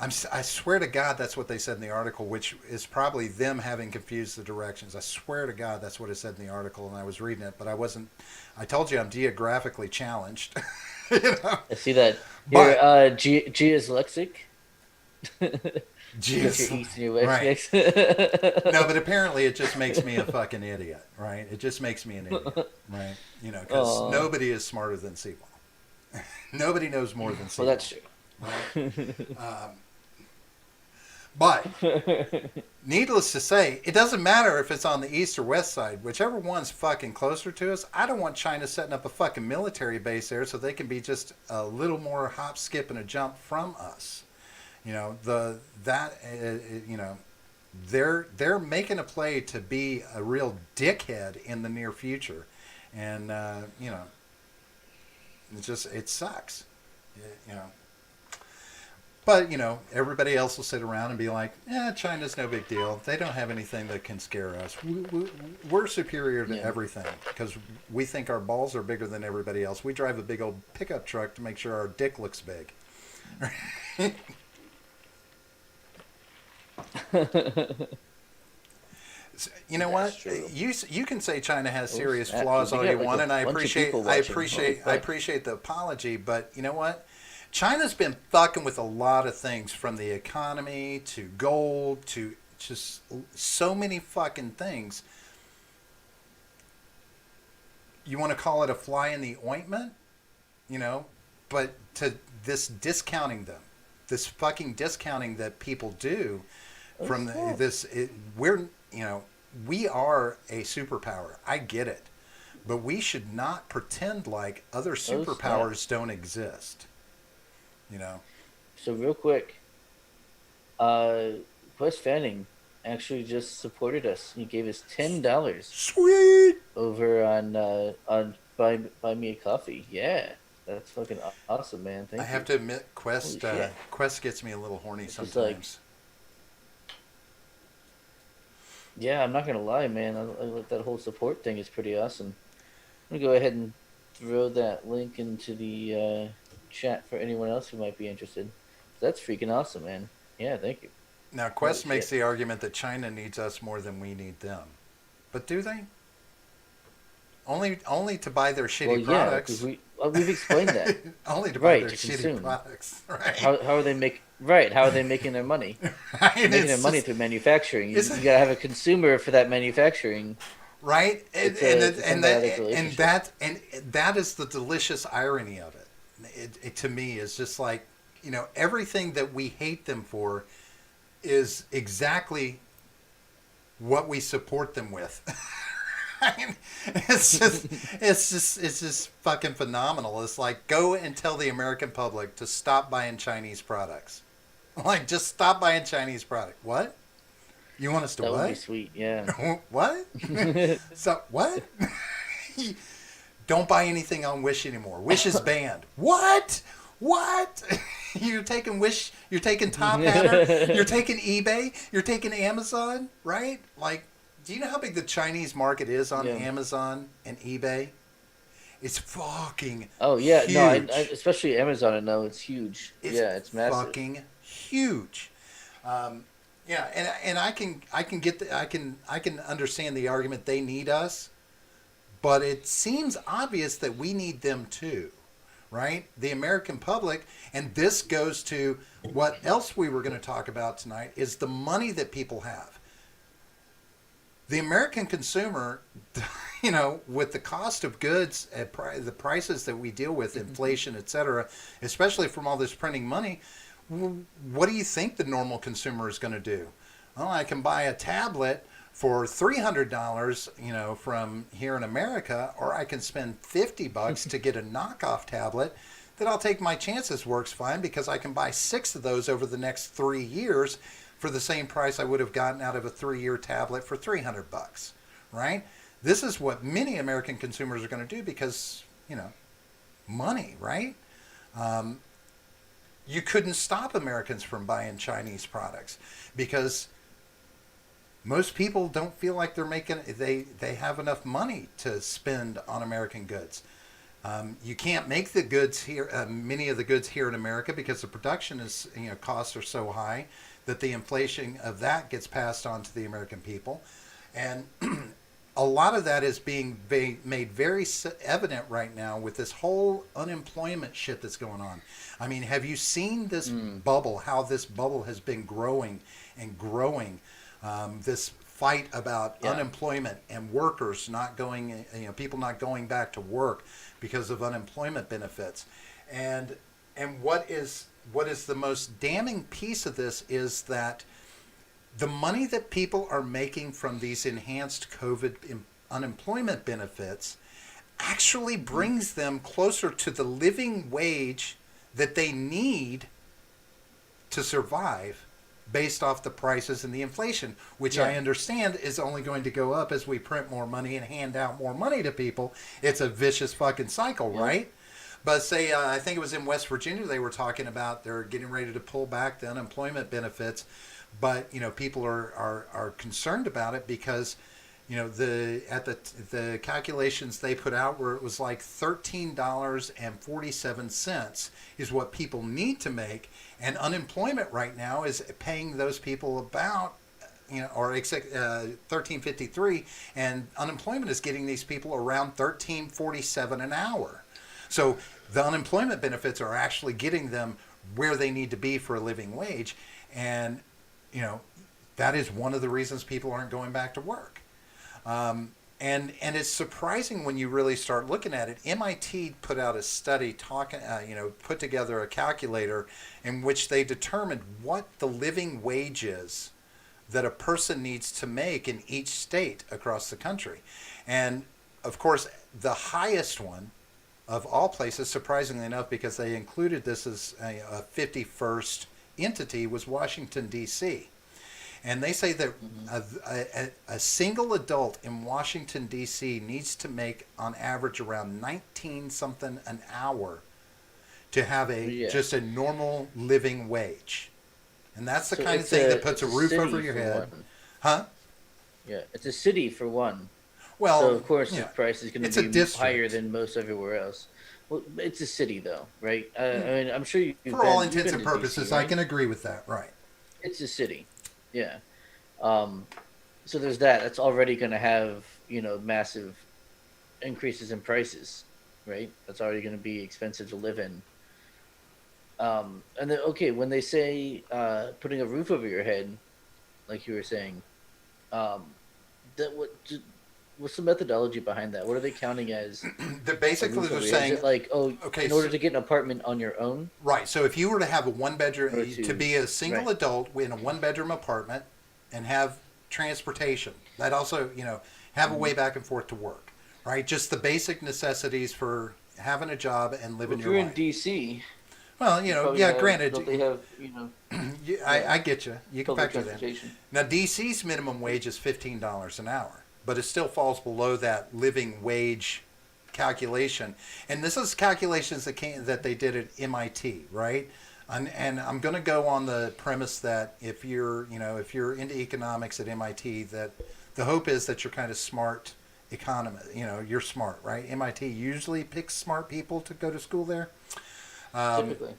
[SPEAKER 1] I swear to God that's what they said in the article, which is probably them having confused the directions. I swear to God that's what it said in the article, and I was reading it, but I wasn't. I told you I'm geographically challenged.
[SPEAKER 2] I see that.
[SPEAKER 1] But
[SPEAKER 2] You're geoslexic. You got
[SPEAKER 1] geez,
[SPEAKER 2] your east and your west
[SPEAKER 1] right.
[SPEAKER 2] mixed.
[SPEAKER 1] No, but apparently it just makes me a fucking idiot, right? It just makes me an idiot, right? Because
[SPEAKER 2] Aw.
[SPEAKER 1] nobody is smarter than Seawall. Nobody knows more than
[SPEAKER 2] Well,
[SPEAKER 1] Seawall.
[SPEAKER 2] that's true.
[SPEAKER 1] Right? But needless to say, it doesn't matter if it's on the east or west side. Whichever one's fucking closer to us, I don't want China setting up a fucking military base there so they can be just a little more hop, skip, and a jump from us. They're making a play to be a real dickhead in the near future, and it sucks, you know. But everybody else will sit around and be like, "Yeah, China's no big deal. They don't have anything that can scare us. We're superior to everything because we think our balls are bigger than everybody else. We drive a big old pickup truck to make sure our dick looks big." You know
[SPEAKER 2] That's
[SPEAKER 1] what?
[SPEAKER 2] true.
[SPEAKER 1] You can say China has serious
[SPEAKER 2] snap.
[SPEAKER 1] flaws
[SPEAKER 2] We
[SPEAKER 1] all
[SPEAKER 2] got,
[SPEAKER 1] you
[SPEAKER 2] like,
[SPEAKER 1] want,
[SPEAKER 2] a
[SPEAKER 1] and I
[SPEAKER 2] bunch of
[SPEAKER 1] appreciate
[SPEAKER 2] people
[SPEAKER 1] I
[SPEAKER 2] watching.
[SPEAKER 1] appreciate
[SPEAKER 2] Holy
[SPEAKER 1] I
[SPEAKER 2] fuck.
[SPEAKER 1] appreciate the apology, but you know what? China's been fucking with a lot of things, from the economy to gold to just so many fucking things. You want to call it a fly in the ointment, but to this discounting them, this fucking discounting that people do from we are a superpower. I get it, but we should not pretend like other superpowers don't exist.
[SPEAKER 2] So real quick, Wes Fanning actually just supported us. He gave us $10
[SPEAKER 1] Sweet.
[SPEAKER 2] over on buy me a coffee. Yeah, that's fucking awesome, man. Thank
[SPEAKER 1] I
[SPEAKER 2] you.
[SPEAKER 1] have to admit, Quest
[SPEAKER 2] Holy shit.
[SPEAKER 1] Quest gets me a little horny
[SPEAKER 2] It's just
[SPEAKER 1] sometimes.
[SPEAKER 2] Yeah, I'm not gonna lie, man. That whole support thing is pretty awesome. I'm gonna go ahead and throw that link into the chat for anyone else who might be interested. That's freaking awesome, man. Yeah, thank you.
[SPEAKER 1] Now,
[SPEAKER 2] Holy
[SPEAKER 1] Quest makes
[SPEAKER 2] shit.
[SPEAKER 1] the argument that China needs us more than we need them. But do they? Only to buy their
[SPEAKER 2] Well,
[SPEAKER 1] shitty
[SPEAKER 2] yeah, because
[SPEAKER 1] products.
[SPEAKER 2] we've explained that.
[SPEAKER 1] Only to buy
[SPEAKER 2] Right,
[SPEAKER 1] their
[SPEAKER 2] to
[SPEAKER 1] shitty
[SPEAKER 2] consume.
[SPEAKER 1] products, right?
[SPEAKER 2] How are they make right? How are they making their money? They're
[SPEAKER 1] Right?
[SPEAKER 2] making their
[SPEAKER 1] It's
[SPEAKER 2] money
[SPEAKER 1] just
[SPEAKER 2] through manufacturing.
[SPEAKER 1] it's
[SPEAKER 2] You gotta have a consumer for that manufacturing.
[SPEAKER 1] right,
[SPEAKER 2] It's a symbiotic
[SPEAKER 1] and
[SPEAKER 2] relationship.
[SPEAKER 1] that is the delicious irony of it. It to me is just like, everything that we hate them for is exactly what we support them with. I mean, it's just fucking phenomenal. It's like, go and tell the American public to stop buying Chinese products. Like, just stop buying Chinese product. What? You want us to
[SPEAKER 2] That would be
[SPEAKER 1] what?
[SPEAKER 2] sweet. Yeah.
[SPEAKER 1] What? So what? Don't buy anything on Wish anymore. Wish is banned. What? What? You're taking Wish, you're taking Top Hatter, you're taking eBay, you're taking Amazon, right? Like, do you know how big the Chinese market is on
[SPEAKER 2] Yeah.
[SPEAKER 1] Amazon and eBay? It's fucking
[SPEAKER 2] Oh yeah, no,
[SPEAKER 1] huge.
[SPEAKER 2] especially Amazon. I know it's huge.
[SPEAKER 1] It's
[SPEAKER 2] Yeah, it's massive.
[SPEAKER 1] fucking huge. Um, yeah, and I can get I can understand the argument they need us, but it seems obvious that we need them too, right? The American public, and this goes to what else we were going to talk about tonight is the money that people have. The American consumer, with the cost of goods at the prices that we deal with, inflation, et cetera, especially from all this printing money, what do you think the normal consumer is going to do? Well, I can buy a tablet for $300, from here in America, or I can spend $50 to get a knockoff tablet that I'll take my chances works fine because I can buy 6 of those over the next 3 years for the same price I would have gotten out of a 3-year tablet for $300, right? This is what many American consumers are going to do because, money, right? You couldn't stop Americans from buying Chinese products because most people don't feel like they have enough money to spend on American goods. You can't make the goods here, many of the goods here in America because the production is, costs are so high that the inflation of that gets passed on to the American people. And a lot of that is being made very evident right now with this whole unemployment shit that's going on. I mean, have you seen this bubble, how this bubble has been growing and growing? This fight about unemployment and workers not going, people not going back to work because of unemployment benefits. And what is the most damning piece of this is that the money that people are making from these enhanced COVID unemployment benefits actually brings them closer to the living wage that they need to survive based off the prices and the inflation, which I understand is only going to go up as we print more money and hand out more money to people. It's a vicious fucking cycle, right? But say, I think it was in West Virginia, they were talking about they're getting ready to pull back the unemployment benefits, but people are concerned about it because the calculations they put out where it was like $13.47 is what people need to make, and unemployment right now is paying those people about or 13.53, and unemployment is getting these people around 13.47 an hour. So the unemployment benefits are actually getting them where they need to be for a living wage, and that is one of the reasons people aren't going back to work. And it's surprising when you really start looking at it. MIT put out a study put together a calculator in which they determined what the living wage is that a person needs to make in each state across the country. And of course, the highest one of all places, surprisingly enough, because they included this as a 51st entity, was Washington, D.C. And they say that a single adult in Washington, D.C. needs to make on average around 19 something an hour to have just a normal living wage. And that's the kind of thing that puts a roof over your head.
[SPEAKER 2] One.
[SPEAKER 1] Huh?
[SPEAKER 2] Yeah, it's a city for one. So
[SPEAKER 1] Well,
[SPEAKER 2] of course the
[SPEAKER 1] yeah,
[SPEAKER 2] price is going
[SPEAKER 1] it's
[SPEAKER 2] to
[SPEAKER 1] a
[SPEAKER 2] be higher
[SPEAKER 1] district.
[SPEAKER 2] than most everywhere else. Well, it's a city though, right? I mean, I'm sure
[SPEAKER 1] For all
[SPEAKER 2] you've
[SPEAKER 1] intents
[SPEAKER 2] been
[SPEAKER 1] and
[SPEAKER 2] to DC,
[SPEAKER 1] purposes, I
[SPEAKER 2] right?
[SPEAKER 1] can agree with that. Right.
[SPEAKER 2] It's a city, yeah. Um, so there's that. That's already going to have massive increases in prices, right? That's already going to be expensive to live in. And then okay, when they say putting a roof over your head, like you were saying, um, that what's the methodology behind that? What are they counting as
[SPEAKER 1] They're
[SPEAKER 2] a
[SPEAKER 1] basically
[SPEAKER 2] roof
[SPEAKER 1] they're
[SPEAKER 2] over your head? Is
[SPEAKER 1] saying,
[SPEAKER 2] it like, oh,
[SPEAKER 1] okay,
[SPEAKER 2] in order
[SPEAKER 1] so,
[SPEAKER 2] to get an apartment on your own,
[SPEAKER 1] right. So if you were to have a one
[SPEAKER 2] or
[SPEAKER 1] bedroom, to
[SPEAKER 2] to
[SPEAKER 1] be a single
[SPEAKER 2] right?
[SPEAKER 1] adult in a one bedroom apartment and have transportation, that also, have a
[SPEAKER 2] Mm-hmm.
[SPEAKER 1] way back and forth to work, right? Just the basic necessities for having a job and
[SPEAKER 2] Well,
[SPEAKER 1] living
[SPEAKER 2] if
[SPEAKER 1] your
[SPEAKER 2] you're in
[SPEAKER 1] life.
[SPEAKER 2] DC,
[SPEAKER 1] Well,
[SPEAKER 2] you probably
[SPEAKER 1] yeah,
[SPEAKER 2] have
[SPEAKER 1] granted,
[SPEAKER 2] don't they have yeah
[SPEAKER 1] I get you. You can
[SPEAKER 2] public
[SPEAKER 1] factor that in.
[SPEAKER 2] transportation?
[SPEAKER 1] Now, DC's minimum wage is $15 an hour, but it still falls below that living wage calculation. And this is calculations that they did at MIT, right? And I'm going to go on the premise that if you're into economics at MIT, that the hope is that you're kind of smart economist. You're smart, right? MIT usually picks smart people to go to school there.
[SPEAKER 2] Typically,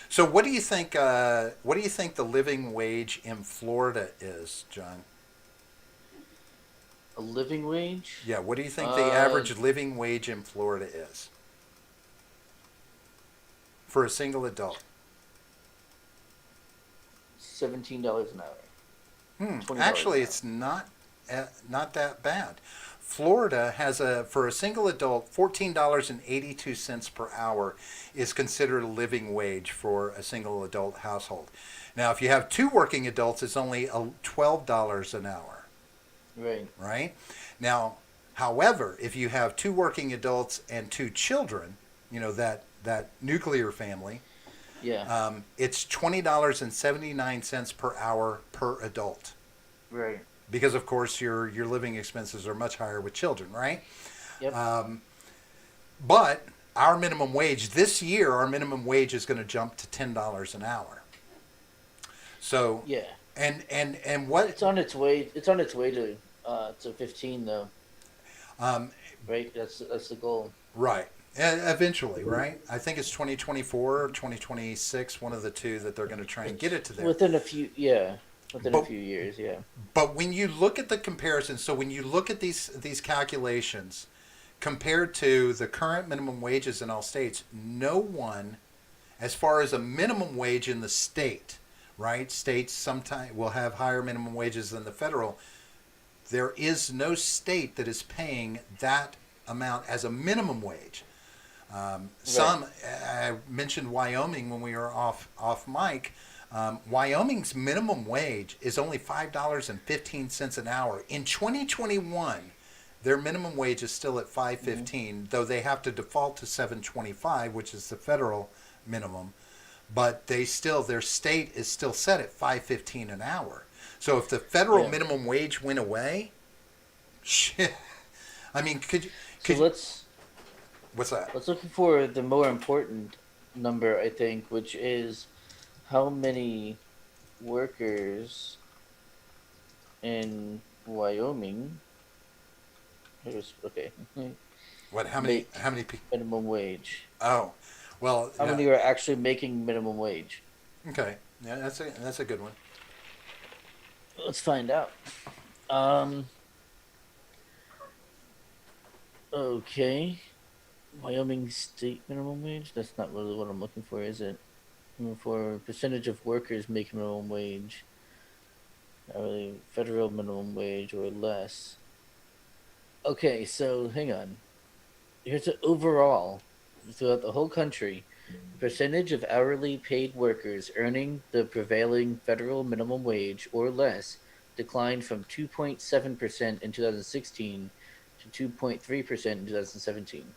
[SPEAKER 1] So, what do you think? What do you think the living wage in Florida is, John?
[SPEAKER 2] a living wage,
[SPEAKER 1] Yeah, what do you think the
[SPEAKER 2] uh,
[SPEAKER 1] average living wage in Florida is for a single adult?
[SPEAKER 2] $17 an hour, $20 an
[SPEAKER 1] Actually,
[SPEAKER 2] hour.
[SPEAKER 1] it's not that bad. Florida has for a single adult $14.82 per hour is considered a living wage for a single adult household. Now, if you have two working adults, it's only $12 an hour,
[SPEAKER 2] Right.
[SPEAKER 1] right? Now, however, if you have two working adults and two children, that nuclear family,
[SPEAKER 2] Yeah.
[SPEAKER 1] it's $20.79 per hour per adult.
[SPEAKER 2] Right.
[SPEAKER 1] Because of course your living expenses are much higher with children, right?
[SPEAKER 2] Yep.
[SPEAKER 1] But our minimum wage this year, our minimum wage is going to jump to $10 an hour. So,
[SPEAKER 2] Yeah.
[SPEAKER 1] and what?
[SPEAKER 2] It's on its way. It's on its way to 15 though.
[SPEAKER 1] Um,
[SPEAKER 2] Right. That's the goal.
[SPEAKER 1] right. Eventually, right? I think it's 2024 or 2026, one of the two that they're going to try and get it to there.
[SPEAKER 2] Within a few. Yeah. Within a
[SPEAKER 1] But
[SPEAKER 2] few years. Yeah.
[SPEAKER 1] but when you look at the comparison, so when you look at these calculations compared to the current minimum wages in all states, no one, as far as a minimum wage in the state, right? States sometimes will have higher minimum wages than the federal. There is no state that is paying that amount as a minimum wage.
[SPEAKER 2] Right.
[SPEAKER 1] Some I mentioned Wyoming when we were off mic. Wyoming's minimum wage is only $5.15 an hour. In 2021, their minimum wage is still at
[SPEAKER 2] Mm-hmm.
[SPEAKER 1] 5.15, though they have to default to 7.25, which is the federal minimum. But their state is still set at 5.15 an hour. So if the federal
[SPEAKER 2] Yeah.
[SPEAKER 1] minimum wage went away, shit. I mean,
[SPEAKER 2] So
[SPEAKER 1] could you,
[SPEAKER 2] let's
[SPEAKER 1] what's that?
[SPEAKER 2] let's look for the more important number. I think, which is how many workers in Wyoming. Okay.
[SPEAKER 1] What? How many?
[SPEAKER 2] Make
[SPEAKER 1] How many?
[SPEAKER 2] minimum wage.
[SPEAKER 1] Oh, well,
[SPEAKER 2] How
[SPEAKER 1] yeah.
[SPEAKER 2] many are actually making minimum wage?
[SPEAKER 1] Okay, yeah, that's a good one.
[SPEAKER 2] Let's find out. Um. Okay. Wyoming state minimum wage. That's not really what I'm looking for, is it? I'm looking for percentage of workers making minimum wage, hourly federal minimum wage or less. Okay, so hang on. Here's the overall throughout the whole country. The percentage of hourly paid workers earning the prevailing federal minimum wage or less declined from 2.7% in 2016 to 2.3% in 2017.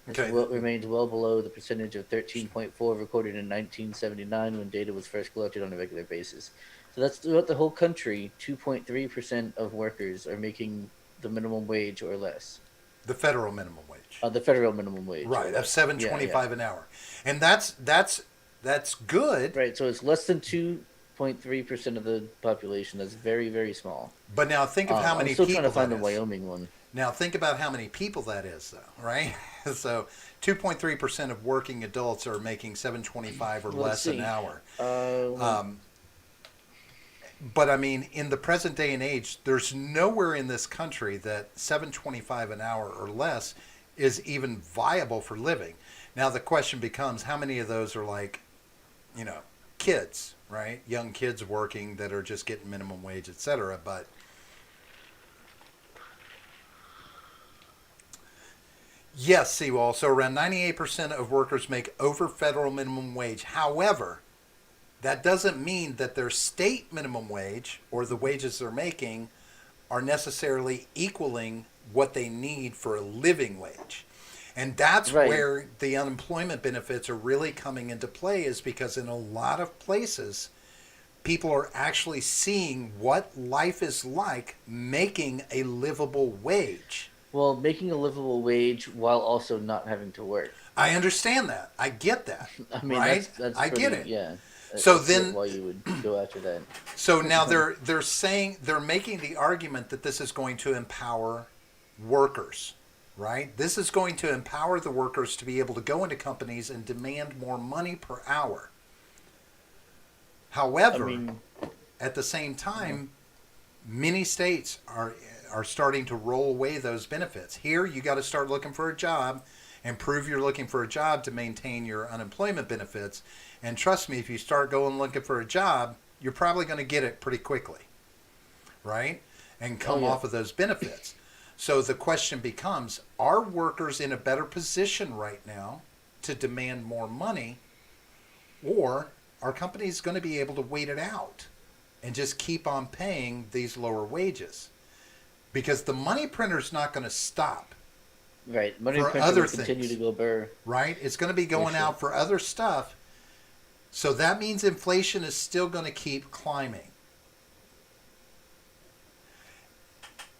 [SPEAKER 2] This
[SPEAKER 1] Okay,
[SPEAKER 2] remains well below the percentage of 13.4 recorded in 1979 when data was first collected on a regular basis. So that's throughout the whole country. 2.3% of workers are making the minimum wage or less.
[SPEAKER 1] the federal minimum wage,
[SPEAKER 2] The federal minimum wage or
[SPEAKER 1] right? Of
[SPEAKER 2] less.
[SPEAKER 1] seven
[SPEAKER 2] Yeah,
[SPEAKER 1] twenty
[SPEAKER 2] yeah.
[SPEAKER 1] five an hour, and that's good.
[SPEAKER 2] Right. So it's less than 2.3% of the population. That's very, very small.
[SPEAKER 1] But now think of how
[SPEAKER 2] I'm
[SPEAKER 1] many
[SPEAKER 2] still trying to
[SPEAKER 1] people that
[SPEAKER 2] find the
[SPEAKER 1] is.
[SPEAKER 2] Wyoming one.
[SPEAKER 1] Now think about how many people that is, though, right? So 2.3% of working adults are making 7.25 or
[SPEAKER 2] Let's
[SPEAKER 1] less an
[SPEAKER 2] see.
[SPEAKER 1] hour.
[SPEAKER 2] Uh,
[SPEAKER 1] But I mean, in the present day and age, there's nowhere in this country that 7.25 an hour or less is even viable for living. Now the question becomes, how many of those are like, you know, kids, right? Young kids working that are just getting minimum wage, etc. But yes, Seawall. So around 98% of workers make over federal minimum wage. However, that doesn't mean that their state minimum wage or the wages they're making are necessarily equaling what they need for a living wage. And that's
[SPEAKER 2] right.
[SPEAKER 1] where the unemployment benefits are really coming into play, is because in a lot of places, people are actually seeing what life is like making a livable wage.
[SPEAKER 2] Well, making a livable wage while also not having to work.
[SPEAKER 1] I understand that. I get that,
[SPEAKER 2] I mean,
[SPEAKER 1] right?
[SPEAKER 2] that's
[SPEAKER 1] I get
[SPEAKER 2] pretty,
[SPEAKER 1] it.
[SPEAKER 2] yeah.
[SPEAKER 1] So
[SPEAKER 2] I get
[SPEAKER 1] then
[SPEAKER 2] why you would go after that.
[SPEAKER 1] So now they're saying, they're making the argument that this is going to empower workers, right? This is going to empower the workers to be able to go into companies and demand more money per hour.
[SPEAKER 2] I
[SPEAKER 1] However,
[SPEAKER 2] mean,
[SPEAKER 1] at the same time, many states are starting to roll away those benefits. Here, you got to start looking for a job and prove you're looking for a job to maintain your unemployment benefits. And trust me, if you start going looking for a job, you're probably going to get it pretty quickly, right? And
[SPEAKER 2] oh
[SPEAKER 1] come
[SPEAKER 2] yeah.
[SPEAKER 1] off of those benefits. So the question becomes, are workers in a better position right now to demand more money, or are companies going to be able to wait it out and just keep on paying these lower wages? Because the money printer's not going to stop
[SPEAKER 2] Right. Money
[SPEAKER 1] for
[SPEAKER 2] printer
[SPEAKER 1] other
[SPEAKER 2] will continue to
[SPEAKER 1] things,
[SPEAKER 2] go burr
[SPEAKER 1] right? It's going to be
[SPEAKER 2] for
[SPEAKER 1] going
[SPEAKER 2] sure.
[SPEAKER 1] out for other stuff. So that means inflation is still going to keep climbing.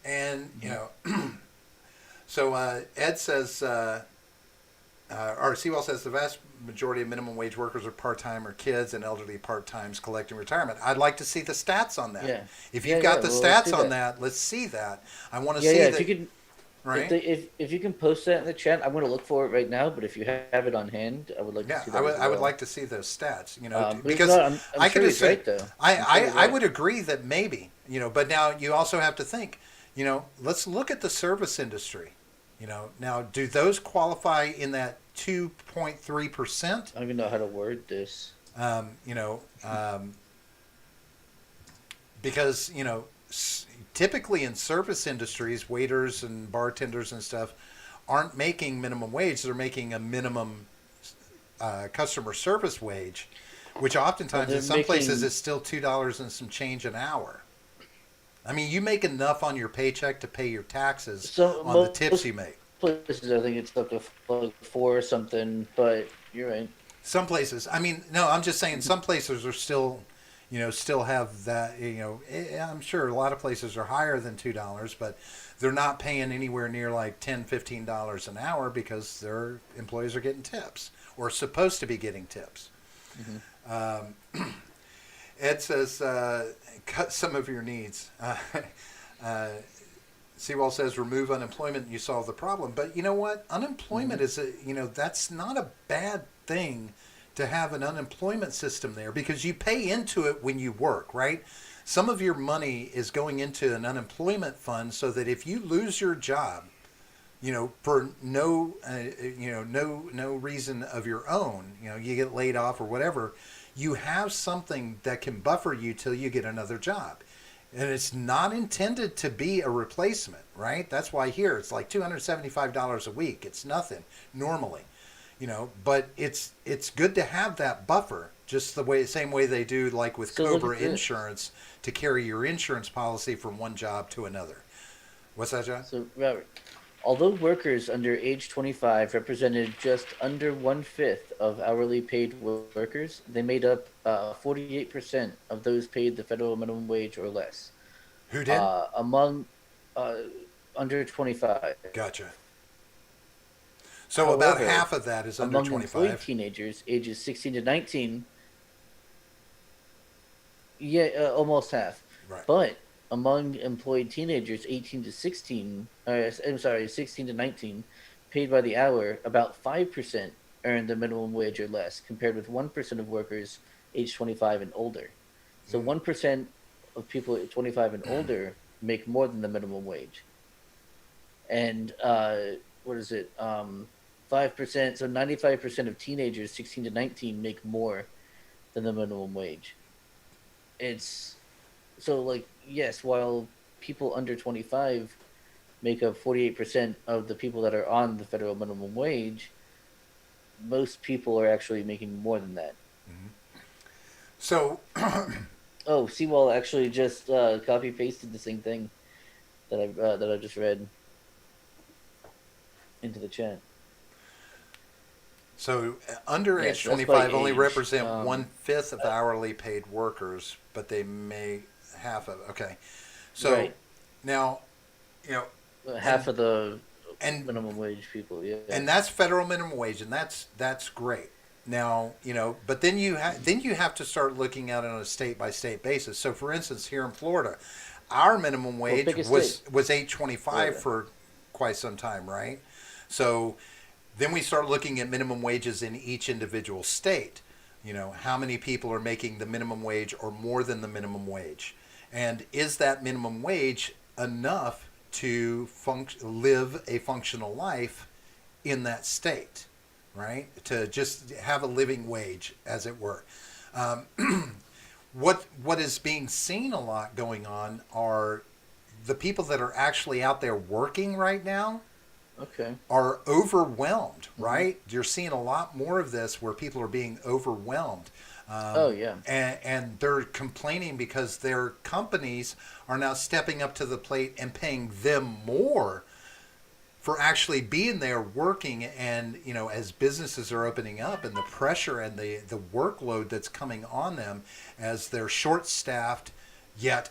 [SPEAKER 1] And, you know, so Ed says, or Sewell says, the vast majority of minimum wage workers are part-time or kids, and elderly part-times collecting retirement. I'd like to see the stats on that.
[SPEAKER 2] Yeah.
[SPEAKER 1] If
[SPEAKER 2] Yeah,
[SPEAKER 1] you've
[SPEAKER 2] yeah.
[SPEAKER 1] got the
[SPEAKER 2] Well, let's do
[SPEAKER 1] stats on
[SPEAKER 2] that.
[SPEAKER 1] that, let's see that. I want to
[SPEAKER 2] Yeah,
[SPEAKER 1] see
[SPEAKER 2] yeah. If you
[SPEAKER 1] that,
[SPEAKER 2] can,
[SPEAKER 1] right?
[SPEAKER 2] if you can post that in the chat, I'm going to look for it right now. But if you have it on hand, I would like to
[SPEAKER 1] Yeah,
[SPEAKER 2] see
[SPEAKER 1] I
[SPEAKER 2] that
[SPEAKER 1] would.
[SPEAKER 2] as
[SPEAKER 1] I would
[SPEAKER 2] well.
[SPEAKER 1] like to see those stats. You know,
[SPEAKER 2] But if
[SPEAKER 1] because
[SPEAKER 2] not, I'm
[SPEAKER 1] I could
[SPEAKER 2] sure he's
[SPEAKER 1] assume.
[SPEAKER 2] right though.
[SPEAKER 1] I,
[SPEAKER 2] I'm sure he's
[SPEAKER 1] I
[SPEAKER 2] right.
[SPEAKER 1] would agree that maybe, you know, but now you also have to think. You know, let's look at the service industry. You know, now do those qualify in that 2.3%?
[SPEAKER 2] I don't even know how to word this.
[SPEAKER 1] You know, because you know, typically in service industries, waiters and bartenders and stuff aren't making minimum wage. They're making a minimum customer service wage, which
[SPEAKER 2] Well,
[SPEAKER 1] oftentimes in
[SPEAKER 2] they're
[SPEAKER 1] some places
[SPEAKER 2] making
[SPEAKER 1] is still $2 and some change an hour. I mean, you make enough on your paycheck to pay your taxes
[SPEAKER 2] so
[SPEAKER 1] on the tips
[SPEAKER 2] most
[SPEAKER 1] you make.
[SPEAKER 2] places. I think it's up to like four or something. But you're right.
[SPEAKER 1] Some places, I mean, no, I'm just saying some places are still, you know, still have that, you know, I'm sure a lot of places are higher than $2, but they're not paying anywhere near like $10, $15 an hour because their employees are getting tips or supposed to be getting tips.
[SPEAKER 2] Hmm.
[SPEAKER 1] Ed says, cut some of your needs. Uh, Seawall says, remove unemployment and you solve the problem. But you know what?
[SPEAKER 2] Hmm.
[SPEAKER 1] Unemployment is you know, that's not a bad thing to have an unemployment system there, because you pay into it when you work, right? Some of your money is going into an unemployment fund so that if you lose your job, you know, for no, you know, no reason of your own, you know, you get laid off or whatever, you have something that can buffer you till you get another job. And it's not intended to be a replacement, right? That's why here it's like $275 a week. It's nothing normally, you know, but it's good to have that buffer, just the way, same way they do like with
[SPEAKER 2] So look
[SPEAKER 1] Cobra
[SPEAKER 2] at this.
[SPEAKER 1] insurance, to carry your insurance policy from one job to another. What's that, John?
[SPEAKER 2] So Robert, although workers under age 25 represented just under one-fifth of hourly paid workers, they made up 48% of those paid the federal minimum wage or less.
[SPEAKER 1] Who did?
[SPEAKER 2] Among uh, under 25.
[SPEAKER 1] Gotcha. So about
[SPEAKER 2] However,
[SPEAKER 1] half of that is under
[SPEAKER 2] among employed
[SPEAKER 1] 25.
[SPEAKER 2] teenagers ages 16 to 19, yeah, almost half.
[SPEAKER 1] Right.
[SPEAKER 2] But among employed teenagers 18 to 16, I'm sorry, 16 to 19, paid by the hour, about 5% earn the minimum wage or less, compared with 1% of workers age 25 and older. So 1% of people 25 and older make more than the minimum wage. And what is it? 5%. So 95% of teenagers 16 to 19 make more than the minimum wage. It's so like yes, while people under 25 make up 48% of the people that are on the federal minimum wage, most people are actually making more than that.
[SPEAKER 1] So,
[SPEAKER 2] Oh, Seawall actually just copy pasted the same thing that I just read into the chat.
[SPEAKER 1] so under
[SPEAKER 2] Yes,
[SPEAKER 1] age
[SPEAKER 2] that's by
[SPEAKER 1] 25 only
[SPEAKER 2] age.
[SPEAKER 1] represent 1/5 of hourly paid workers, but they make half of. Okay, so
[SPEAKER 2] Right,
[SPEAKER 1] now, you know,
[SPEAKER 2] half
[SPEAKER 1] and
[SPEAKER 2] of the
[SPEAKER 1] and
[SPEAKER 2] minimum wage people. Yeah.
[SPEAKER 1] and that's federal minimum wage, and that's great. Now, but then you have to start looking at it on a state by state basis. So, for instance, here in Florida, our minimum
[SPEAKER 2] Well,
[SPEAKER 1] wage
[SPEAKER 2] pick a state.
[SPEAKER 1] was 8.25
[SPEAKER 2] Florida.
[SPEAKER 1] for quite some time, right? So then we start looking at minimum wages in each individual state. How many people are making the minimum wage or more than the minimum wage, and is that minimum wage enough to live a functional life in that state, right? To just have a living wage, as it were. Um, what is being seen a lot going on are the people that are actually out there working right now
[SPEAKER 2] Okay.
[SPEAKER 1] are overwhelmed,
[SPEAKER 2] Mm-hmm.
[SPEAKER 1] right? You're seeing a lot more of this where people are being overwhelmed.
[SPEAKER 2] Oh yeah.
[SPEAKER 1] And they're complaining because their companies are now stepping up to the plate and paying them more for actually being there working. And as businesses are opening up, and the pressure and the workload that's coming on them as they're short staffed yet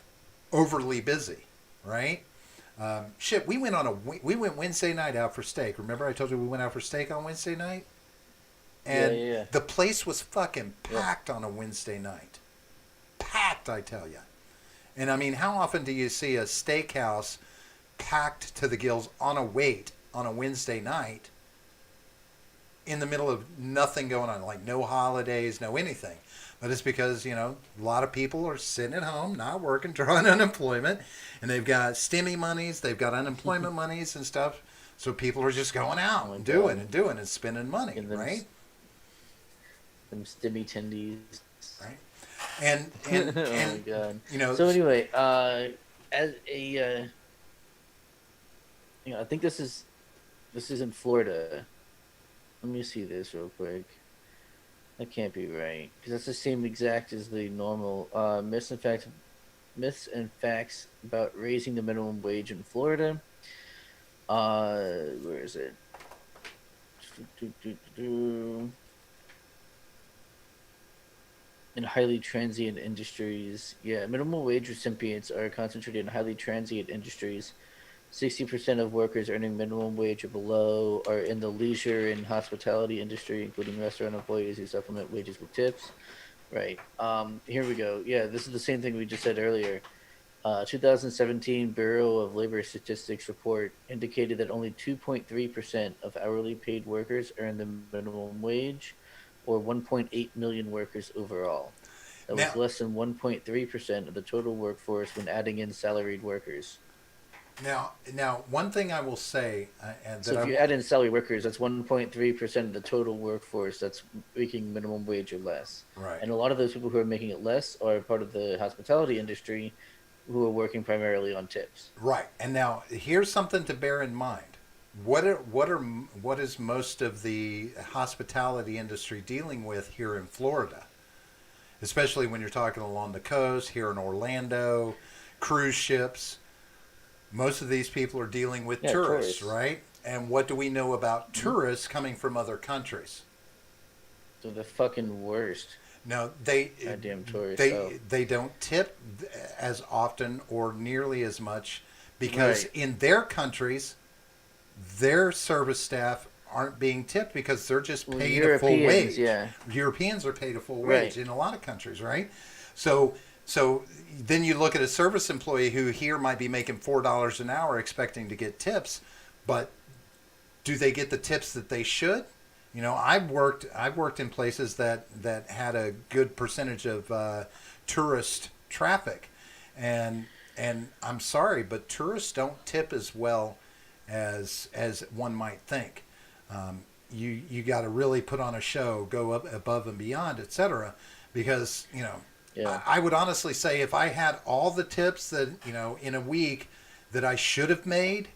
[SPEAKER 1] overly busy, right? Shit, we went Wednesday night out for steak. Remember I told you we went out for steak on Wednesday night?
[SPEAKER 2] Yeah,
[SPEAKER 1] And
[SPEAKER 2] yeah, yeah.
[SPEAKER 1] the place was fucking
[SPEAKER 2] Yep.
[SPEAKER 1] packed on a Wednesday night. Packed, I tell you. And I mean, how often do you see a steakhouse packed to the gills on a wait on a Wednesday night in the middle of nothing going on, like no holidays, no anything? But it's because, a lot of people are sitting at home, not working, drawing unemployment, and they've got stimmy monies, they've got unemployment monies and stuff. So people are just going
[SPEAKER 2] Oh
[SPEAKER 1] out
[SPEAKER 2] my
[SPEAKER 1] and
[SPEAKER 2] god.
[SPEAKER 1] doing and spending money,
[SPEAKER 2] And
[SPEAKER 1] right?
[SPEAKER 2] them stimmy tendies.
[SPEAKER 1] Right. And
[SPEAKER 2] Oh
[SPEAKER 1] and
[SPEAKER 2] my
[SPEAKER 1] and
[SPEAKER 2] god.
[SPEAKER 1] you know,
[SPEAKER 2] So anyway, as a I think this is in Florida. Let me see this real quick. That can't be right because that's the same exact as the normal myths and facts about raising the minimum wage in Florida. Where is it? In highly transient industries, yeah, minimum wage recipients are concentrated in highly transient industries. 60% of workers earning minimum wage or below are in the leisure and hospitality industry, including restaurant employees who supplement wages with tips. Right. Here we go. Yeah, this is the same thing we just said earlier. 2017 Bureau of Labor Statistics report indicated that only 2.3% of hourly paid workers earn the minimum wage, or 1.8 million workers overall. That was
[SPEAKER 1] now
[SPEAKER 2] less than 1.3% of the total workforce when adding in salaried workers.
[SPEAKER 1] now one thing I will say, and
[SPEAKER 2] So
[SPEAKER 1] that
[SPEAKER 2] if you add in salary workers, that's 1.3% of the total workforce that's making minimum wage or less.
[SPEAKER 1] right,
[SPEAKER 2] And a lot of those people who are making it less are part of the hospitality industry who are working primarily on tips.
[SPEAKER 1] right, and now here's something to bear in mind. What is most of the hospitality industry dealing with here in Florida, especially when you're talking along the coast here in Orlando, cruise ships. Most of these people are dealing with
[SPEAKER 2] Yeah,
[SPEAKER 1] tourists,
[SPEAKER 2] tourists.
[SPEAKER 1] right? And what do we know about
[SPEAKER 2] Mm-hmm.
[SPEAKER 1] tourists coming from other countries?
[SPEAKER 2] So the fucking worst.
[SPEAKER 1] No,
[SPEAKER 2] Goddamn tourists. Oh,
[SPEAKER 1] they don't tip as often or nearly as much because
[SPEAKER 2] right.
[SPEAKER 1] in their countries, their service staff aren't being tipped because they're just
[SPEAKER 2] Well,
[SPEAKER 1] paid a full
[SPEAKER 2] Europeans,
[SPEAKER 1] wage.
[SPEAKER 2] yeah.
[SPEAKER 1] Europeans are paid a full wage
[SPEAKER 2] Right.
[SPEAKER 1] in a lot of countries, right? So So then you look at a service employee who here might be making $4 an hour expecting to get tips, but do they get the tips that they should? I've worked in places that had a good percentage of tourist traffic, and I'm sorry, but tourists don't tip as well as one might think. You got to really put on a show, go up above and beyond, etc. Because
[SPEAKER 2] Yeah.
[SPEAKER 1] I would honestly say if I had all the tips that in a week that I should have made,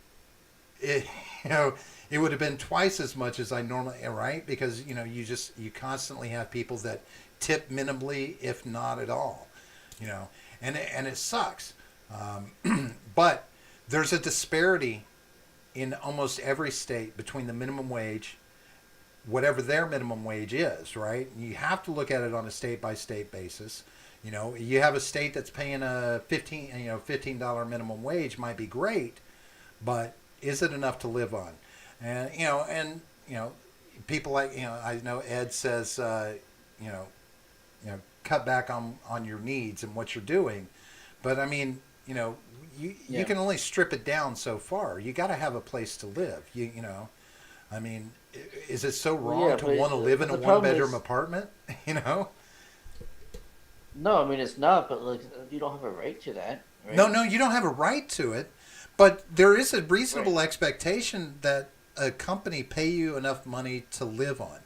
[SPEAKER 1] it, you know it would have been twice as much as I normally, right? Because you constantly have people that tip minimally, if not at all, and it sucks. But there's a disparity in almost every state between the minimum wage, whatever their minimum wage is, right? You have to look at it on a state by state basis. You have a state that's paying a $15 minimum wage might be great, but is it enough to live on? And people like I know Ed says you know cut back on your needs and what you're doing, but I mean you can only strip it down so far. You got to have a place to live. I mean, is it so wrong
[SPEAKER 2] Yeah,
[SPEAKER 1] to
[SPEAKER 2] but
[SPEAKER 1] want to live in a
[SPEAKER 2] the problem
[SPEAKER 1] one-bedroom
[SPEAKER 2] is,
[SPEAKER 1] apartment?
[SPEAKER 2] no, I mean it's not, but like you don't have a right to that,
[SPEAKER 1] No,
[SPEAKER 2] right?
[SPEAKER 1] no, you don't have a right to it, but there is a
[SPEAKER 2] Right.
[SPEAKER 1] reasonable expectation that a company pay you enough money to live on.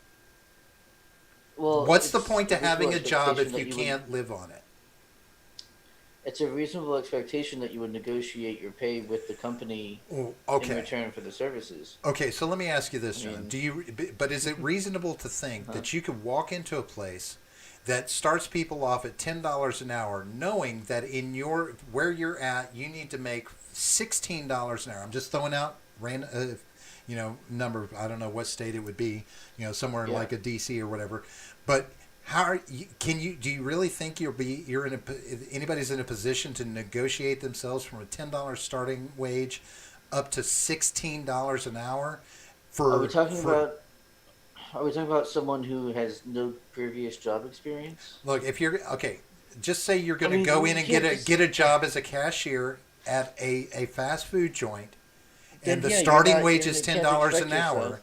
[SPEAKER 2] Well,
[SPEAKER 1] What's the
[SPEAKER 2] it's
[SPEAKER 1] point to
[SPEAKER 2] a reasonable
[SPEAKER 1] having a job
[SPEAKER 2] expectation
[SPEAKER 1] if
[SPEAKER 2] that
[SPEAKER 1] you
[SPEAKER 2] you would.
[SPEAKER 1] can't live on it?
[SPEAKER 2] It's a reasonable expectation that you would negotiate your pay with the company
[SPEAKER 1] Oh,
[SPEAKER 2] in
[SPEAKER 1] okay.
[SPEAKER 2] return for the services.
[SPEAKER 1] Okay, so let me ask you
[SPEAKER 2] I
[SPEAKER 1] this, John.
[SPEAKER 2] mean,
[SPEAKER 1] But is it reasonable to think
[SPEAKER 2] huh?
[SPEAKER 1] that you could walk into a place that starts people off at $10 an hour, knowing that where you're at, you need to make $16 an hour? I'm just throwing out number. I don't know what state it would be. Somewhere in
[SPEAKER 2] Yeah.
[SPEAKER 1] like a DC or whatever. But do you really think anybody's in a position to negotiate themselves from a $10 starting wage up to $16 an hour
[SPEAKER 2] Are we
[SPEAKER 1] for
[SPEAKER 2] talking
[SPEAKER 1] for
[SPEAKER 2] about? Are we talking about someone who has no previous job experience?
[SPEAKER 1] look, if you're okay, just say you're
[SPEAKER 2] I
[SPEAKER 1] going to
[SPEAKER 2] mean,
[SPEAKER 1] go
[SPEAKER 2] you
[SPEAKER 1] in and
[SPEAKER 2] can't just.
[SPEAKER 1] get a job as a cashier at a fast food joint, and
[SPEAKER 2] Then
[SPEAKER 1] the
[SPEAKER 2] yeah, you're
[SPEAKER 1] starting
[SPEAKER 2] not.
[SPEAKER 1] wage
[SPEAKER 2] You
[SPEAKER 1] is ten
[SPEAKER 2] can't
[SPEAKER 1] dollars
[SPEAKER 2] expect
[SPEAKER 1] an hour.
[SPEAKER 2] yourself.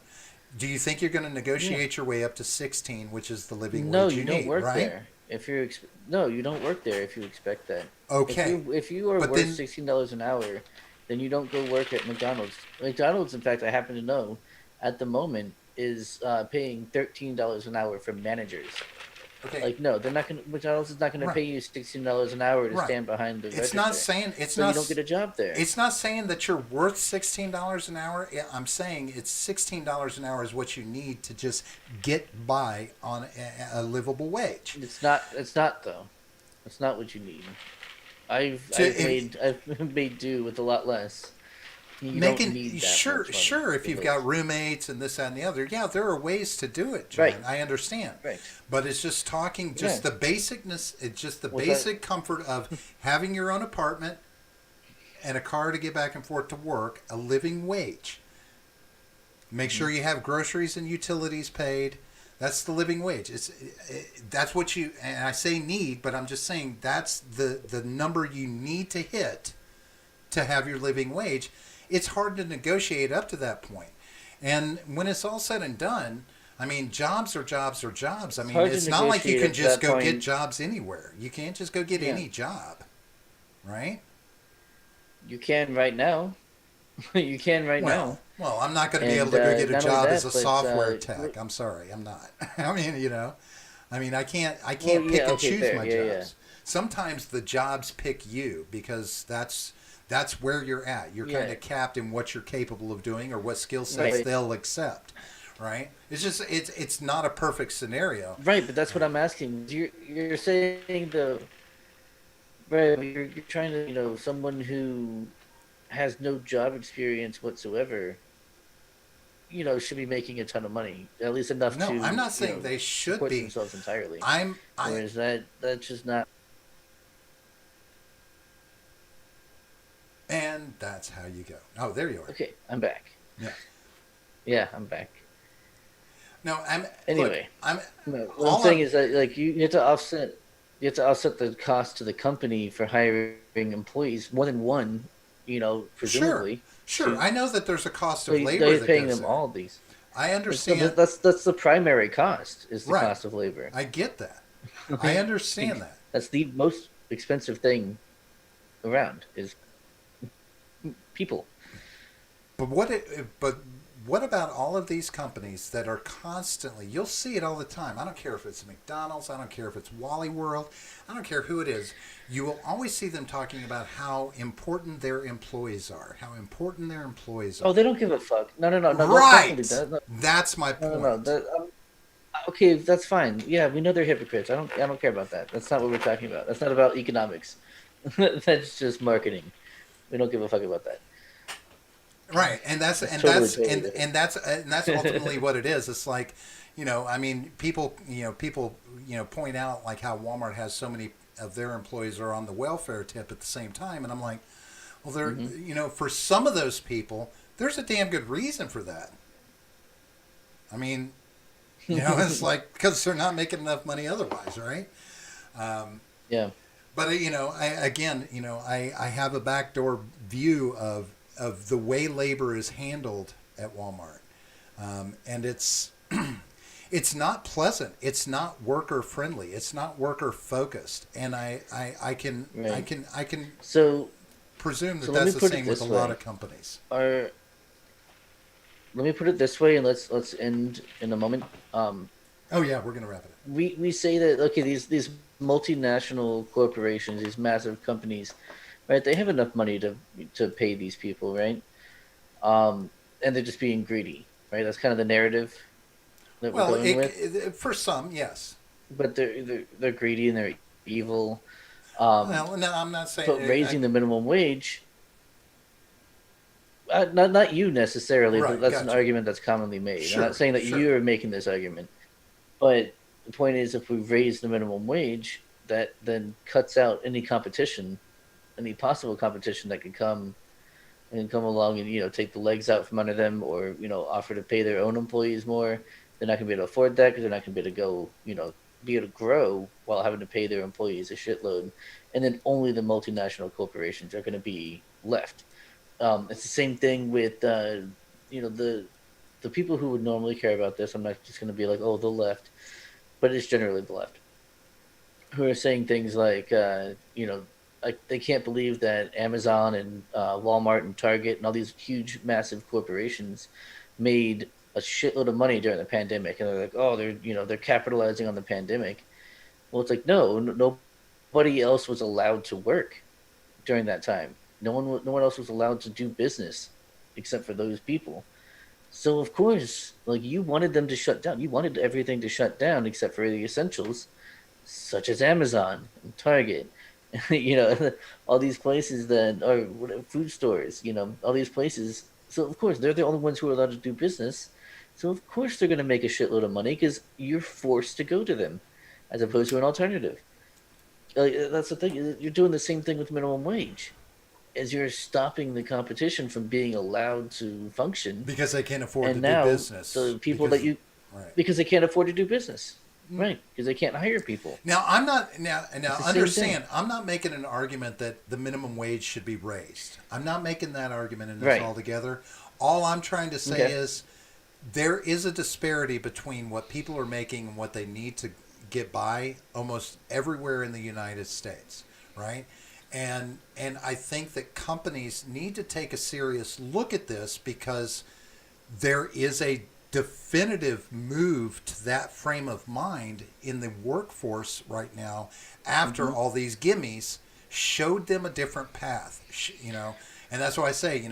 [SPEAKER 1] Do you think you're going to
[SPEAKER 2] Yeah.
[SPEAKER 1] negotiate your way up to 16, which is the living
[SPEAKER 2] No,
[SPEAKER 1] wage
[SPEAKER 2] you
[SPEAKER 1] you
[SPEAKER 2] don't
[SPEAKER 1] need,
[SPEAKER 2] work
[SPEAKER 1] right?
[SPEAKER 2] there. If you're no, you don't work there if you expect that.
[SPEAKER 1] Okay,
[SPEAKER 2] If you are
[SPEAKER 1] but
[SPEAKER 2] worth
[SPEAKER 1] then
[SPEAKER 2] $16 an hour, then you don't go work at McDonald's. McDonald's, in fact, I happen to know, at the moment is paying $13 an hour for managers.
[SPEAKER 1] okay,
[SPEAKER 2] Like no, they're not gonna. McDonald's is not gonna
[SPEAKER 1] right,
[SPEAKER 2] pay you $16 an hour to
[SPEAKER 1] right.
[SPEAKER 2] stand behind the
[SPEAKER 1] It's not
[SPEAKER 2] register,
[SPEAKER 1] saying it's
[SPEAKER 2] so you
[SPEAKER 1] not.
[SPEAKER 2] don't get a job there.
[SPEAKER 1] It's not saying that you're worth $16 an hour. I'm saying it's $16 an hour is what you need to just get by on a livable wage.
[SPEAKER 2] It's not. It's not though. It's not what you need. I've
[SPEAKER 1] To
[SPEAKER 2] I've
[SPEAKER 1] if,
[SPEAKER 2] made I've made do with a lot less. You don't
[SPEAKER 1] making
[SPEAKER 2] need that much money
[SPEAKER 1] sure if
[SPEAKER 2] to
[SPEAKER 1] you've
[SPEAKER 2] live.
[SPEAKER 1] got roommates and this that and the other, yeah, there are ways to do it,
[SPEAKER 2] Right.
[SPEAKER 1] John. I understand,
[SPEAKER 2] Right.
[SPEAKER 1] but it's just talking
[SPEAKER 2] Yeah.
[SPEAKER 1] just the basicness. It's just the
[SPEAKER 2] Was that?
[SPEAKER 1] basic comfort of having your own apartment and a car to get back and forth to work, a living wage. Make
[SPEAKER 2] Mhm.
[SPEAKER 1] sure you have groceries and utilities paid. That's the living wage. That's what you, and I say need, but I'm just saying that's the number you need to hit to have your living wage. It's hard to negotiate up to that point. And when it's all said and done, I mean, jobs are jobs are jobs. I
[SPEAKER 2] It's
[SPEAKER 1] mean,
[SPEAKER 2] hard to
[SPEAKER 1] it's not like you
[SPEAKER 2] negotiate
[SPEAKER 1] can
[SPEAKER 2] up to
[SPEAKER 1] just
[SPEAKER 2] that
[SPEAKER 1] go get
[SPEAKER 2] point.
[SPEAKER 1] jobs anywhere. You can't just go get
[SPEAKER 2] Yeah,
[SPEAKER 1] any job, right?
[SPEAKER 2] you can right now. You can right now.
[SPEAKER 1] I'm not going to be able
[SPEAKER 2] And
[SPEAKER 1] to go get a
[SPEAKER 2] not only
[SPEAKER 1] job as
[SPEAKER 2] that,
[SPEAKER 1] a
[SPEAKER 2] but
[SPEAKER 1] software tech. I'm sorry, I'm not. I mean, I
[SPEAKER 2] well,
[SPEAKER 1] can't pick
[SPEAKER 2] yeah,
[SPEAKER 1] and
[SPEAKER 2] okay,
[SPEAKER 1] choose
[SPEAKER 2] fair,
[SPEAKER 1] my
[SPEAKER 2] yeah, yeah,
[SPEAKER 1] jobs. Sometimes the jobs pick you because that's where you're at. You're kind
[SPEAKER 2] yeah.
[SPEAKER 1] of capped in what you're capable of doing or what skill sets
[SPEAKER 2] Right,
[SPEAKER 1] they'll accept, right? It's not a perfect scenario.
[SPEAKER 2] right. But that's what I'm asking. You're saying the right. You're trying to someone who has no job experience whatsoever. Should be making a ton of money, at least enough
[SPEAKER 1] No, I'm
[SPEAKER 2] to
[SPEAKER 1] not saying they should
[SPEAKER 2] support
[SPEAKER 1] be.
[SPEAKER 2] themselves entirely.
[SPEAKER 1] I
[SPEAKER 2] Whereas that's just not.
[SPEAKER 1] and that's how you go. Oh, there you are.
[SPEAKER 2] Okay, I'm back.
[SPEAKER 1] Yeah.
[SPEAKER 2] Yeah, I'm back.
[SPEAKER 1] No, look.
[SPEAKER 2] Anyway,
[SPEAKER 1] I'm
[SPEAKER 2] no, what I'm
[SPEAKER 1] all
[SPEAKER 2] saying
[SPEAKER 1] I'm
[SPEAKER 2] is that like you have to offset. You have to offset the cost to the company for hiring employees, more than one,
[SPEAKER 1] Sure,
[SPEAKER 2] presumably.
[SPEAKER 1] sure.
[SPEAKER 2] To
[SPEAKER 1] I know that there's a cost
[SPEAKER 2] so
[SPEAKER 1] of
[SPEAKER 2] now
[SPEAKER 1] labor
[SPEAKER 2] you're
[SPEAKER 1] that
[SPEAKER 2] paying
[SPEAKER 1] goes
[SPEAKER 2] them
[SPEAKER 1] there.
[SPEAKER 2] all these.
[SPEAKER 1] I
[SPEAKER 2] Like, no,
[SPEAKER 1] understand.
[SPEAKER 2] that's the primary cost is the
[SPEAKER 1] Right.
[SPEAKER 2] cost of labor.
[SPEAKER 1] I get that. I
[SPEAKER 2] Like,
[SPEAKER 1] understand that.
[SPEAKER 2] that's the most expensive thing around is people.
[SPEAKER 1] But what about all of these companies that are constantly, you'll see it all the time. I don't care if it's McDonald's, I don't care if it's Wally World, I don't care who it is. You will always see them talking about how important their employees are, how important their employees
[SPEAKER 2] Oh, they
[SPEAKER 1] are.
[SPEAKER 2] don't give a fuck. No, no, no, no. Don't believe
[SPEAKER 1] Right.
[SPEAKER 2] that. No,
[SPEAKER 1] That's my
[SPEAKER 2] no, no. No.
[SPEAKER 1] point.
[SPEAKER 2] Okay, that's fine. Yeah, we know they're hypocrites. I don't care about that. That's not what we're talking about. That's not about economics. That's just marketing. We don't give a fuck about that.
[SPEAKER 1] Right, and
[SPEAKER 2] That's totally, totally different.
[SPEAKER 1] and that's ultimately what it is. It's like, I mean, people, point out like how Walmart has so many of their employees are on the welfare tip at the same time, and I'm like, well,
[SPEAKER 2] Hmm.
[SPEAKER 1] for some of those people, there's a damn good reason for that. I mean, it's like because they're not making enough money otherwise, right? Um,
[SPEAKER 2] Yeah.
[SPEAKER 1] but I have a backdoor view of the way labor is handled at Walmart, and it's not pleasant. It's not worker friendly. It's not worker focused, and
[SPEAKER 2] Right.
[SPEAKER 1] I can
[SPEAKER 2] So,
[SPEAKER 1] presume that
[SPEAKER 2] let me
[SPEAKER 1] that's the
[SPEAKER 2] put it
[SPEAKER 1] same with a
[SPEAKER 2] this
[SPEAKER 1] lot
[SPEAKER 2] way.
[SPEAKER 1] of companies.
[SPEAKER 2] Our Let me put it this way, and let's end in a moment.
[SPEAKER 1] Oh yeah, we're gonna wrap it up.
[SPEAKER 2] We say that okay, these multinational corporations, these massive companies, right? They have enough money to pay these people, right? And they're just being greedy, right? That's kind of the narrative that we're
[SPEAKER 1] Well,
[SPEAKER 2] going with.
[SPEAKER 1] for some, yes.
[SPEAKER 2] But they're greedy and they're evil.
[SPEAKER 1] Well, no, I'm not
[SPEAKER 2] But
[SPEAKER 1] saying.
[SPEAKER 2] raising the minimum wage, not you necessarily, but
[SPEAKER 1] Right,
[SPEAKER 2] that's an
[SPEAKER 1] gotcha.
[SPEAKER 2] argument that's commonly made. I'm not
[SPEAKER 1] Sure,
[SPEAKER 2] saying that
[SPEAKER 1] sure.
[SPEAKER 2] you're making this argument, but the point is, if we raise the minimum wage, that then cuts out any competition, any possible competition that could come and come along and take the legs out from under them, or offer to pay their own employees more. They're not going to be able to afford that because they're not going to be able to go be able to grow while having to pay their employees a shitload, and then only the multinational corporations are going to be left. It's the same thing with the people who would normally care about this. I'm not just going to be like, oh, the left, but it's generally the left who are saying things like, like they can't believe that Amazon and Walmart and Target and all these huge, massive corporations made a shitload of money during the pandemic, and they're like, oh, they're capitalizing on the pandemic. Well, it's like nobody else was allowed to work during that time. No one else was allowed to do business except for those people. So of course, like you wanted them to shut down. You wanted everything to shut down except for the essentials, such as Amazon and Target, all these places that are food stores, all these places. So of course they're the only ones who are allowed to do business. So of course they're going to make a shitload of money because you're forced to go to them, as opposed to an alternative. That's the thing. You're doing the same thing with minimum wage, as you're stopping the competition from being allowed to function,
[SPEAKER 1] Because they can't afford to
[SPEAKER 2] and
[SPEAKER 1] do
[SPEAKER 2] now
[SPEAKER 1] business.
[SPEAKER 2] the people that
[SPEAKER 1] Because,
[SPEAKER 2] you
[SPEAKER 1] right.
[SPEAKER 2] because they can't afford to do business, right? Because they can't hire people.
[SPEAKER 1] Now I'm not
[SPEAKER 2] It's
[SPEAKER 1] now
[SPEAKER 2] the same thing,
[SPEAKER 1] understand. I'm not making an argument that the minimum wage should be raised. I'm not making that argument in this
[SPEAKER 2] right?
[SPEAKER 1] altogether. All I'm trying to say
[SPEAKER 2] Okay.
[SPEAKER 1] is there is a disparity between what people are making and what they need to get by almost everywhere in the United States, right? And I think that companies need to take a serious look at this because there is a definitive move to that frame of mind in the workforce right now after
[SPEAKER 2] Hmm.
[SPEAKER 1] all these gimmies showed them a different path, and that's why I say,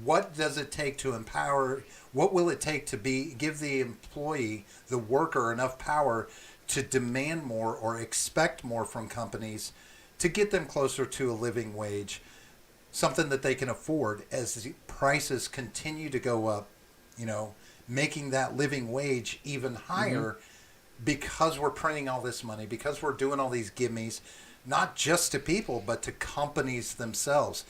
[SPEAKER 1] what does it take to empower, what will it take to give the employee, the worker, enough power to demand more or expect more from companies to get them closer to a living wage, something that they can afford as the prices continue to go up, you know, making that living wage even
[SPEAKER 2] Hmm.
[SPEAKER 1] higher because we're printing all this money, because we're doing all these gimmies, not just to people, but to companies themselves.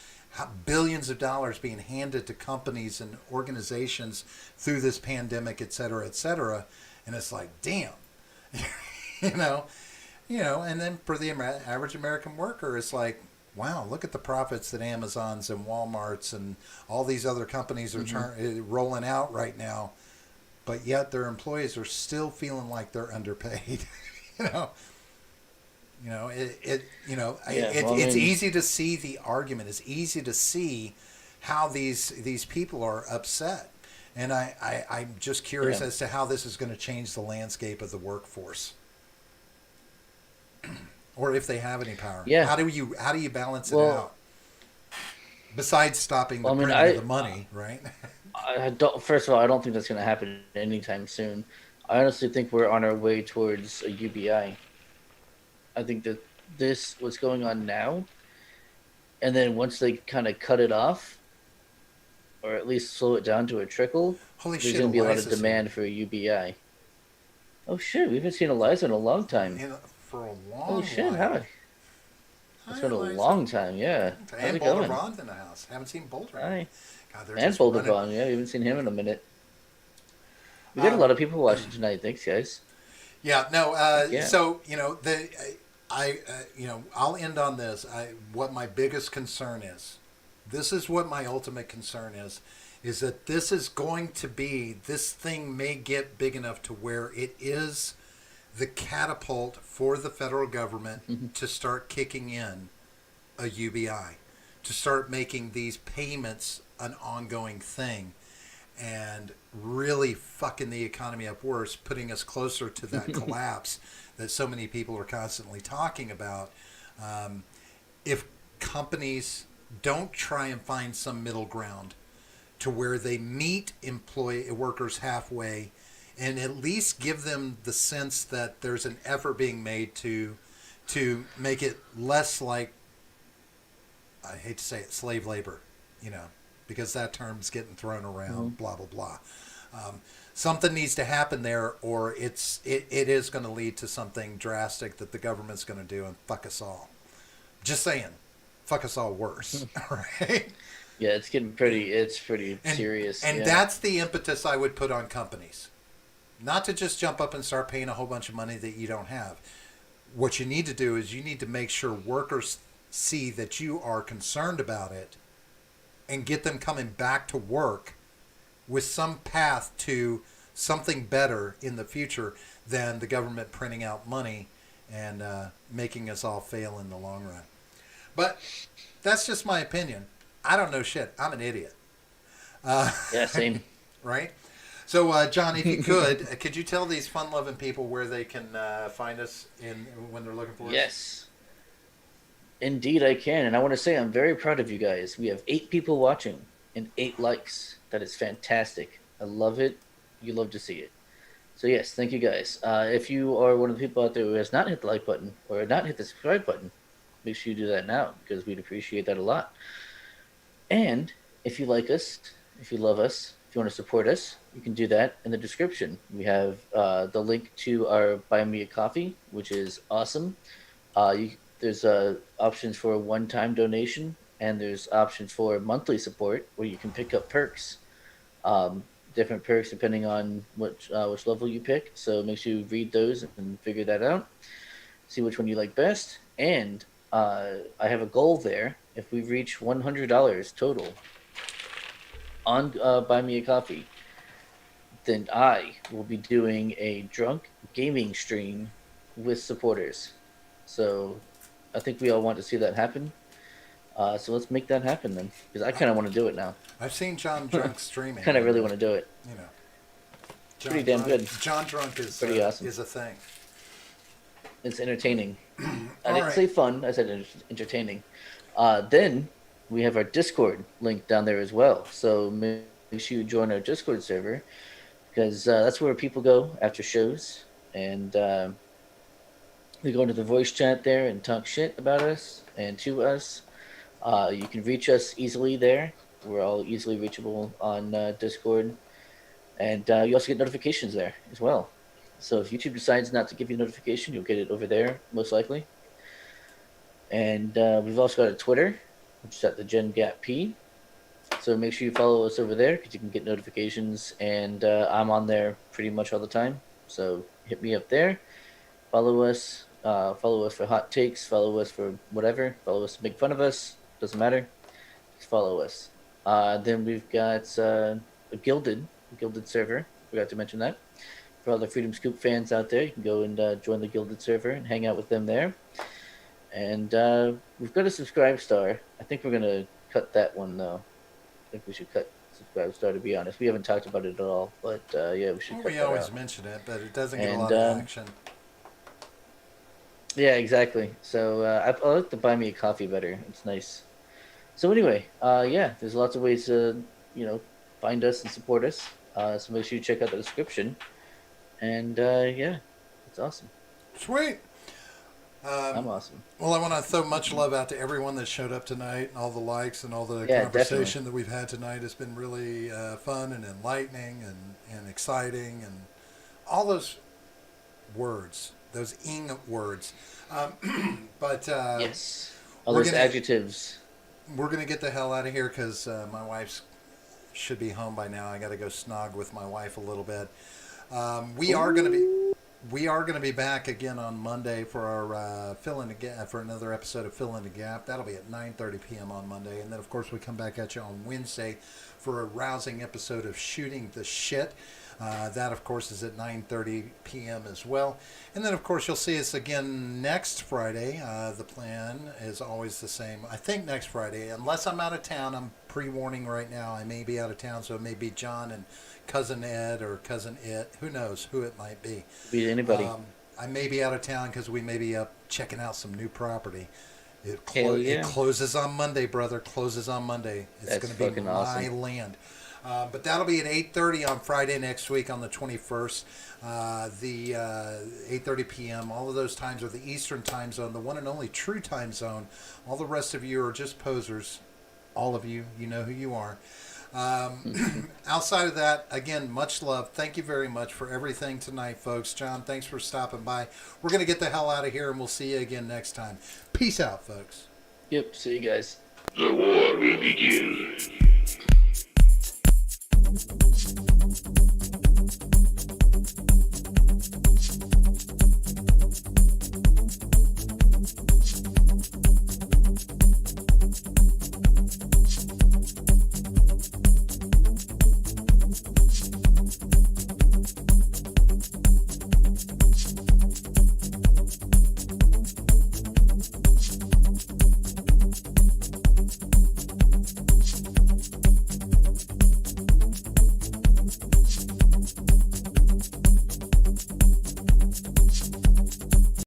[SPEAKER 1] Billions of dollars being handed to companies and organizations through this pandemic, et cetera, et cetera. And it's like, damn, you know, And then for the average American worker, it's like, wow, look at the profits that Amazon's and Walmart's and all these other companies are
[SPEAKER 2] Hmm.
[SPEAKER 1] rolling out right now, but yet their employees are still feeling like they're underpaid. you know,
[SPEAKER 2] Yeah. Well, I
[SPEAKER 1] it's
[SPEAKER 2] mean,
[SPEAKER 1] easy to see the argument. It's easy to see how these people are upset, and I'm just curious
[SPEAKER 2] yeah.
[SPEAKER 1] as to how this is going to change the landscape of the workforce, or if they have any power.
[SPEAKER 2] Yeah.
[SPEAKER 1] How do you balance it
[SPEAKER 2] Well,
[SPEAKER 1] out besides stopping the
[SPEAKER 2] well, I mean,
[SPEAKER 1] printing of the money, right?
[SPEAKER 2] I don't. First of all, I don't think that's going to happen anytime soon. I honestly think we're on our way towards a UBI. I think that this what's going on now, and then once they kind of cut it off, or at least slow it down to a trickle,
[SPEAKER 1] Holy
[SPEAKER 2] there's
[SPEAKER 1] shit,
[SPEAKER 2] going to be a lot of
[SPEAKER 1] Eliza's here.
[SPEAKER 2] demand for a UBI. Oh shit, we haven't seen Eliza in a long time.
[SPEAKER 1] For a
[SPEAKER 2] Holy
[SPEAKER 1] long
[SPEAKER 2] shit, how?
[SPEAKER 1] while.
[SPEAKER 2] It's
[SPEAKER 1] Hi,
[SPEAKER 2] been a
[SPEAKER 1] Eliza.
[SPEAKER 2] long time. Yeah, how's
[SPEAKER 1] And
[SPEAKER 2] it
[SPEAKER 1] Boulder
[SPEAKER 2] going?
[SPEAKER 1] Bond's in the house. Haven't seen Boulder in a while.
[SPEAKER 2] Hi.
[SPEAKER 1] God, they're
[SPEAKER 2] And
[SPEAKER 1] just
[SPEAKER 2] Boulder
[SPEAKER 1] running.
[SPEAKER 2] Bond. Yeah, we haven't seen him in a minute. We got a
[SPEAKER 1] Um,
[SPEAKER 2] lot of people watching tonight. Thanks, guys.
[SPEAKER 1] yeah, no.
[SPEAKER 2] Heck yeah.
[SPEAKER 1] So I'll end on this. What my biggest concern is. This is what my ultimate concern is that this is going to be. This thing may get big enough to where it is the catapult for the federal government to start kicking in a UBI, to start making these payments an ongoing thing, and really fucking the economy up worse, putting us closer to that collapse that so many people are constantly talking about. If companies don't try and find some middle ground to where they meet employee workers halfway and at least give them the sense that there's an effort being made to make it less like, I hate to say it, slave labor, you know, because that term's getting thrown around,
[SPEAKER 2] Mhm.
[SPEAKER 1] blah, blah, blah. Something needs to happen there, or it is going to lead to something drastic that the government's going to do and fuck us all. Just saying, fuck us all worse, right?
[SPEAKER 2] Yeah, it's getting pretty. It's pretty
[SPEAKER 1] And
[SPEAKER 2] serious.
[SPEAKER 1] and
[SPEAKER 2] Yeah.
[SPEAKER 1] that's the impetus I would put on companies, not to just jump up and start paying a whole bunch of money that you don't have. What you need to do is you need to make sure workers see that you are concerned about it and get them coming back to work with some path to something better in the future than the government printing out money and making us all fail in the long run. But that's just my opinion. I don't know shit. I'm an idiot. Uh,
[SPEAKER 2] Yeah. Same.
[SPEAKER 1] right? So, John, if you could you tell these fun-loving people where they can find us in when they're looking for us?
[SPEAKER 2] Yes. Indeed, I can, and I want to say I'm very proud of you guys. We have 8 people watching and 8 likes. That is fantastic. I love it. You love to see it. So yes, thank you guys. If you are one of the people out there who has not hit the like button or not hit the subscribe button, make sure you do that now because we'd appreciate that a lot. And if you like us, if you love us, if you want to support us, you can do that in the description. We have the link to our Buy Me a Coffee, which is awesome. There's options for a one-time donation, and there's options for monthly support where you can pick up perks, um, different perks depending on which level you pick. So make sure you read those and figure that out. See which one you like best. And I have a goal there. If we reach $100 total on Buy Me a Coffee, then I will be doing a drunk gaming stream with supporters. So I think we all want to see that happen. So let's make that happen then, because I kind of want to do it now.
[SPEAKER 1] I've seen John Drunk streaming,
[SPEAKER 2] Kind of
[SPEAKER 1] and
[SPEAKER 2] really want to do it.
[SPEAKER 1] you know,
[SPEAKER 2] Pretty damn good.
[SPEAKER 1] John Drunk
[SPEAKER 2] Pretty awesome.
[SPEAKER 1] is a thing.
[SPEAKER 2] It's entertaining. I
[SPEAKER 1] All
[SPEAKER 2] didn't
[SPEAKER 1] right.
[SPEAKER 2] say fun. I said entertaining. Then we have our Discord link down there as well. So make sure you join our Discord server because that's where people go after shows, and they go into the voice chat there and talk shit about us and to us. You can reach us easily there. We're all easily reachable on Discord, and you also get notifications there as well. So if YouTube decides not to give you a notification, you'll get it over there most likely. And we've also got a Twitter, which is at the Gen Gap P. So make sure you follow us over there because you can get notifications, and I'm on there pretty much all the time. So hit me up there, follow us, Follow us for hot takes. Follow us for whatever. Follow us to make fun of us. Doesn't matter. Just follow us. Then we've got a gilded server. Forgot to mention that. For all the Freedom Scoop fans out there, you can go and join the gilded server and hang out with them there. And we've got a subscribe star. I think we're gonna cut that one though. I think we should cut subscribe star. To be honest, we haven't talked about it at all. But yeah, we should
[SPEAKER 1] Well,
[SPEAKER 2] cut
[SPEAKER 1] we
[SPEAKER 2] that
[SPEAKER 1] always
[SPEAKER 2] out.
[SPEAKER 1] mention it, but it doesn't get a
[SPEAKER 2] And
[SPEAKER 1] lot of action.
[SPEAKER 2] yeah, exactly. So I like the buy me a coffee better. It's nice. So anyway, yeah, there's lots of ways to find us and support us. So make sure you check out the description. And yeah, it's awesome.
[SPEAKER 1] Sweet.
[SPEAKER 2] I'm awesome.
[SPEAKER 1] Well, I want to throw much love out to everyone that showed up tonight, and all the likes and all the
[SPEAKER 2] Yeah,
[SPEAKER 1] conversation that we've had tonight has been really fun and enlightening and exciting, and all those words, those ing words. But
[SPEAKER 2] Yes. All
[SPEAKER 1] we're
[SPEAKER 2] those
[SPEAKER 1] gonna-
[SPEAKER 2] adjectives.
[SPEAKER 1] we're gonna get the hell out of here because my wife's should be home by now. I got to go snog with my wife a little bit. We are going to be back again on Monday for our fill in the gap, for another episode of Fill in the Gap. That'll be at 9:30 p.m. on Monday, and then of course we come back at you on Wednesday for a rousing episode of Shooting the Shit. That of course is at 9:30 p.m. as well, and then of course you'll see us again next Friday. The plan is always the same. I think next Friday, unless I'm out of town. I'm pre-warning right now. I may be out of town, so it may be John and Cousin Ed or Cousin It. Who knows who it might be.
[SPEAKER 2] Be anybody.
[SPEAKER 1] I may be out of town because we may be up checking out some new property.
[SPEAKER 2] Hell yeah.
[SPEAKER 1] It closes on Monday, brother. Closes on Monday. It's
[SPEAKER 2] That's
[SPEAKER 1] going to be
[SPEAKER 2] fucking
[SPEAKER 1] my
[SPEAKER 2] awesome.
[SPEAKER 1] land. But that'll be at 8:30 on Friday next week on the 21st. The 8:30 p.m. All of those times are the Eastern time zone, the one and only true time zone. All the rest of you are just posers. All of you, you know who you are. Outside of that, again, much love. Thank you very much for everything tonight, folks. John, thanks for stopping by. We're going to get the hell out of here, and we'll see you again next time. Peace out, folks.
[SPEAKER 2] Yep. See you guys.
[SPEAKER 3] The war will begin.